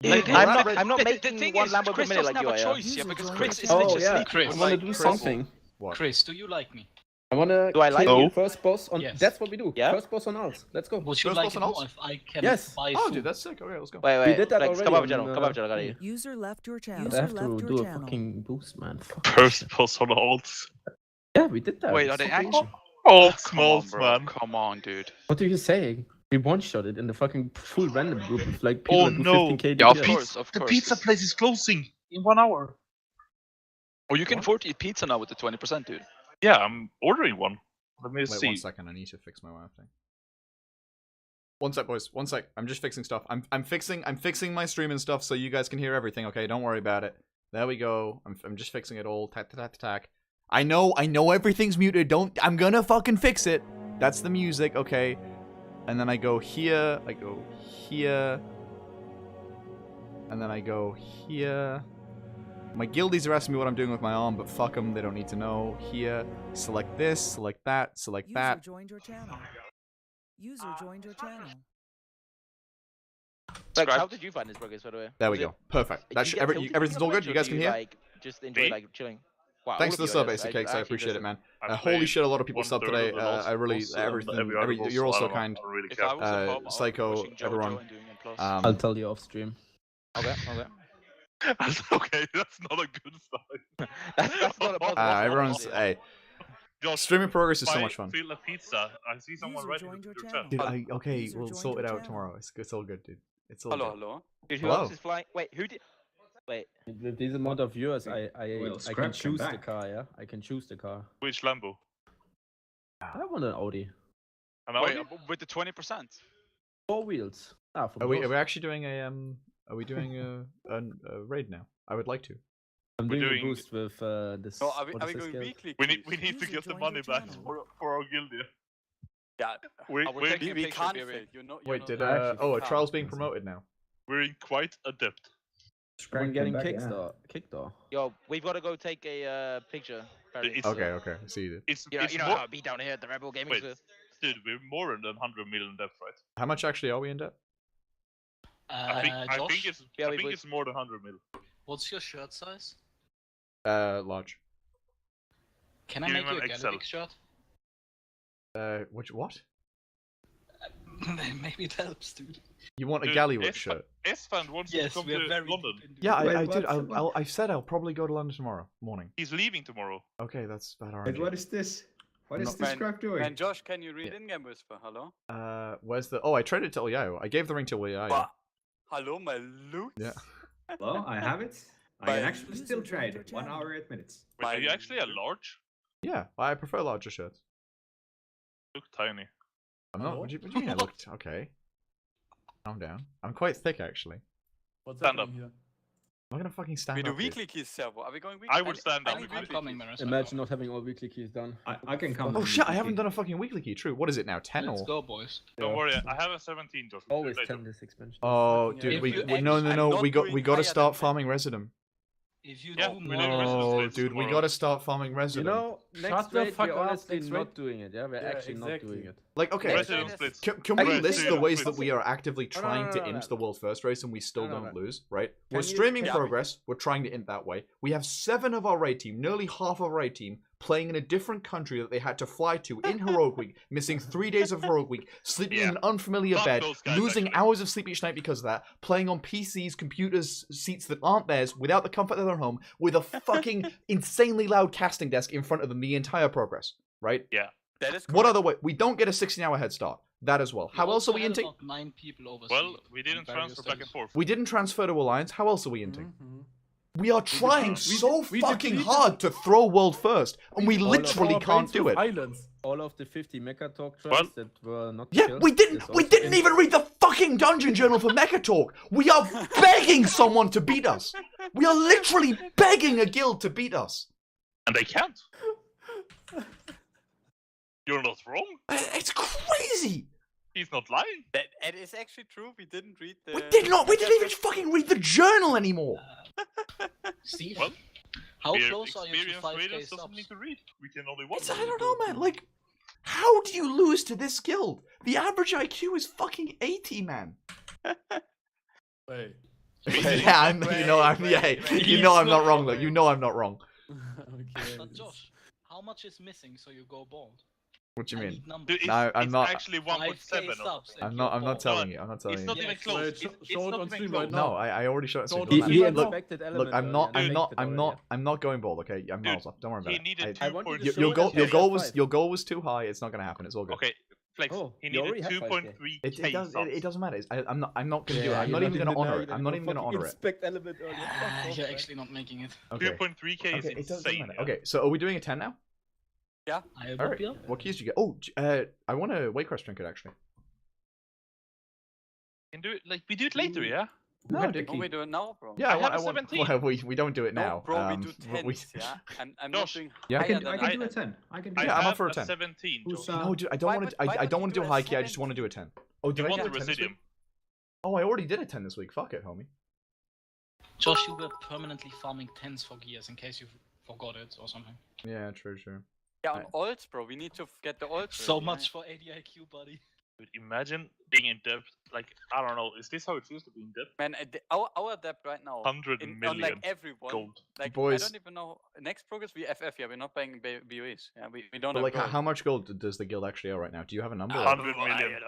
Dude, I'm I'm not The making thing one is, Lambo per Chris minute doesn't like you have a are. choice, yeah, because Chris is Oh literally yeah, sleeping. I want to do something. What? Chris, do you like me? I want to Do I like kill you? first boss on. Yes. That's what we do. Yeah? First boss on alt. Let's go. Would you First like boss it on more alt? if I can Yes. buy Oh, food? dude, that's sick. Okay, let's go. Wait, We did that Flex, already come up, on, Jana. Come up, Jana. Got you. User left your channel. I have to do a fucking boost, man. Fuck that First shit. boss on alt. Yeah, we did that. Wait, are It's they fucking actually? awesome. Oh, Come on, smalls, bro. man. Come on, dude. What are you saying? We one-shot it in the fucking full random group with like people Oh that do no. 15k Yeah, of DPS. course, of The course. pizza place is closing in 1 hour. Or you can afford to eat pizza now with the 20%, dude. Yeah, I'm ordering one. Let me Wait see. 1 second. I need to fix my WiFi. 1 sec, boys. 1 sec. I'm just fixing stuff. I'm fixing my stream and stuff so you guys can hear everything. Okay, don't worry about it. There we go. I'm just fixing it all. Tack, tack, tack. I know everything's muted. I'm gonna fucking fix it. That's the music, okay. And then I go here. I go here. And then I go here. My guildies are asking me what I'm doing with my arm, but fuck them. They don't need to know. Here. Select this. Select that. Select that. User joined your channel. User joined your channel. Flex, how did you find this progress, by the way? There we Was go. it- Perfect. do That you should, get tilted everything's when all you're good. You Flex, guys or can do hear. like just enjoy Me? like chilling? Wow, Thanks all for the of sub, you, Basic I Cakes. I actually appreciate it, just- man. I Holy played shit, a lot of people one subbed third today. of the last I really, boss, and everything, every other boss, you're all so I so don't know. kind. I really If I can't. was at home, I would be Psycho, pushing JoJo everyone. and doing N+. I'll tell you off stream. Okay, okay. Okay, that's not a good sign. That's not a positive sign, Everyone's, honestly. hey, Just streaming progress is so buy much fun. Feel a pizza. I see someone User writing joined in your your channel. chat. Dude, okay, User we'll joined sort it your out channel. tomorrow. It's all good, dude. It's all Hello, good. hello. Dude, who Hello. else is flying? Wait, who did? Wait. With this amount of viewers, I can Scrap, choose come the back. car. Yeah, I can choose the car. Which Lambo? I want an Audi. An Wait, Audi? with the 20%? 4 wheels. Ah, for Are we both. actually doing a a raid now? I would like to. I'm we're doing a doing- boost with this. No, are we what is this going guild? weekly? We need User to get the joined money your back channel. for our guild here. Yeah. We, we're we're, taking a We picture, can't baby. fail. You know. Wait, did I actually oh, a can't. trial's being promoted now. we're in quite a depth. I'm getting kicked off. Yo, we've got to go take a picture. apparently. It's, Okay, okay, see you. Dude. It's, You know, it's you know more, how it be down here at the Rebel Gaming Wait. Booth. dude, we're more than 100 million depth, right? How much actually are we in debt? I think it's Yeah, I we think would- it's more than 100 mil. What's your shirt size? Large. Can Give him an XL. shirt? What? Maybe it helps, dude. You want a Dude, Gallywix shirt? S-Fan wants Yes, to come we are to very London. Yeah, I Wait, did. what? I said I'll probably go to London tomorrow morning. He's leaving tomorrow. Okay, that's bad RNG. What is this? What is this crap doing? And Josh, can you read Yeah. in-game whisper? Hello? Where's the? Oh, I traded to Oyayo. I gave the ring to Oyayo. Bah. Hello, my loot? Yeah. Well, I have it. I But- can actually still trade. 1 hour, 8 minutes. Wait, are you actually a large? Yeah, I prefer larger shirts. Look tiny. I'm not. What do you mean? I looked okay. Calm down. I'm quite thick actually. What's Stand up. here? I'm not gonna fucking stand We do up. dude. weekly keys server. Are we going weekly? I would stand up. Any I'm weekly coming, keys? man. Imagine not having all weekly keys done. I can come. Oh shit! I haven't done a fucking weekly key. True. What is it now? 10 Let's or? go, boys. Don't Yeah. worry, I have a 17 just Always later. 10 this expansion. Oh, Yeah. dude, If we you no I'm no not we got doing to higher start than farming residum. If you Yeah, do we more, did residence Oh, rates dude, we tomorrow. got to start farming residum. You know, next the raid fuck we're up, honestly next not raid. doing it. Yeah, we're Yeah, actually not exactly. doing it. Like, okay, Residence splits. can we Actually, list think the of ways it. that we are actively No, trying no, to no, int no. the world's first race and we still No, no, don't no. lose, right? Can We're you- streaming Yeah. progress. We're trying to int that way. We have 7 of our raid team, nearly half of our raid team, playing in a different country that they had to fly to in Heroic Week, missing 3 days of Heroic Week, sleeping in Yeah. an unfamiliar Fuck bed, those guys, losing actually. hours of sleep each night because of that, playing on PCs, computers, seats that aren't theirs, without the comfort of their home, with a fucking insanely loud casting desk in front of them the entire progress, right? Yeah. That is What other way? We don't get a 16-hour head start. That as well. How else are we inting? 9 people overseas. Well, we didn't transfer back and forth. We didn't transfer to Alliance. How else are we inting? Mm-hmm. We are trying so fucking hard to throw world first, and we literally can't do it. All of the 50 Mecha Talk Well- tribes that were not Yeah, killed we is didn't also even read the fucking dungeon journal for Mecha Talk. We are begging someone to beat us. We are literally begging a guild to beat us. And they can't. You're not wrong. It's crazy. He's not lying. It is actually true. We didn't read the. We didn't even fucking read the journal anymore. Steve, Well, how Exper- close are you to experienced 5K readers doesn't subs? need to read. We can only watch. I don't know, man. Like, how do you lose to this guild? The average IQ is fucking 80, man. Wait. Yeah, I'm not wrong, though. You know I'm not wrong. Okay. But Josh, how much is missing so you go bald? What do you I mean? need numbers. Dude, it's, No, I'm it's not. actually 1.7. subs and I'm you're not bald. telling you. I'm not telling It's you. not even close. Wait, It's show it not on even stream close. right No, I already showed it. Don't to you. do Look, it now. look, I'm not going bald. Okay, I'm miles off. Don't worry about He it. needed I- 2.3. Your goal was too high. It's not gonna happen. It's all good. Okay, Flex. He needed 2.3k. It doesn't matter. I'm not gonna do it. Yeah, I'm not you're even not gonna in honor the it. I'm not even gonna honor it. You're actually not making it. Okay. 2.3k is Okay, it doesn't insane. matter. Okay, so are we doing a 10 now? Yeah. I All right. What keys do you get? Oh, I want a Waycrest trinket actually. Can do it like we do it later, yeah. No, No, we do it now, bro. Yeah, I have a want. 17. Well, we don't do it No, now. bro, we do we- 10s, yeah? I'm not Josh, doing Yeah, I higher can- than I that. can do a 10. I can do Yeah, I'm up for a a 10. 17. Who's, Josh. No, dude, I don't Why want to. would- why I would don't you want to do do a high key. I just 17? want to do a 10. Oh, did You I want do the a 10 this Residium? week? Oh, I already did a 10 this week. Fuck it, homie. Josh, you were permanently farming 10s for gears in case you forgot it or something. Yeah, true. Yeah, on ults, bro. We need to get the ults. So ready, much for 80 IQ, buddy. Dude, imagine being in debt. Like I don't know. Is this how it feels to be in debt? Man, our depth right now. 100 on million like everyone. gold. Like Boys. I don't even know. Next progress we FF. Yeah, we're not buying BOEs. Yeah, we don't But have like, gold. how much gold does the guild actually owe right now? Do you have a number? 100 million.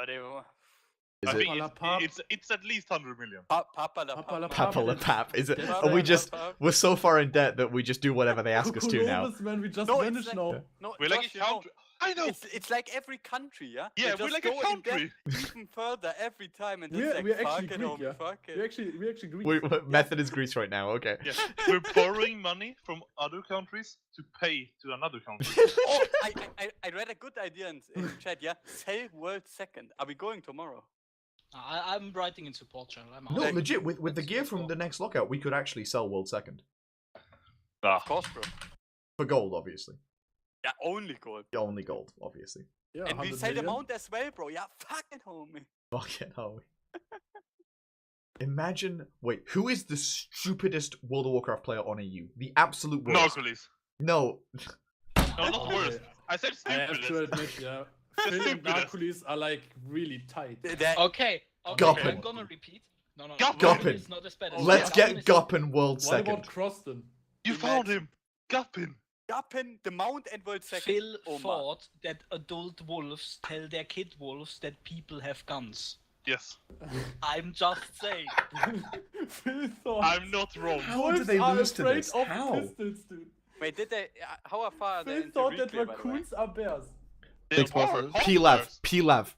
Is I it think it's at least 100 million. Papa la Papa la Papa la Pap? Is it? Papa Are we la just? Pap. We're so far in debt that we just do whatever they ask us to now. Man, we just No, vanished it's now. like, no, We're like Josh, a you know, country. I know. it's like every country, yeah. Yeah, They we're just like a go in debt country. even further every time, and We're- it's like we're fuck actually it, Greek, homie, yeah. fuck it. We actually Greek. Method is Greece right now. Okay. Yeah, we're borrowing money from other countries to pay to another country. Oh, I read a good idea in chat. Yeah, sell world second. Are we going tomorrow? I'm writing in support channel. I'm No, out. legit. With the gear from the next lockout, we could actually sell world second Of course, bro. for gold, obviously. Yeah, only gold. Only gold, obviously. Yeah, And we 100 sell the million. mount as well, bro. Yeah, fuck it, homie. Fuck it, homie. Imagine. Wait, who is the stupidest World of Warcraft player on EU? The absolute worst. Narcoles. No. No, not worse. I said I have to stupidest. admit, yeah. The Phil and stupidest. Narcoles are like really tight. That- Okay, Guppin. I'm gonna repeat. No, Guppin. is not as bad as Let's Guppin get is- Guppin world What second. about Croston? You found him. Guppin. Guppin, the mount and world second. Phil Oh, man. thought that adult wolves tell their kid wolves that people have guns. Yes. I'm just saying. Phil thought I'm not wrong. How did they lose to this? How? Pistols, dude. Wait, did they? How far are they Phil into thought that reclay, by the way? raccoons are bears. They are Pilav.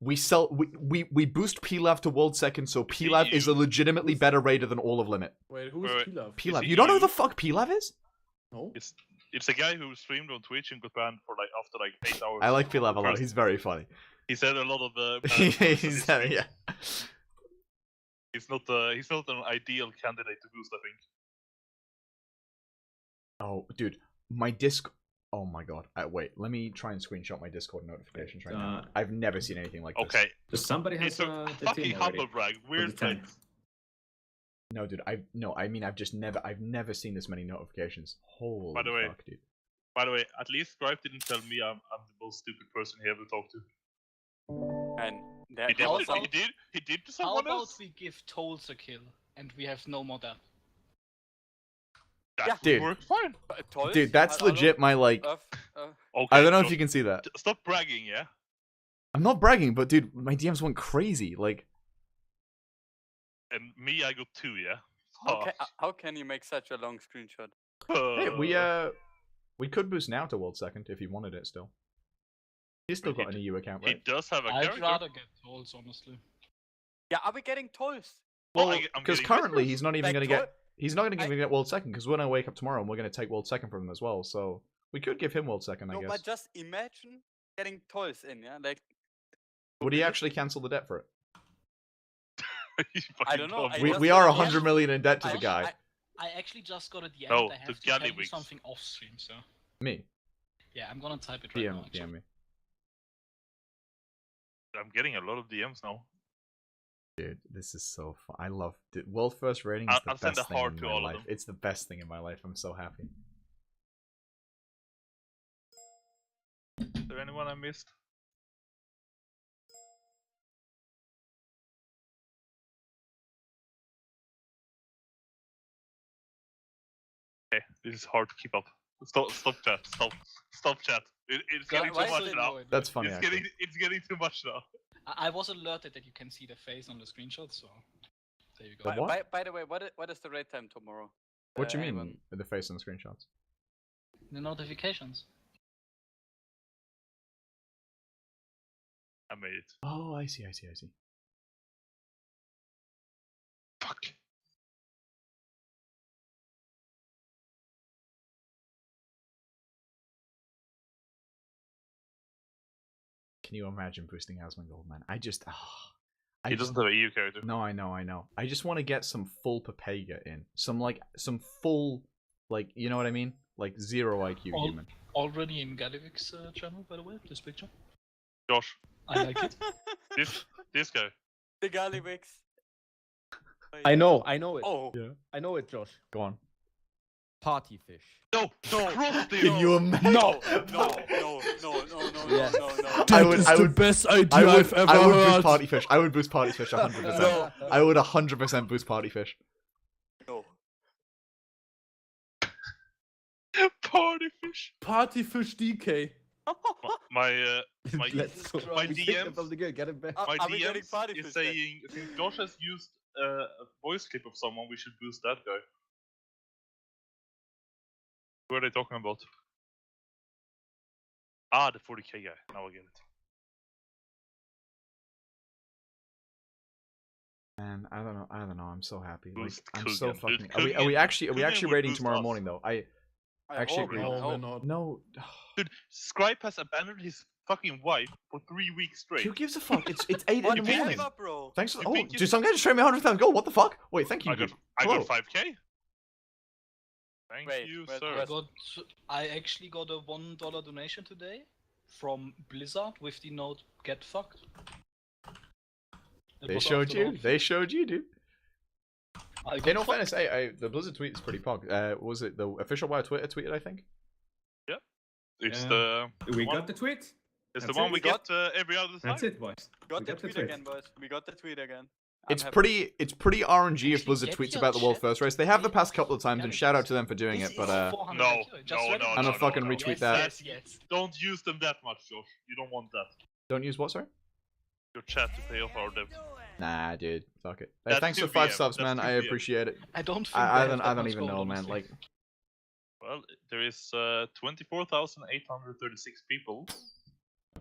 We sell. We boost Pilav to world second, so Pilav is a legitimately better raider than all of Limit. Wait, who's Wait, Pilav? Pilav. Is You don't know he- who the fuck Pilav is? No. It's a guy who streamed on Twitch and got banned for like after like 8 hours. I like Pilav a lot. He's very funny. He said a lot of the. He's yeah. He's not an ideal candidate to boost. I think. Oh, dude, my disc. Oh my god. Wait, let me try and screenshot my Discord notifications right now. I've never seen anything like this. Okay. Somebody has It's a the fucking team already. humble brag. Weird the 10. things. No, dude. I've never seen this many notifications. Holy By the way, fuck, dude. By the way, at least Scribe didn't tell me I'm the most stupid person he ever talked to. And He that did. also, He did to How someone about else. we give Tolls a kill and we have no more death? That would Dude. work fine. Dude, that's legit my like. Okay, I don't know if so you can see that. Stop bragging, yeah. I'm not bragging, but dude, my DMs went crazy. Like, And me, I got 2, yeah. How can you make such a long screenshot? hey, we could boost now to world second if you wanted it still. He's still got an EU account, He right? does have a I'd character. rather get Tolls, honestly. Yeah, are we getting tolls? Well, Well, I'm because getting currently whispers. he's not even Like, going to get. Tol- He's not going to get world second because we're going to wake up tomorrow and we're going to take world second from him as well. So we could give him world second, I No, guess. but just imagine getting tolls in, yeah? Like, Would he actually cancel the debt for it? You I don't know. fucking I We just we are don't- 100 million in debt to the I- guy. I actually just got at the end. No, I the have to tell you Gallywix. something off stream, so Me. yeah, I'm gonna type it right now. DM me. I'm getting a lot of DMs now. Dude, this is so fun. I love world first rating. Is I'll the send best a thing heart in to my all of life. them. It's the best thing in my life. I'm so happy. Is there anyone I missed? Okay, this is hard to keep up. Stop chat. Stop chat. It's getting too why is much it now. annoyed? That's funny. It's Actually. getting too much now. I was alerted that you can see the face on the screenshot, so there you go. The what? By the way, what is the raid time tomorrow? What do you mean anyone? with the face on the screenshots? The notifications. I made it. Oh, I see. Fuck. Can you imagine boosting Asmongold, man? I He just doesn't have a EU character. No, I know. I just want to get some full Papega in. Some full, like, you know what I mean? Like 0 IQ human. Already in Gallywix channel, by the way, this picture. Josh. I like it. This guy. The Gallywix. I know it. Oh. Yeah. I know it, Josh. Go on. Party fish. No, cross the Can you imagine? No. I would best idea I've ever I would heard. boost Party Fish. I would boost Party Fish 100%. No. I would 100% boost Party Fish. No. Party fish. Party fish DK. My Let's go. my We picked up DMs. the girl, get it back. My Are we getting DMs party is fish then? saying since Josh has used a voice clip of someone, we should boost that guy. Who are they talking about? Ah, the 40k guy. Now I get it. Man, I don't know. I'm so happy. Like, Boost I'm so Coogan. fucking. Dude, Are we Coogan- actually Coogan would raiding boost tomorrow us. morning though? I actually hope, agree. I No, hope. we're not. No. Dude, Scribe has abandoned his fucking wife for 3 weeks straight. Who gives a fuck? It's 8 What in the morning. up, bro? Thanks for. You Oh, think you- dude, some guy just traded me 100,000 gold. What the fuck? Wait, thank you. I got dude. 5k. Thank Wait, you, wait, sir. wait. I actually got a $1 donation today from Blizzard with the note "Get fucked." It They was showed after you. the- They showed you, dude. I In got all fucked. fairness, the Blizzard tweet is pretty pog. Was it the official WoW Twitter tweeted? I think. It's Yeah. the We one, got the tweet. It's That's the one it. we get every other time. That's it, boys. Got We the got tweet tweet. again, boys. We got the tweet again. It's I'm happy. pretty RNG if Actually, Blizzard get tweets your about the world shit. first race. They have the past couple of times, and Yeah, shout out to them for doing This it. But is 400 No, IQ. Just no, read it. no, I'm gonna fucking retweet Yes, that. yes. Don't use them that much, Josh. You don't want that. Don't use what, sorry? Your chat to pay off our debt. Nah, dude, fuck it. Hey, That's thanks for 2 5 PM. subs, That's man. 2 I PM. appreciate it. I don't think I they have that don't much even know, gold, man. honestly. Like, Well, there is 24,836 people.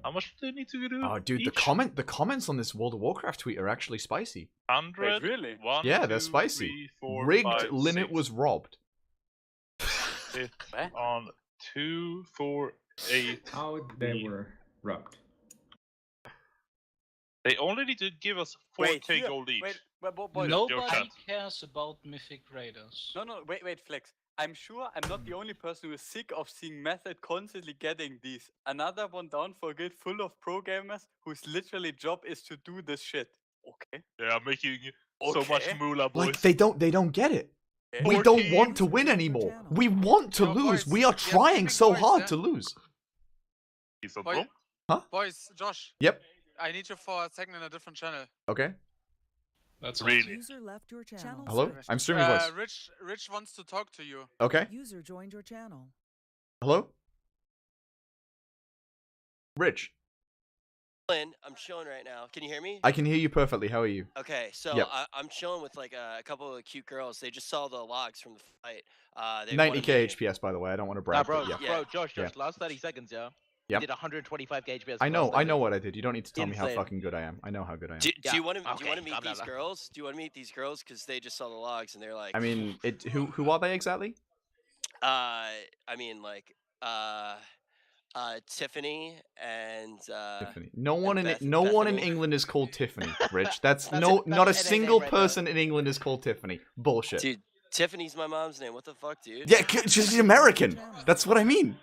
How much do they need to do? oh, dude, the comments on this World of Warcraft tweet are actually spicy. 100. Wait, really? One, Yeah, they're 2, spicy. 3, 4, Rigged 5, limit 6, was robbed. on 2, 4, 8. How they were robbed. They only need to give us 4k here, gold each. Wait, boys. Your Nobody chat. cares about Mythic Raiders. No, wait, Flex. I'm sure I'm not the only person who is sick of seeing Method constantly getting these. Another one down for a guild full of pro gamers whose literally job is to do this shit. Okay. They are making so much Okay. moolah, boys. Like, they don't get it. Okay. We don't want to win anymore. We want to No, lose. boys, We are yes, trying so boys, hard yeah. to lose. He's on Boy- top. Boys, Josh. Yep. I need you for a second in a different channel. Okay. That's Really? User left your channel. Hello? I'm streaming voice. Rich wants to talk to you. Okay. User joined your channel. Hello? Rich, I'm chilling right now. Can you hear me? I can hear you perfectly. How are you? Okay, so Yep. I'm chilling with like a couple of cute girls. They just saw the logs from the fight. They 90k HPS, by the way. I don't want to brag. Nah, bro, but yeah. bro, Josh, Yeah. last 30 seconds, yeah. Yep. You did 125 HPS. I know last 30. what I did. You don't need to tell me how Insane. fucking good I am. I know how good I am. Do Yeah, you want to okay, meet calm down these now. girls? Do you want to meet these girls? Because they just saw the logs and they're like. I mean, who are they exactly? I mean like Tiffany and Tiffany. No one in Beth- no one in Bethany. England is called Tiffany, Rich. That's That's not a NA single right there. person in England is called Tiffany. Bullshit. Dude, Tiffany's my mom's name. What the fuck, dude? Yeah, she's American. That's what I mean.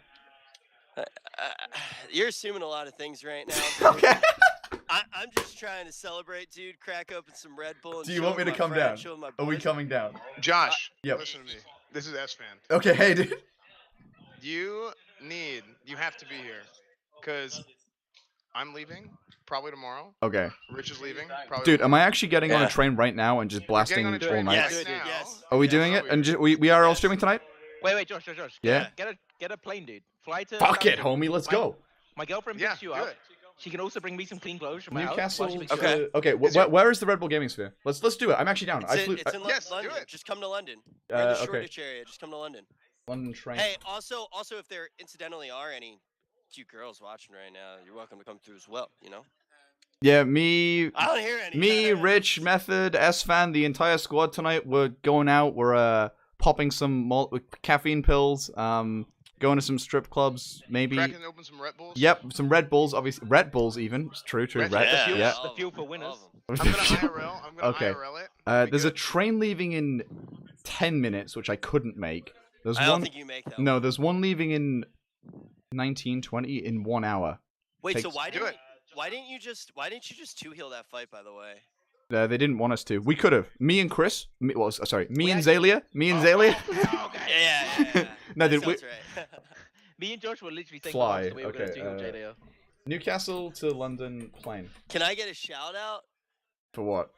You're assuming a lot of things right now. Okay. I'm just trying to celebrate, dude. Crack open some Red Bull. And Do you want me to come down? Are we coming down? Josh, Yep. listen to me. This is S-Fan. Okay, hey, dude. You have to be here. Because I'm leaving, probably tomorrow. Okay. Rich is leaving, probably Dude, am I tomorrow. actually getting on a train right now and just blasting on a all train night? right now. Yes. Are we doing it? And we are all streaming tonight? Wait, Josh. Yeah? Get a plane, dude. Fly to. Fuck it, Southampton. homie. Let's go. My girlfriend picks you up. She can also bring me some clean clothes from my Newcastle. house. Okay. Where is the Red Bull Gaming Sphere? Let's do it. I'm actually down. It's in London. Just come to London. You're in the okay. Shoreditch area. Just come to London. London train. Hey, also, if there incidentally are any cute girls watching right now, you're welcome to come through as well. You know. Yeah, me. I don't hear any. Me, Rich, Method, S-Fan, the entire squad tonight. We're going out. We're popping some caffeine pills. Going to some strip clubs, maybe. Cracking open some Red Bulls. Yep, some Red Bulls, obviously. Red Bulls, even. It's true. Red- Yeah. The fuel for winners. I'm gonna IRL. Okay. IRL it. There's a train leaving in 10 minutes, which I couldn't make. There's I don't think you make that. No, there's one leaving in 1920 in 1 hour. Wait, Takes- so why didn't you just two-heel that fight, by the way? They didn't want us to. We could have. Me and Chris. Me and Zalia. Yeah. No, that dude. sounds right. Me and Josh were literally thinking Fly. we were going to do JDO. Newcastle to London plane. Can I get a shout out? For what?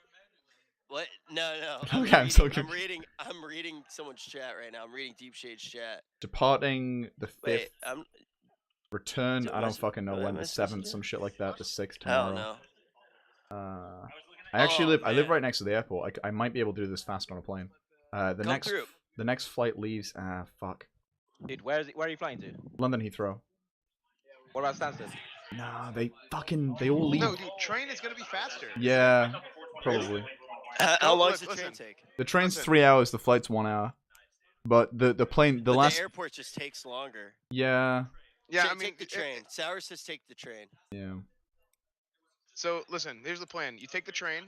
What? No. Okay, I'm so confused. I'm reading someone's chat right now. I'm reading Deep Shade's chat. Departing the 5th. Wait, Return. I don't was- fucking know what when. am I The supposed to 7th, do? some shit like that. The 6th I don't tomorrow. know. I actually Oh, I live man. right next to the airport. I might be able to do this fast on a plane. Come through. The next flight leaves. Fuck. Dude, where are you flying to? London Heathrow. What about Stansted? Nah, they all leave. No, dude, train is gonna be faster. Yeah, probably. How long does the train take? The train's 3 hours. The flight's 1 hour. But the plane, But last. the airport just takes longer. Yeah. Yeah, Take the train. Sour says take the train. Yeah. So listen, here's the plan. You take the train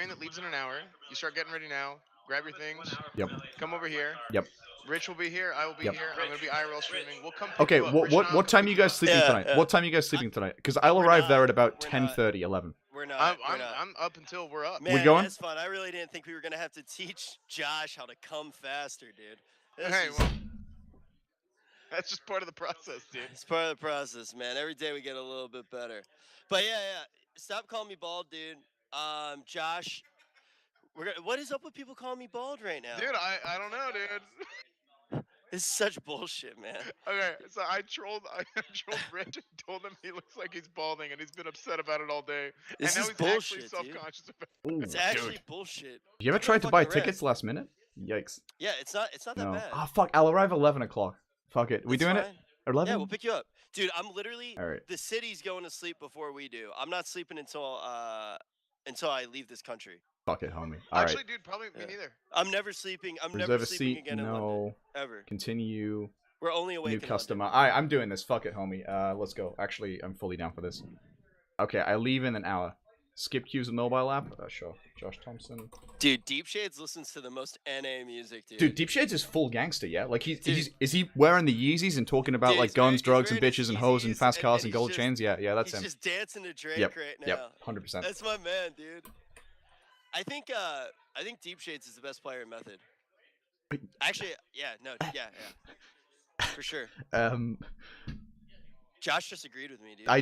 that leaves in an hour. You start getting ready now. Grab your things. Yep. Come over here. Yep. Rich will be here. I will be Yep. here. I'm gonna be IRL streaming. We'll come. Pick Okay. you up. Rich and I will What come time are you guys sleeping tonight? yeah. What time are you guys sleeping tonight? Because I'll arrive there at about 10:30, 11. We're not. I'm up until we're up. Man, going? that's fun. I really didn't think we were gonna have to teach Josh how to come faster, dude. Hey, well, that's just part of the process, dude. It's part of the process, man. Every day we get a little bit better. But yeah. Stop calling me bald, dude. Josh, what is up with people calling me bald right now? Dude, I don't know, dude. This is such bullshit, man. Okay, so I trolled Rich and told him he looks like he's balding, and he's been upset about it all day. This and now is he's bullshit, actually self-conscious about Ooh, It's actually dude. bullshit. You ever tried to buy tickets last minute? Yikes. Yeah, it's not that No. bad. Oh fuck! I'll arrive at 11 o'clock. Fuck it. We That's doing fine. it? 11? Yeah, we'll pick you up. Dude, I'm literally All right. the city's going to sleep before we do. I'm not sleeping until I leave this country. Fuck it, homie. All right. Actually, dude, probably me neither. I'm never sleeping. I'm Reserve never a sleeping seat. again in London. No. Ever. Continue. We're only awake New in customer. I'm doing this. Fuck it, homie. Let's go. Actually, I'm fully down for this. Okay, I leave in an hour. Skip queues and mobile app. Sure. Josh Thompson. Dude, Deep Shades listens to the most NA music, dude. Dude, Deep Shades is full gangster, yeah? Like, is he wearing the Yeezys and talking about, Dude, like, he's guns, wearing- drugs, he's and wearing bitches, and his hoes, and Yeezys, fast cars, and he's gold just- chains? Yeah, that's He's him. just dancing to Drake Yep, right now. yep, 100%. That's my man, dude. I think Deep Shades is the best player in Method. Actually, yeah, for sure. Josh just agreed with me, dude. I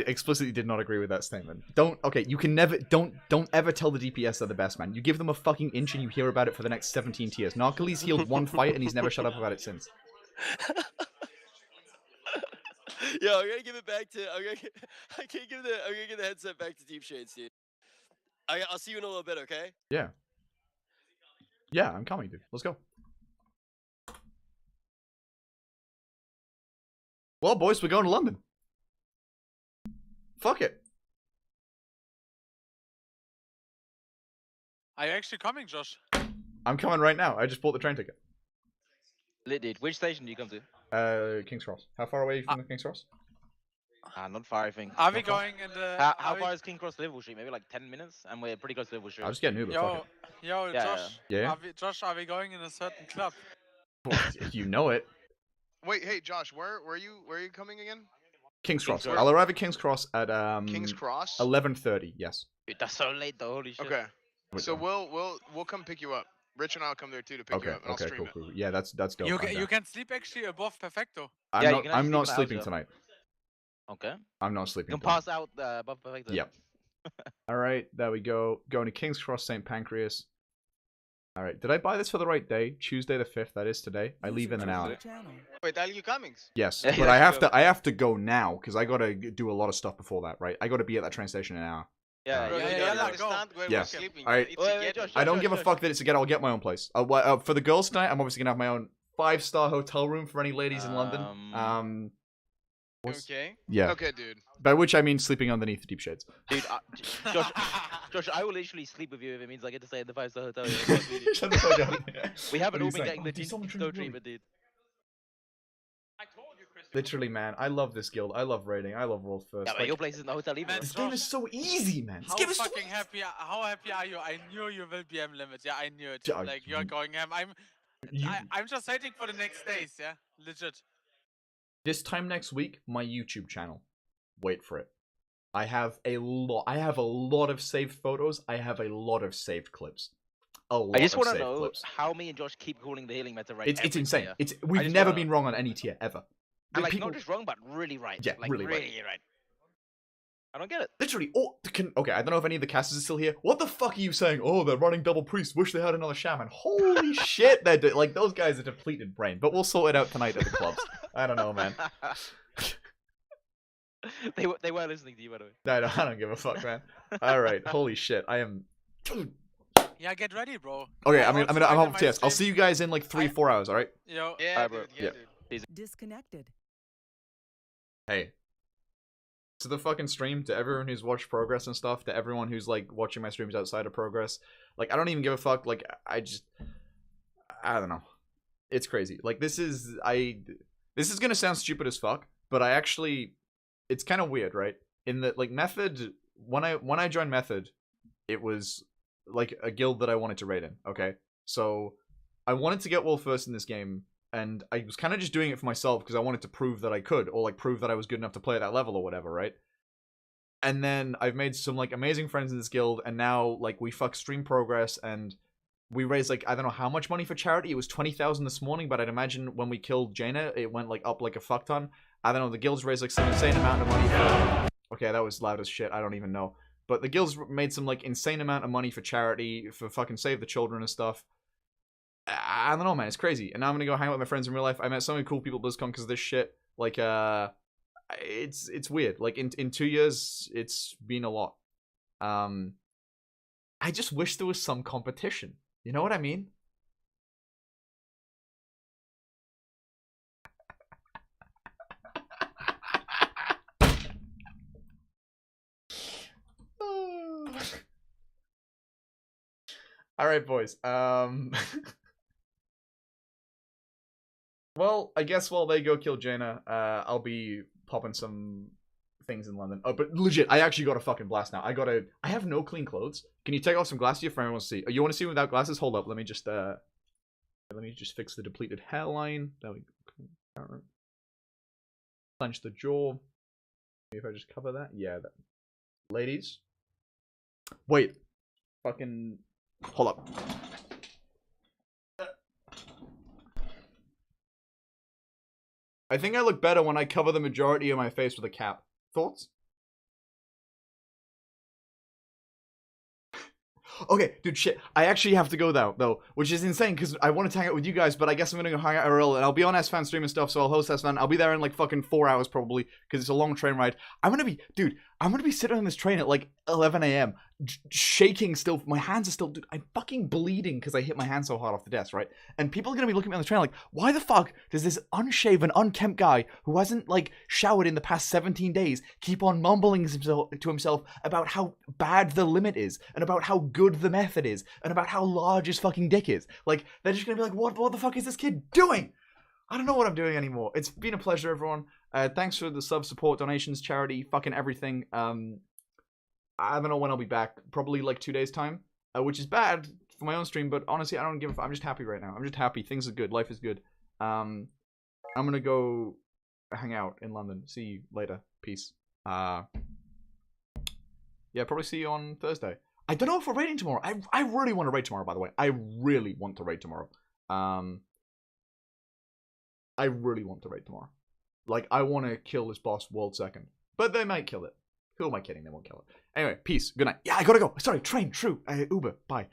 explicitly did not agree with that statement. Don't ever tell the DPS they're the best, man. You give them a fucking inch and you hear about it for the next 17 tiers. Narcoles healed one fight and he's never shut up about it since. Yo, I'm gonna give it back to. I'm gonna give the headset back to Deep Shades, dude. I'll see you in a little bit, okay? Yeah. Yeah, I'm coming, dude. Let's go. Well, boys, we're going to London. Fuck it. Are you actually coming, Josh? I'm coming right now. I just bought the train ticket. Lit, dude. Which station do you come to? King's Cross. How far away are you from the King's Cross? Not far, I think. Are we going in the? How far is King Cross to Liverpool Street? Maybe like 10 minutes, and we're pretty close to Liverpool Street. I'll just get an Uber. Fuck it. Yo, Yeah, Josh. yeah. Josh, are we going in a certain club? You know it. Wait, hey Josh, where are you coming again? King's Cross. Cross. I'll arrive at King's Cross at King's Cross? 11:30. Yes. Dude, that's so late though. Holy shit. Okay. Wait, So no. we'll come pick you up. Rich and I'll come there too to pick you Okay. up, and I'll Okay. stream Cool. it. Cool. Yeah, that's dope. You I'm can, down. you can sleep actually above Perfecto. I'm Yeah, you not. can actually I'm sleep not in the house, sleeping yeah. tonight. Okay. I'm not You sleeping. can tonight. pass out above Perfecto. Yep. All right. There we go. Going to King's Cross, St. Pancras. All right. Did I buy this for the right day? Tuesday the 5th. That is today. I leave in an hour. Wait, are you coming? Yes, Yeah, but I have to go now because I gotta do a lot of stuff before that. Right. I gotta be at that train station in an hour. Yeah. Bro, yeah, you yeah, don't yeah. understand where Yeah. we're sleeping. Alright. It's Wait, a wait, ghetto. Josh, I don't Josh, give a Josh. fuck that it's a ghetto. I'll get my own place. For the girls tonight, I'm obviously gonna have my own 5-star hotel room for any ladies in London. Okay. Yeah. Okay, dude. By which I mean sleeping underneath deep shades. Dude, Josh, I will literally sleep with you if it means I get to stay in the 5-star hotel. Shut the fuck up. We haven't What are all you been saying? getting the Dude, someone Disco trying to treatment, dude. Literally, man, I love this guild. I love raiding. I love World First. Yeah, but Like, your place isn't a hotel either. Man, this game is so easy, man. This How game is so fucking happy? How happy are you? I knew you will be M limit. Yeah, I knew it. Yeah, Like you're going ham. I'm just waiting for the next days. Yeah, legit. This time next week, my YouTube channel. Wait for it. I have a lot of saved photos. I have a lot of saved clips. A lot I just want want to know how me and Josh keep calling the healing meta right. It's every insane. tier. We've just never wanna been know. wrong on any tier ever. And like People- not just wrong, but really right. Yeah, like, really right. right. I don't get it. Literally, okay, I don't know if any of the casters are still here. What the fuck are you saying? Oh, they're running double priest. Wish they had another shaman. Holy shit, like those guys are depleted brain. But we'll sort it out tonight at the clubs. I don't know, man. They were listening to you, by the way. I don't give a fuck, man. All right, holy shit, I am. Yeah, get ready, bro. Okay, I'm I'm up to this. I'll see you guys in like 3-4 hours. All right. Yo. Yeah, bro. dude. Yeah, Yeah. dude. Disconnected. Hey. To the fucking stream, to everyone who's watched progress and stuff, to everyone who's like watching my streams outside of progress, like I don't even give a fuck. Like I don't know. It's crazy. Like this is gonna sound stupid as fuck, but it's kind of weird, right? In that like Method, when I joined Method, it was like a guild that I wanted to raid in. Okay, so I wanted to get world first in this game. And I was kind of just doing it for myself because I wanted to prove that I could, or like prove that I was good enough to play at that level or whatever, right? And then I've made some like amazing friends in this guild, and now like we fuck stream progress, and we raised like I don't know how much money for charity. It was 20,000 this morning, but I'd imagine when we killed Jana, it went like up like a fuck ton. I don't know. The guild's raised like some insane amount of money. Okay, that was loud as shit. I don't even know. But the guild's made some like insane amount of money for charity, for fucking Save the Children and stuff. I don't know, man. It's crazy. And now I'm gonna go hang out with my friends in real life. I met so many cool people at BlizzCon because of this shit. Like, it's weird. Like in 2 years, it's been a lot. I just wish there was some competition. You know what I mean? All right, boys. Well, I guess while they go kill Jana, I'll be popping some things in London. Oh, but legit, I actually got a fucking blast now. I have no clean clothes. Can you take off some glasses for everyone to see? Oh, you want to see me without glasses? Hold up, let me just fix the depleted hairline. There we go. Clench the jaw. Maybe if I just cover that. Yeah, that. Ladies. Wait. Fucking. Hold up. I think I look better when I cover the majority of my face with a cap. Thoughts? Okay, dude, shit. I actually have to go though, which is insane because I wanted to hang out with you guys, but I guess I'm gonna go hang out IRL, and I'll be on S-Fan stream and stuff, so I'll host S-Fan. I'll be there in like fucking 4 hours probably because it's a long train ride. I'm gonna be sitting on this train at like 11 a.m. Shaking still. My hands are still, dude, I'm fucking bleeding because I hit my hand so hard off the desk, right? And people are gonna be looking at me on the train like, why the fuck does this unshaven, unkempt guy who hasn't like showered in the past 17 days keep on mumbling to himself about how bad the limit is and about how good the method is and about how large his fucking dick is? Like, they're just gonna be like, what the fuck is this kid doing? I don't know what I'm doing anymore. It's been a pleasure, everyone. Thanks for the sub, support, donations, charity, fucking everything. I don't know when I'll be back. Probably like 2 days time, which is bad for my own stream, but honestly, I don't give a I'm just happy right now. I'm just happy. Things are good. Life is good. I'm gonna go hang out in London. See you later. Peace. Yeah, probably see you on Thursday. I don't know if we're raiding tomorrow. I really want to raid tomorrow, by the way. I really want to raid tomorrow. I really want to raid tomorrow. Like, I want to kill this boss world second. But they might kill it. Who am I kidding? They won't kill it. Anyway, peace. Good night. Yeah, I gotta go. Sorry, train. True. Uber. Bye.